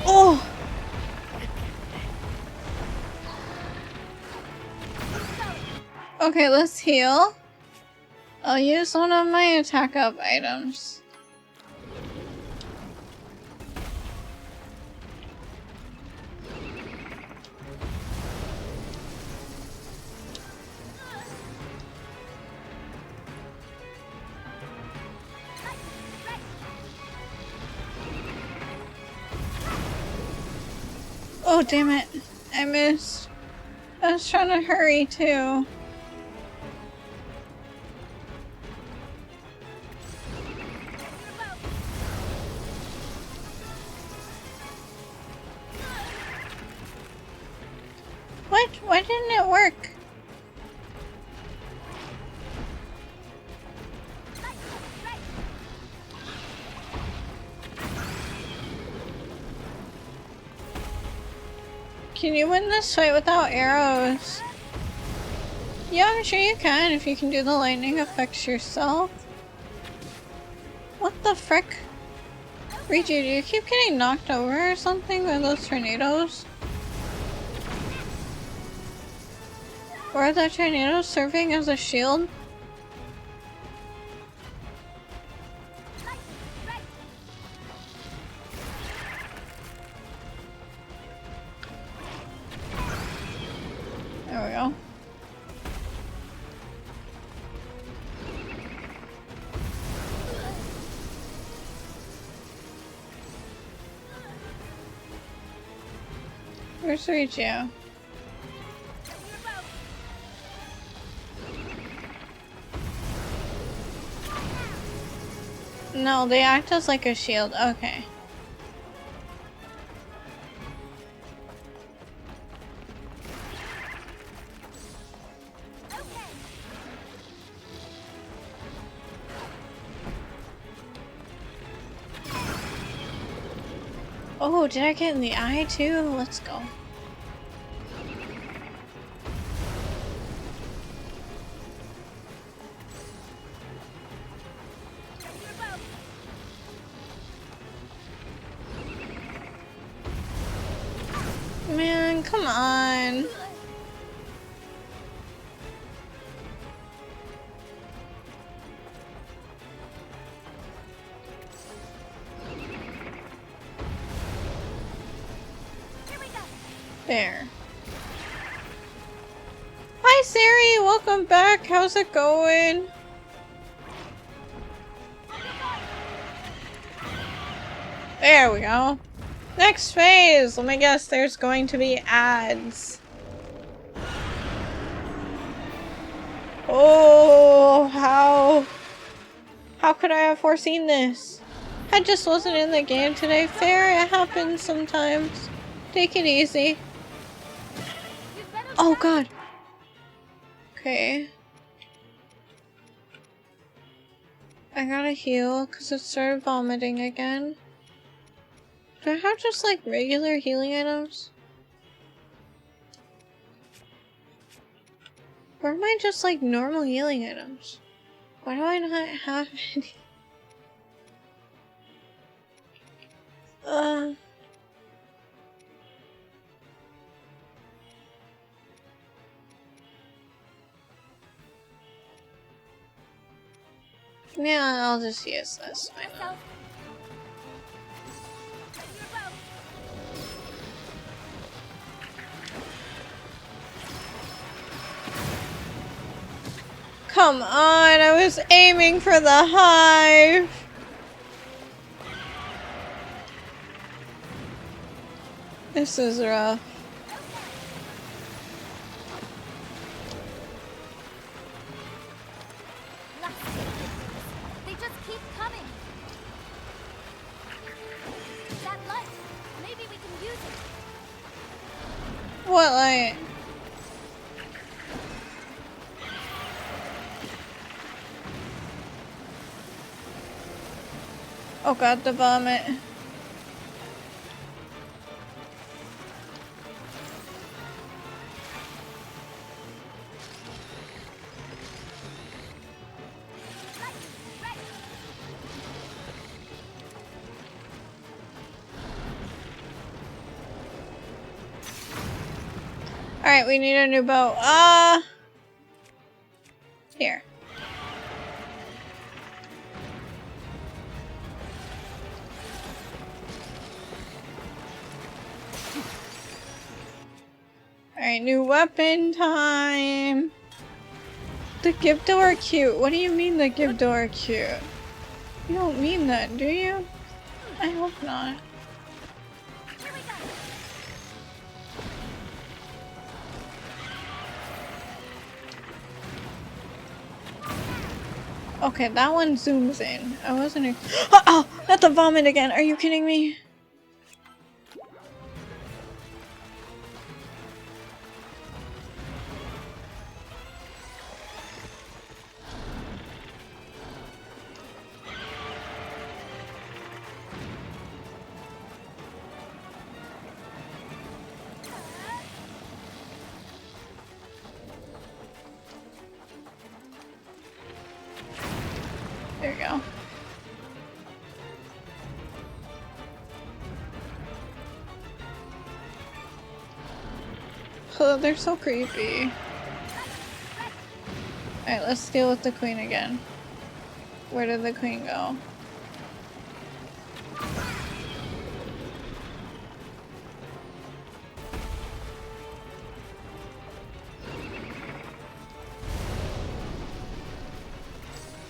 Oh! Okay, let's heal. I'll use one of my attack up items. Oh, damn it. I missed. I was trying to hurry too. What? Why didn't it work? Can you win this fight without arrows? Yeah, I'm sure you can if you can do the lightning effects yourself. What the frick? Riju, do you keep getting knocked over or something by those tornadoes? Or are the tornadoes serving as a shield? There we go. Where's Riju? No, they act as like a shield. Okay. Oh, did I get in the eye too? Let's go. on, come on. There. Hi Siri, welcome back. How's it going? There we go. Next phase. Let me guess, there's going to be ads. Oh, how could I have foreseen this? I just wasn't in the game today. Fair, it happens sometimes. Take it easy. Oh god. Okay. I gotta heal because it started vomiting again. Do I have just like regular healing items? Or am I just like normal healing items? Why do I not have any? Yeah, I'll just use this. Why not? Come on, I was aiming for the hive. This is rough. They just keep coming. That light. Maybe we can use it. What light? Oh god, the vomit. Alright, we need a new bow. Here. Alright, new weapon time. The Gibdo are cute. What do you mean the Gibdo are cute? You don't mean that, do you? I hope not. Okay, that one zooms in. I wasn't. Oh, not the vomit again. Are you kidding me? There you go. Oh, they're so creepy. Alright, let's deal with the queen again. Where did the queen go?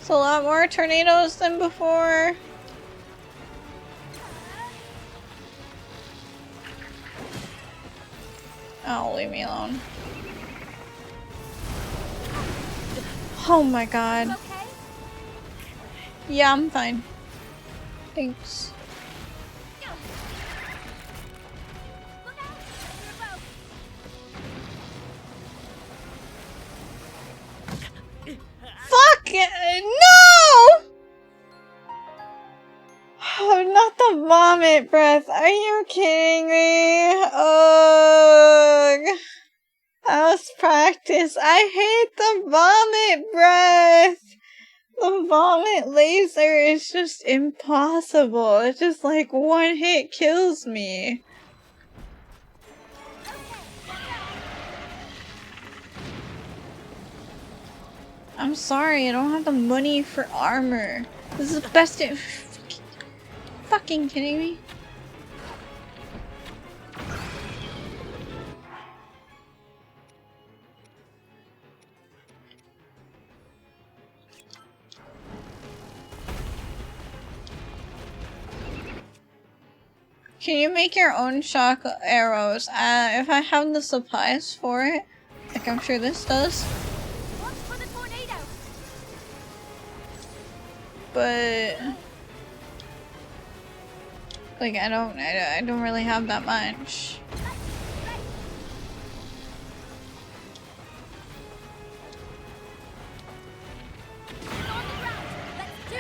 It's a lot more tornadoes than before. Oh, leave me alone. Oh my god. Okay? Yeah, I'm fine. Thanks. Look out! Your boat. Fuck it! No! Oh, not the vomit breath. Are you kidding me? Ugh. That was practice. I hate the vomit breath. The vomit laser is just impossible. It's just like one hit kills me. Okay. I'm sorry, I don't have the money for armor. This is the best day. Fucking kidding me? Can you make your own shock arrows? If I have the supplies for it, like I'm sure this does. Watch for the tornado. But like I don't really have that much.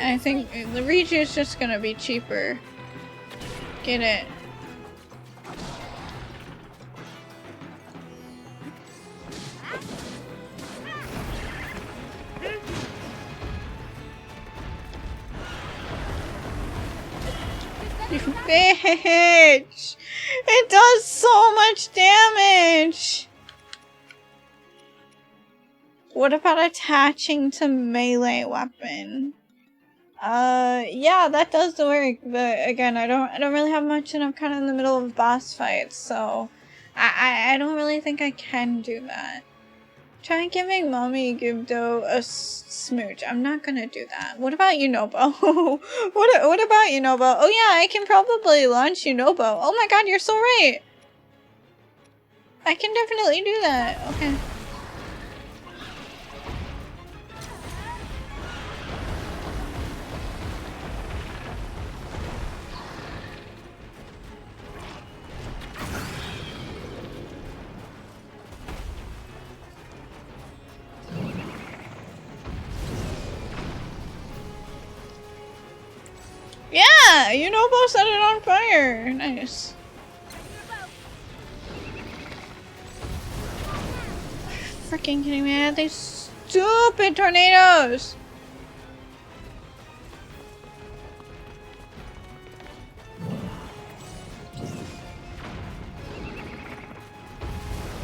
I think the reach is just gonna be cheaper. Get it. You bitch! It does so much damage! What about attaching to melee weapon? Yeah, that does work, but again, I don't really have much and I'm kind of in the middle of boss fights, so I don't really think I can do that. Try giving Mommy Gibdo a smooch. I'm not gonna do that. What about Yunobo? what about Yunobo? Oh yeah, I can probably launch Yunobo. Oh my god, you're so right! I can definitely do that. Okay. Yeah, Yunobo set it on fire. Nice. Freaking kidding me? I had these stupid tornadoes.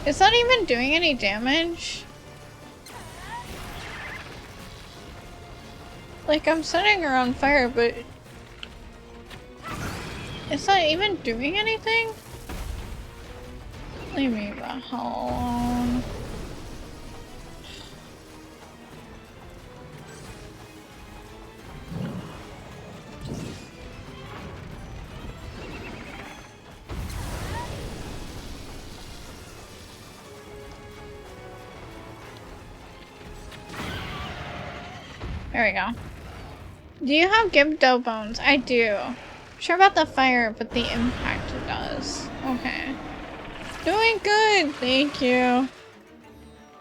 It's not even doing any damage. Like, I'm setting her on fire, but it's not even doing anything? Leave me the hell alone. There we go. Do you have Gibdo bones? I do. Sure about the fire, but the impact it does. Okay. Doing good, thank you.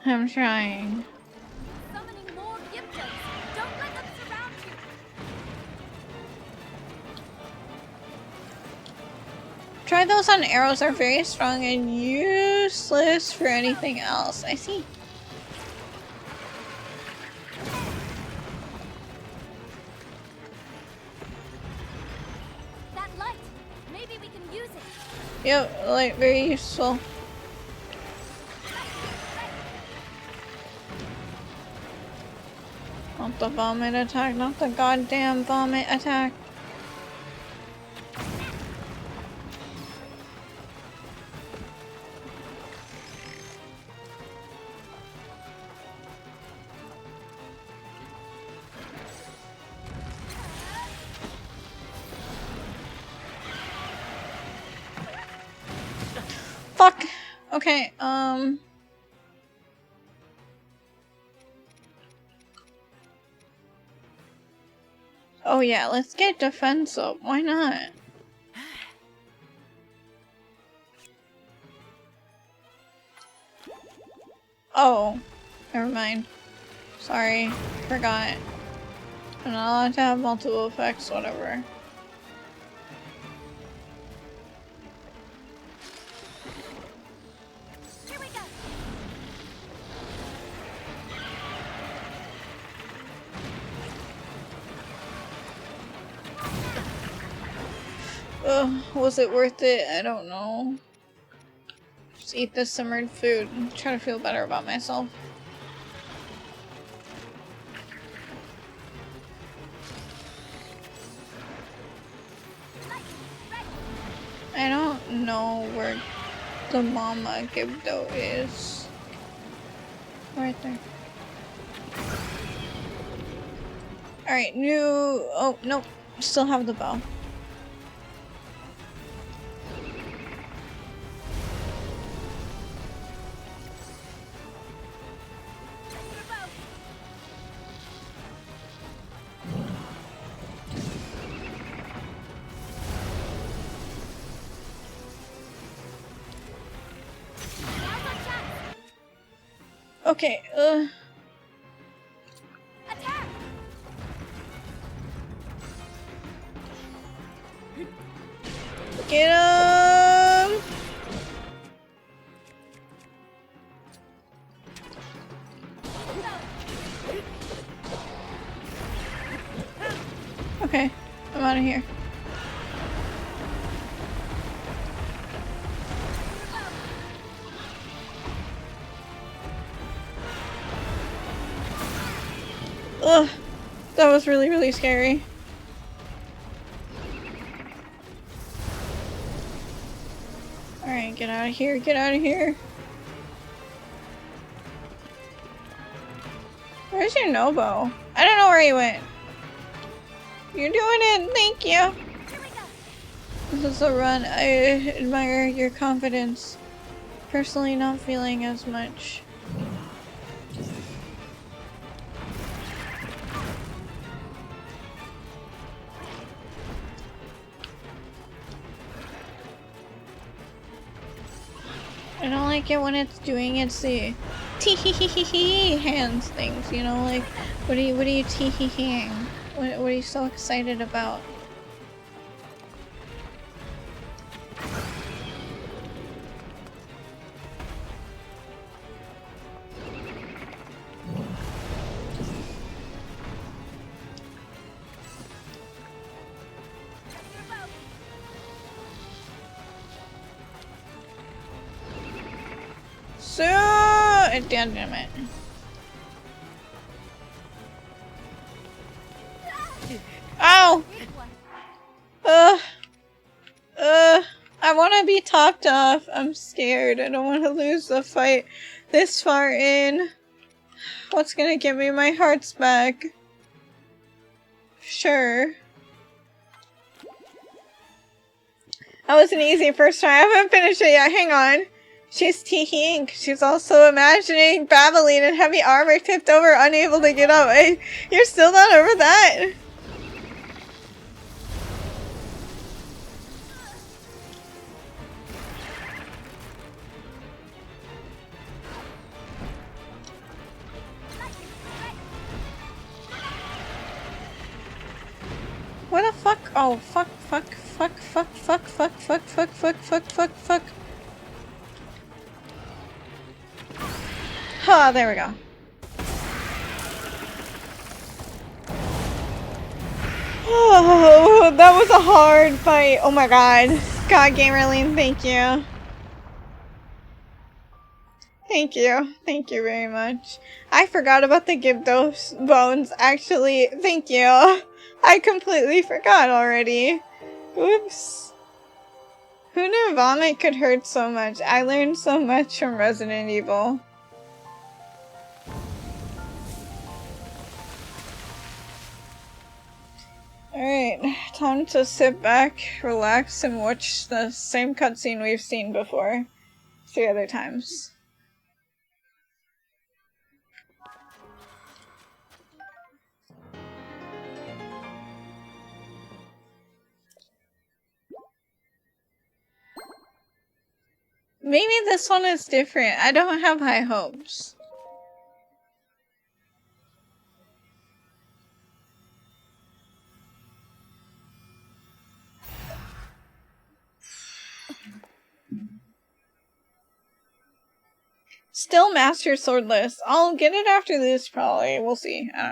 I'm trying. Summoning more Gibdos. Don't let them surround you. Try those on arrows are very strong and useless for anything else. I see. That light. Maybe we can use it. Yep, like very useful. Not the vomit attack, not the goddamn vomit attack. Fuck! Okay, oh yeah, let's get defense up. Why not? Oh, never mind. Sorry, forgot. I'm not allowed to have multiple effects, whatever. Here we go. Ugh, was it worth it? I don't know. Just eat this simmered food and try to feel better about myself. I don't know where the Mama Gibdo is. Right there. Alright, new... Oh, nope. Still have the bow. Okay, Attack! get him! Okay, I'm out of here. Ugh, that was really, really scary. Alright, get out of here, get out of here. Where's your Nobo? I don't know where he went. You're doing it, thank you. Here we go. This is a run. I admire your confidence. Personally, not feeling as much. I don't like it when it's doing its the tee-hee-hee-hee hands things, you know, like, what are you tee-hee-heeing? What are you so excited about? So, damn it. Ow! I want to be topped off. I'm scared. I don't want to lose the fight this far in. What's gonna give me my hearts back? Sure. That was an easy first try. I haven't finished it yet. Hang on. She's teeing. She's also imagining Babbling in heavy armor tipped over, unable to get up. You're still not over that? What the fuck? Oh, fuck. Ah, there we go. Oh, that was a hard fight. Oh my god. God, Gamerling, thank you. Thank you. Thank you very much. I forgot about the Gibdos bones, actually. Thank you. I completely forgot already. Oops. Who knew vomit could hurt so much? I learned so much from Resident Evil. Alright, time to sit back, relax, and watch the same cutscene we've seen before. 3 other times. Maybe this one is different. I don't have high hopes. Still Master Swordless. I'll get it after this, probably. We'll see. I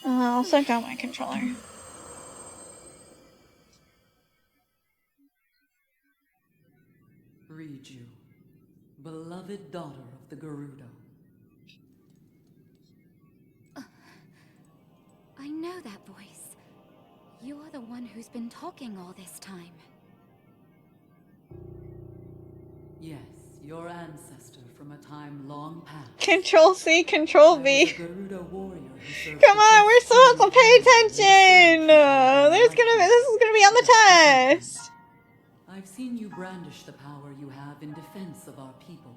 don't know. I'll set down my controller. Riju, beloved daughter of the Gerudo. I know that voice. You're the one who's been talking all this time. Yes, your ancestor from a time long past. Control C, Control I was V. a Gerudo warrior who served Come the on, we're destiny supposed to pay attention. This is gonna be on the test. I've seen you brandish the power you have in defense of our people.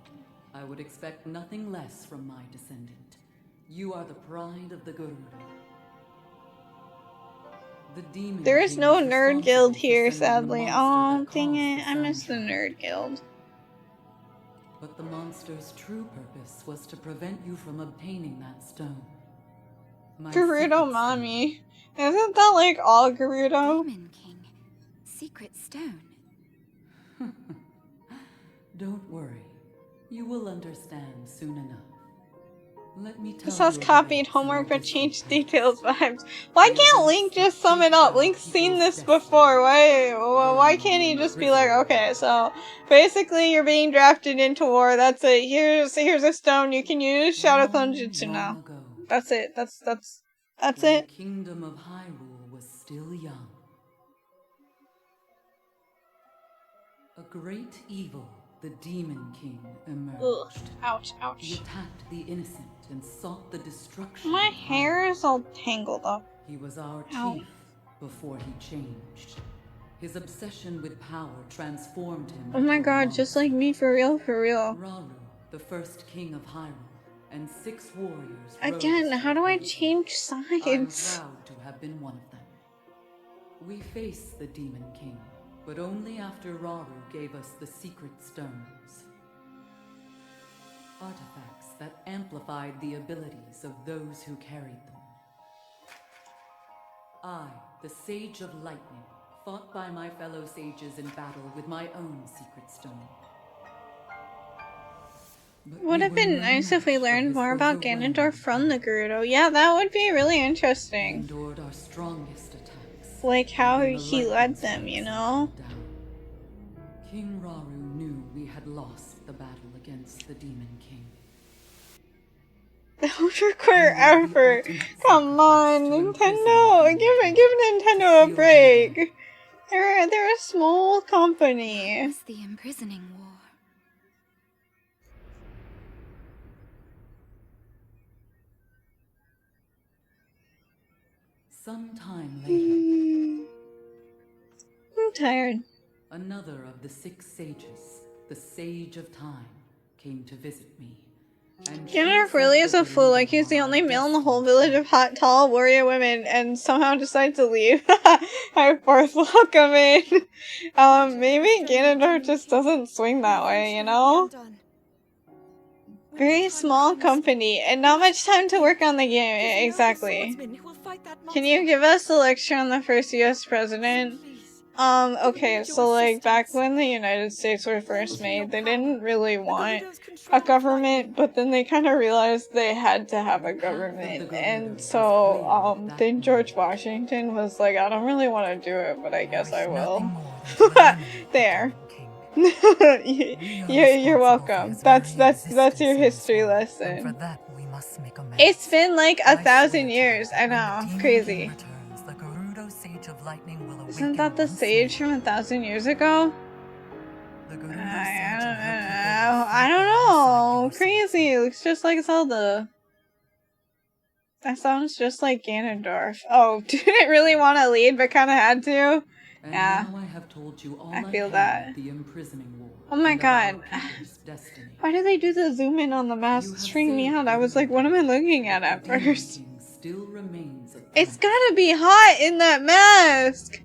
I would expect nothing less from my descendant. You are the pride of the Gerudo. The demon There is king no is nerd responsible guild for here, sending the sadly. monster Oh, that dang caused it. I miss the Sandra. nerd guild. But the monster's true purpose was to prevent you from obtaining that stone. My secret Gerudo stone. mommy. Isn't that like all Gerudo? Demon King. Secret stone. Don't worry. You will understand soon enough. Let me tell This you has of copied events homework in but our changed distant details past. vibes. Why The can't Link events that just sum it shaped up? our Link's seen people's this destiny. before. Why can't he just be like, okay, so basically you're being drafted into war. That's it. Here's a stone you can use. Shadow Clone Jutsu Long now. ago, That's it. That's when it. the kingdom of Hyrule was still young, a great evil, the Demon King, emerged. Ugh. Ouch. He Ouch. attacked the innocent and sought the destruction My of hair Hyrule. is all tangled up. He was our Ow. chief before he changed. His obsession with power transformed him. Oh my into a god, just like monster. me, for real, for real. Rauru, the first king of Hyrule, and 6 warriors. Again, rose how to do I defeat change him. I'm sides? proud to have been one of them. We faced the Demon King, but only after Rauru gave us the secret stones. Artifacts that amplified the abilities of those who carried them. I, the Sage of Lightning, fought by my fellow sages in battle with my own secret stone. But Would we have were been no nice if we match for learned his more about overwhelming Ganondorf from the power. Gerudo. Yeah, that would be really We interesting. endured our strongest attacks. Like how even the he lightning led them, you strikes know? were down. King Rauru knew we had lost the battle against the Demon King. That would require You will be effort. ultimate Come on, sacrifice to Nintendo! imprison Give Nintendo a Seal break. They're a small company. It's the imprisoning war. Sometime later, I'm tired. another of the 6 sages, the Sage of Time, came to visit me. And she Ganondorf set really is the a fool. Like, Gerudo he's the on only our male in the destiny. whole village of hot, tall warrior women, and somehow decides to leave. Our fourth welcome in. Maybe Ganondorf just doesn't swing that way, you know? Very small company, and not much time to work on the game. Exactly. Can you give us a lecture on the first US president? Okay, so like back when the United States were first made, they didn't really want a government, but then they kind of realized they had to have a government, and so then George Washington was like, I don't really want to do it, but I guess I will. There. You're welcome. That's your history lesson. It's been like 1,000 years. I know, crazy. Isn't that the sage from 1,000 years ago? I don't know. Crazy. Looks just like Zelda. That sounds just like Ganondorf. Oh, didn't really want to lead, but kind of had to. And Yeah. now I have told you all I I feel can that. of the imprisoning war. Oh my and of our god. people's destiny. Why did they do the zoom in on the mask? You It's have freaking me saved out. I was like, what am I looking at The Demon first? King still remains a It's threat. gotta be hot in that mask!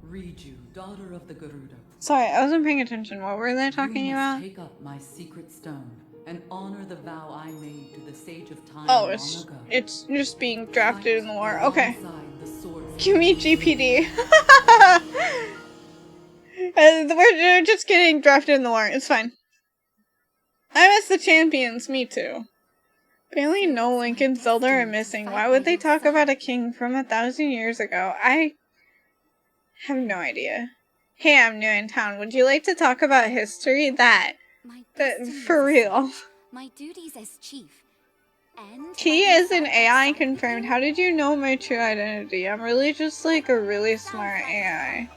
Riju, daughter of the Gerudo. Sorry, I wasn't paying attention. What were they talking you about? must take up my secret stone and honor the vow I made to the Sage of Time Oh, long it's ago. just being drafted in the war. Fight Okay. alongside the swords Give me GPD. We're just getting drafted in the war. It's fine. I miss the champions. Me too. Apparently no Link and Zelda are missing. Why would they talk about a king from 1,000 years ago? I have no idea. Hey, I'm new in town. Would you like to talk about history? My That destiny for as a real. sage, my duties as chief. And T is an AI confirmed. How did you know my true identity? I'm really just like a really smart AI.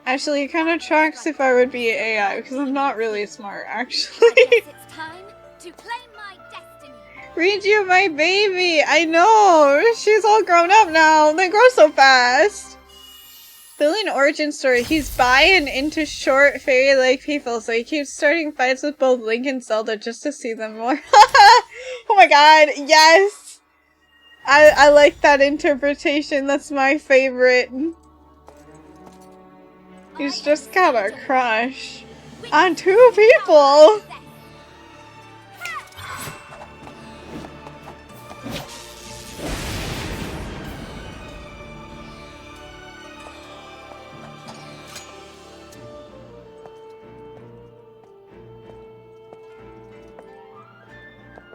Actually, it kind of tracks if I would be AI because I'm not really smart, I actually. guess it's time to claim my destiny. Read you, my baby. I know. She's all grown up now. They grow so fast. Villain origin story. He's bi and into short, fairy-like people, so he keeps starting fights with both Link and Zelda just to see them more. Oh my god, yes! I like that interpretation. That's my favorite. He's just got a crush on two people.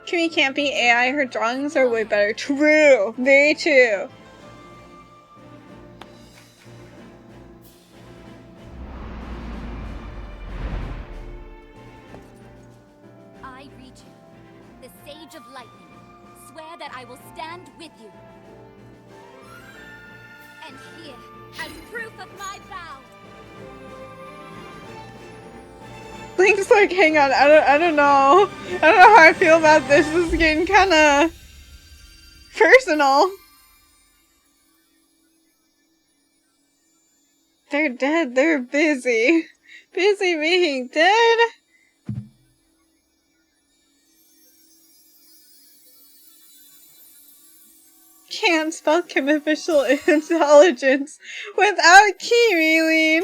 Kimi can't be AI, her drawings are way better. True! Very true. I, Riju, the Sage of Lightning, swear that I will stand with you. And here, as proof of my vow, Link's like, hang on, I don't know. I don't know how I feel about this. This is getting kinda personal. They're dead, they're busy. Busy being dead. Can't spell chemical intelligence without Kimi-Lean.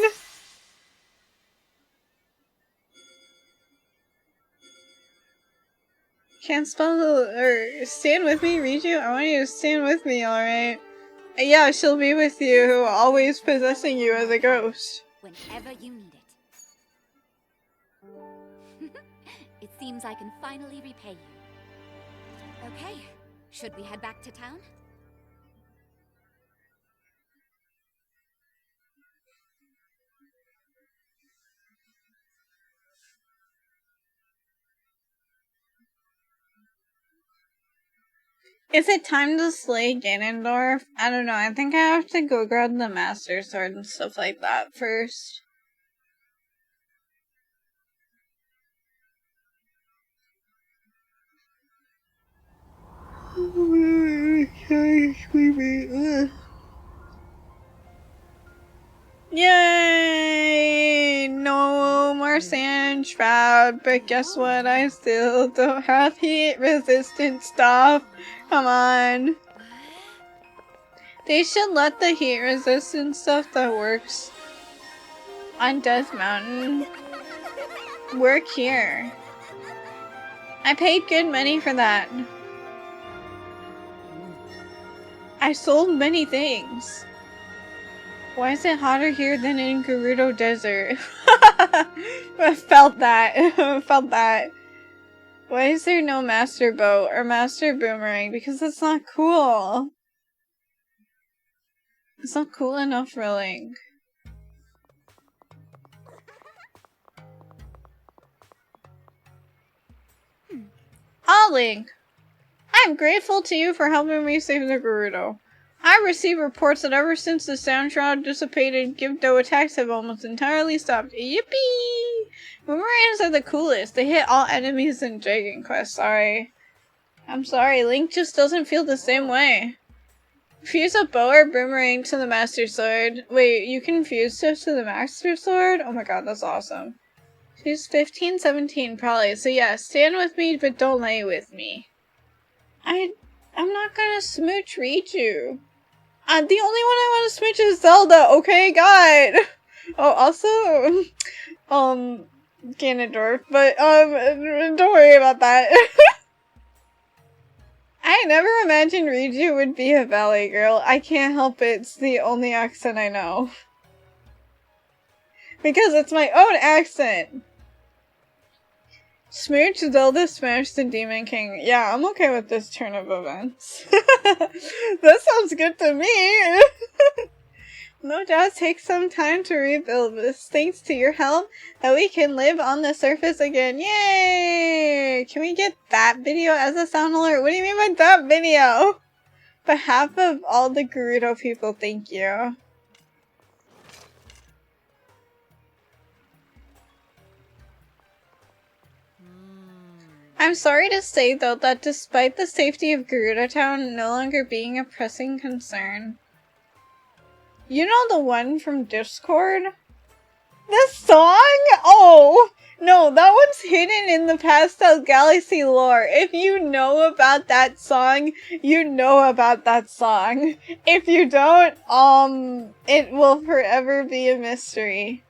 Can't spell or stand with me, Riju? I want you to stand with me, alright? Yeah, she'll be with you, always possessing you as a ghost. whenever you need it. It seems I can finally repay you. Okay, should we head back to town? Is it time to slay Ganondorf? I don't know, I think I have to go grab the Master Sword and stuff like that first. Yay! No more sand shroud, but guess what? I still don't have heat resistant stuff. Come on. They should let the heat resistant stuff that works on Death Mountain work here. I paid good money for that. I sold many things. Why is it hotter here than in Gerudo Desert? I felt that. I felt that. Why is there no Master Boat or Master Boomerang? Because that's not cool. It's not cool enough for Link. Ah, Link. I am grateful to you for helping me save the Gerudo. I received reports that ever since the Sound Shroud dissipated, Gibdo attacks have almost entirely stopped. Yippee! Boomerangs are the coolest. They hit all enemies in Dragon Quest. Sorry. I'm sorry, Link just doesn't feel the same way. Fuse a bow or boomerang to the Master Sword. Wait, you can fuse stuff to the Master Sword? Oh my god, that's awesome. She's 15, 17 probably. So yeah, stand with me, but don't lay with me. I'm not gonna smooch Riju. The only one I want to smooch is Zelda, okay, God! Oh, also, Ganondorf, but, don't worry about that. I never imagined Riju would be a ballet girl. I can't help it, it's the only accent I know. Because it's my own accent! Smooch, Zelda, smash the Demon King. Yeah, I'm okay with this turn of events. That sounds good to me! No doubt take some time to rebuild this. Thanks to your help that we can live on the surface again. Yay! Can we get that video as a sound alert? What do you mean by that video? On behalf of all the Gerudo people, thank you. I'm sorry to say though that despite the safety of Gerudo Town no longer being a pressing concern. You know the one from Discord? The song? Oh! No, that one's hidden in the Pastel Galaxy lore. If you know about that song, you know about that song. If you don't, it will forever be a mystery.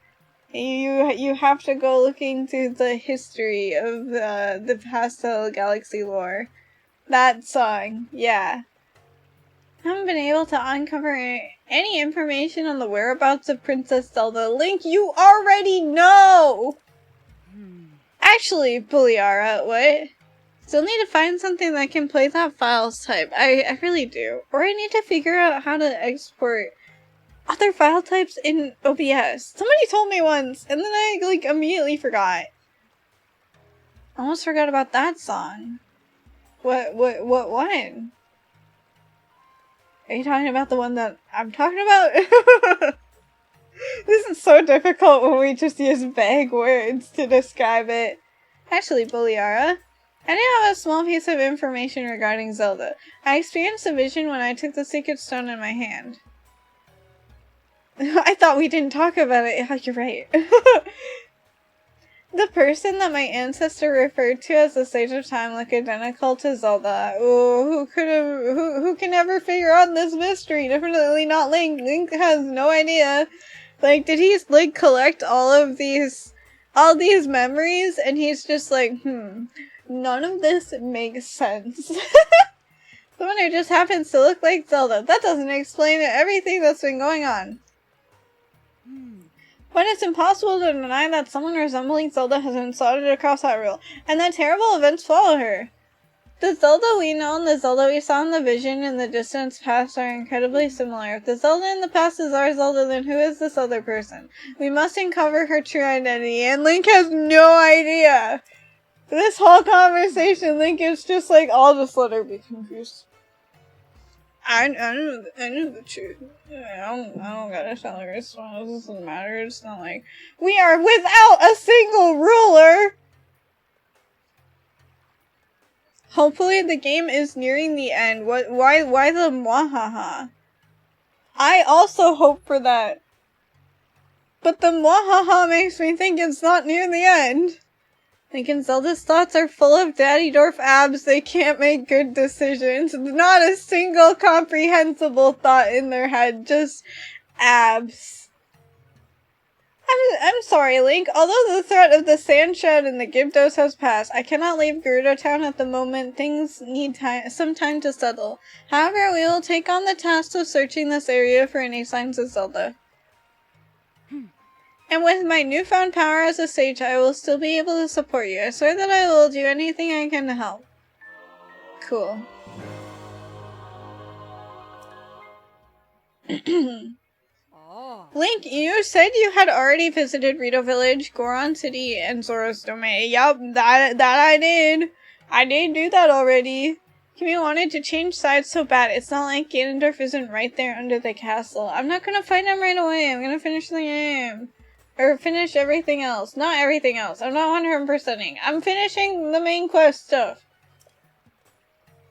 You have to go looking through the history of the Pastel Galaxy lore. That song, yeah. I haven't been able to uncover any information on the whereabouts of Princess Zelda. Link, you already know! Actually, Buliara, what? Still need to find something that can play that files type. I really do. Or I need to figure out how to export other file types in OBS. Somebody told me once, and then I, like, immediately forgot. Almost forgot about that song. What one? Are you talking about the one that I'm talking about? This is so difficult when we just use vague words to describe it. Actually, Buliara, I do have a small piece of information regarding Zelda. I experienced a vision when I took the Secret Stone in my hand. I thought we didn't talk about it. Yeah, you're right. The person that my ancestor referred to as the Sage of Time looked identical to Zelda. Ooh, who can ever figure out this mystery? Definitely not Link. Link has no idea. Like, did he, like, collect all these memories? And he's just like, none of this makes sense. The one who just happens to look like Zelda. That doesn't explain everything that's been going on. But it's impossible to deny that someone resembling Zelda has been slotted across Hyrule, and that terrible events follow her. The Zelda we know and the Zelda we saw in the vision in the distant past are incredibly similar. If the Zelda in the past is our Zelda, then who is this other person? We must uncover her true identity, and Link has no idea! This whole conversation, Link is just like, I'll just let her be confused. I know the truth. I don't gotta tell her. It doesn't matter. It's not like we are without a single ruler. Hopefully, the game is nearing the end. Why the mwahaha? I also hope for that, but the mwahaha makes me think it's not near the end. Link and Zelda's thoughts are full of Daddy Dwarf abs. They can't make good decisions. Not a single comprehensible thought in their head. Just abs. I'm sorry, Link. Although the threat of the Sand Shed and the Gyptos has passed, I cannot leave Gerudo Town at the moment. Things need some time to settle. However, we will take on the task of searching this area for any signs of Zelda. And with my newfound power as a sage, I will still be able to support you. I swear that I will do anything I can to help. Cool. Link, you said you had already visited Rito Village, Goron City, and Zora's Domain. Yup, that I did. I did do that already. Kimi wanted to change sides so bad. It's not like Ganondorf isn't right there under the castle. I'm not gonna fight him right away. I'm gonna finish the game. Or finish everything else. Not everything else. I'm not 100%ing. I'm finishing the main quest stuff.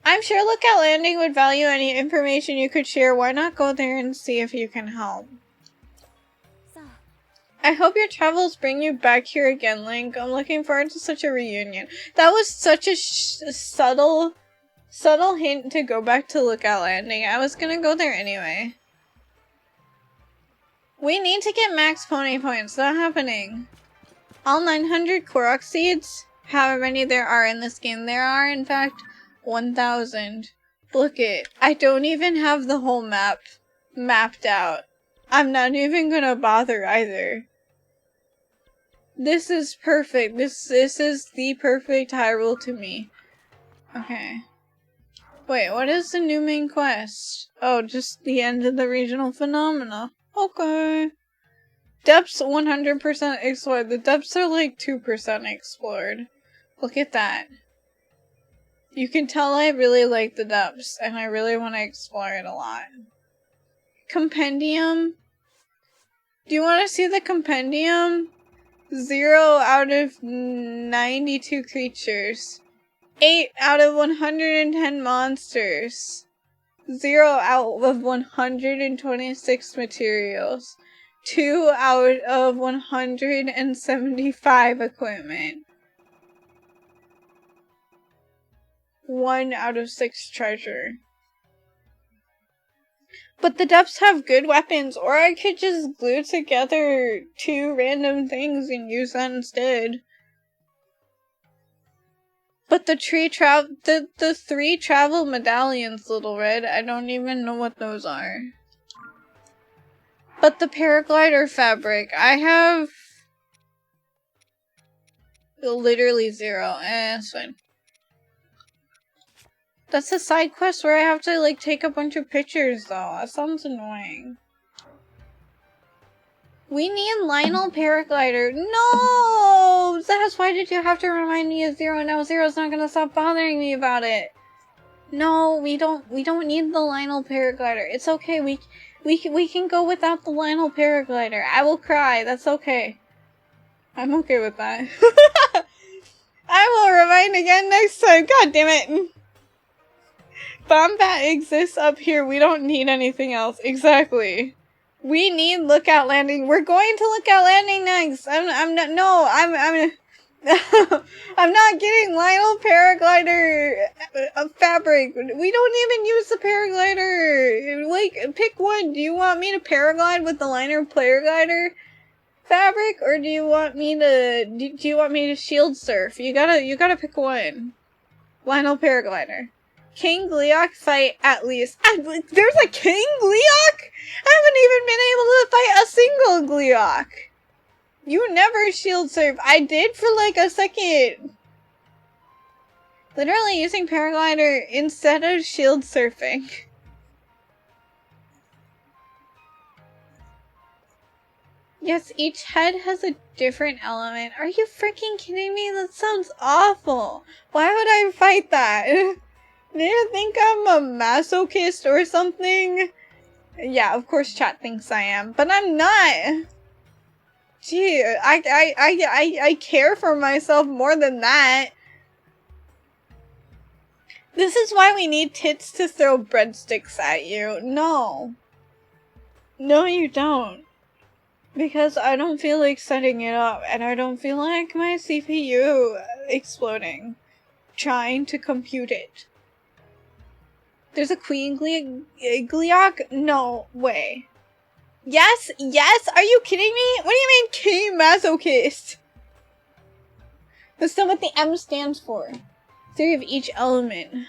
I'm sure Lookout Landing would value any information you could share. Why not go there and see if you can help? I hope your travels bring you back here again, Link. I'm looking forward to such a reunion. That was such a subtle hint to go back to Lookout Landing. I was gonna go there anyway. We need to get max pony points. Not happening. All 900 Korok seeds? However many there are in this game. There are, in fact, 1,000. Look it. I don't even have the whole map mapped out. I'm not even gonna bother either. This is perfect. This is the perfect Hyrule to me. Okay. Wait, what is the new main quest? Oh, just the end of the regional phenomena. Okay. Depths 100% explored. The depths are like 2% explored. Look at that. You can tell I really like the depths, and I really want to explore it a lot. Compendium. Do you want to see the compendium? 0 out of 92 creatures. 8 out of 110 monsters. 0 out of 126 materials. 2 out of 175 equipment. 1 out of 6 treasure. But the depths have good weapons, or I could just glue together 2 random things and use that instead. But the 3 travel medallions, Little Red, I don't even know what those are. But the paraglider fabric, I have literally 0. It's fine. That's a side quest where I have to, like, take a bunch of pictures, though. That sounds annoying. We need Lionel Paraglider. No! Zaz, why did you have to remind me of 0? Now 0's not gonna stop bothering me about it. No, we don't need the Lionel Paraglider. It's okay, we can go without the Lionel Paraglider. I will cry, that's okay. I'm okay with that. I will remind again next time, god damn it! Bombat exists up here, we don't need anything else. Exactly. We need Lookout Landing. We're going to Lookout Landing next. I'm not getting Lionel Paraglider fabric. We don't even use the paraglider. Like, pick one. Do you want me to paraglide with the Lionel Paraglider fabric, or do you want me to shield surf? You gotta pick one. Lionel Paraglider. King Gleeok fight at least. There's a King Gleeok? I haven't even been able to fight a single Gleeok. You never shield surf. I did for like a second. Literally using paraglider instead of shield surfing. Yes, each head has a different element. Are you freaking kidding me? That sounds awful. Why would I fight that? Do you think I'm a masochist or something? Yeah, of course chat thinks I am, but I'm not. Gee, I care for myself more than that. This is why we need tits to throw breadsticks at you. No. No, you don't. Because I don't feel like setting it up, and I don't feel like my CPU exploding. Trying to compute it. There's a Queen Gleeok? No way. Yes? Yes? Are you kidding me? What do you mean King Masochist? That's not what the M stands for. 3 of each element.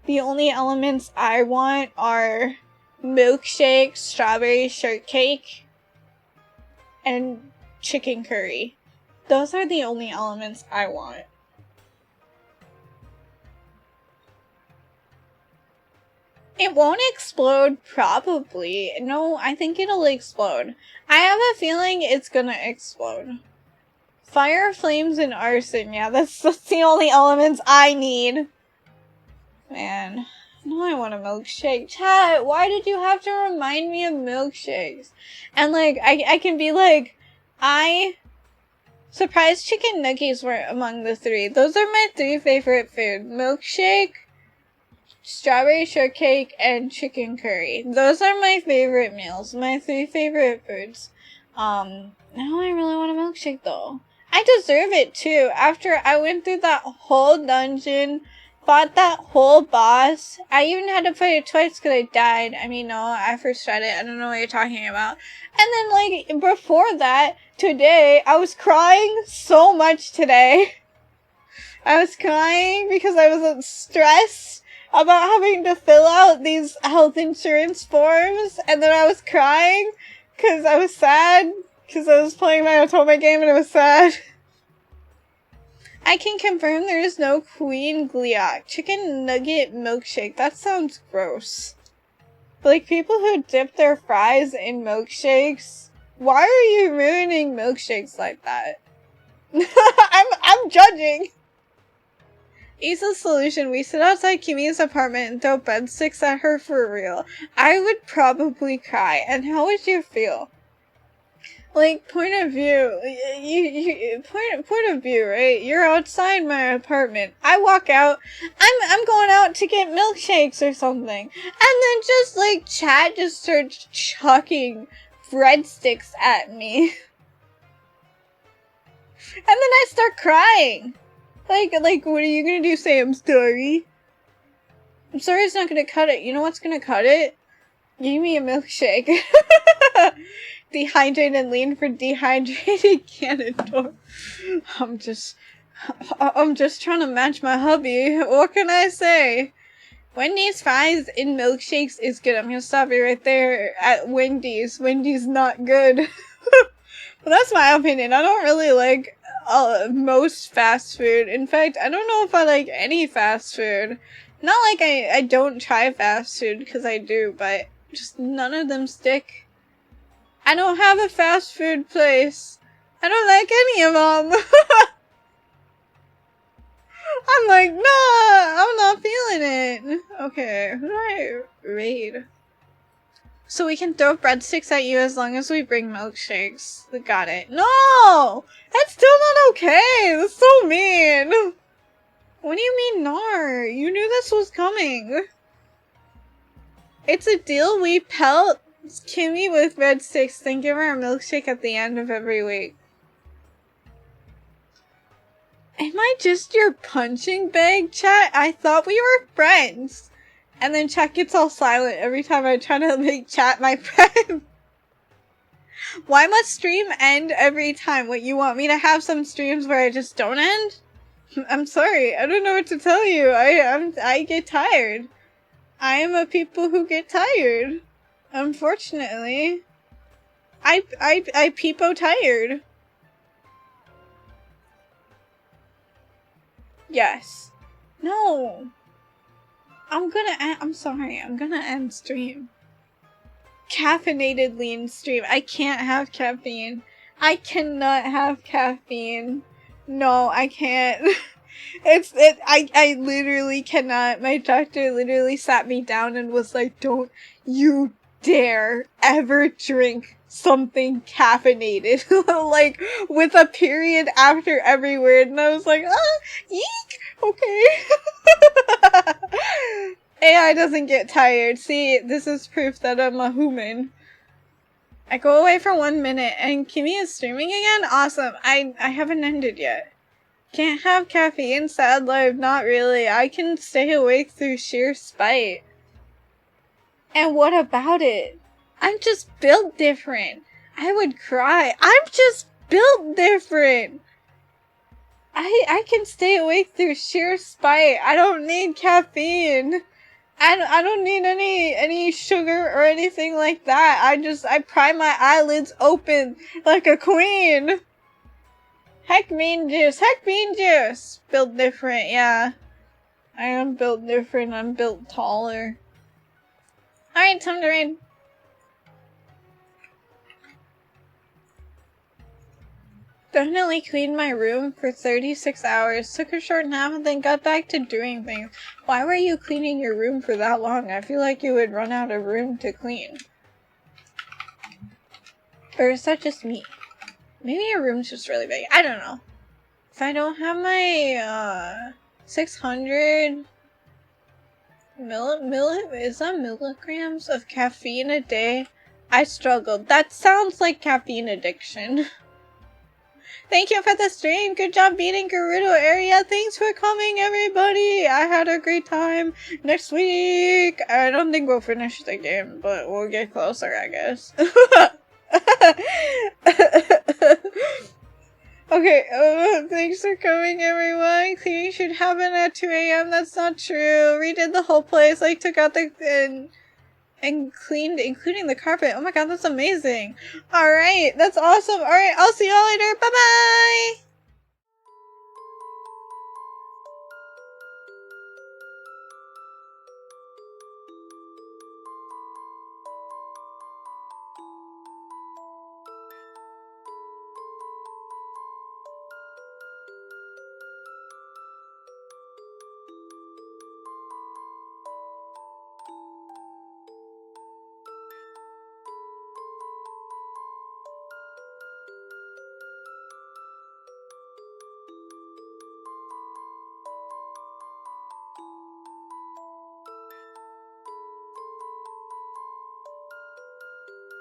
The only elements I want are milkshake, strawberry shortcake, and chicken curry. Those are the only elements I want. It won't explode, probably. No, I think it'll explode. I have a feeling it's gonna explode. Fire, flames, and arson. Yeah, that's the only elements I need. Man, no, I want a milkshake. Chat, why did you have to remind me of milkshakes? And, like, I can be like, surprised chicken nuggets were among the 3. Those are my 3 favorite food. Milkshake, strawberry shortcake, and chicken curry. Those are my favorite meals. My 3 favorite foods. Now I really want a milkshake, though. I deserve it, too. After I went through that whole dungeon, fought that whole boss. I even had to fight it twice because I died. I mean, no, I first tried it. I don't know what you're talking about. And then, like, before that, today, I was crying so much today. I was crying because I was stressed about having to fill out these health insurance forms, and then I was crying because I was sad because I was playing my Otome game and it was sad. I can confirm there is no Queen Gleeok. Chicken nugget milkshake. That sounds gross. Like, people who dip their fries in milkshakes, why are you ruining milkshakes like that? I'm judging. Easy solution, we sit outside Kimi's apartment and throw bed sticks at her for real. I would probably cry. And how would you feel? Like, point of view, point of view, right? You're outside my apartment. I walk out, I'm going out to get milkshakes or something. And then just, like, chat just starts chucking breadsticks at me. And then I start crying. Like, what are you gonna do? Say I'm sorry? I'm sorry it's not gonna cut it. You know what's gonna cut it? Give me a milkshake. Dehydrate and lean for dehydrated Ganondorf. I'm just trying to match my hubby. What can I say? Wendy's fries in milkshakes is good. I'm gonna stop you right there at Wendy's. Wendy's not good. Well, that's my opinion. I don't really like most fast food. In fact, I don't know if I like any fast food. Not like I don't try fast food, because I do, but just none of them stick. I don't have a fast food place. I don't like any of them. I'm like, nah, I'm not feeling it. Okay, who do I raid? So we can throw breadsticks at you as long as we bring milkshakes. We got it. No! That's still not okay! That's so mean! What do you mean, nar? You knew this was coming. It's a deal. We pelt Kimmy with breadsticks, then give her a milkshake at the end of every week. Am I just your punching bag, chat? I thought we were friends. And then chat gets all silent every time I try to make chat my friend. Why must stream end every time? What, you want me to have some streams where I just don't end? I'm sorry, I don't know what to tell you. I get tired. I am a people who get tired. Unfortunately. I peepo tired. Yes. No. I'm sorry, I'm gonna end stream. Caffeinated lean stream. I can't have caffeine. I cannot have caffeine. No, I can't. I literally cannot. My doctor literally sat me down and was like, don't you dare ever drink something caffeinated. Like, with a period after every word. And I was like, eek! Okay. AI doesn't get tired. See, this is proof that I'm a human. I go away for 1 minute and Kimmy is streaming again? Awesome. I haven't ended yet. Can't have caffeine, sad life, not really. I can stay awake through sheer spite. And what about it? I'm just built different. I would cry. I'm just built different. I can stay awake through sheer spite. I don't need caffeine. I don't need any sugar or anything like that. I pry my eyelids open like a queen. Heck bean juice. Heck bean juice. Built different, yeah. I am built different. I'm built taller. Alright, time to raid. Definitely cleaned my room for 36 hours, took a short nap, and then got back to doing things. Why were you cleaning your room for that long? I feel like you would run out of room to clean. Or is that just me? Maybe your room's just really big. I don't know. If I don't have my, 600 milligrams of caffeine a day, I struggled. That sounds like caffeine addiction. Thank you for the stream. Good job beating Gerudo area. Thanks for coming, everybody. I had a great time. Next week, I don't think we'll finish the game, but we'll get closer, I guess. Okay, thanks for coming, everyone. Cleaning should happen at 2 a.m. That's not true. Redid the whole place. Like, took out the... and cleaned, including the carpet. Oh my god, that's amazing. Alright, that's awesome. Alright, I'll see y'all later. Bye-bye!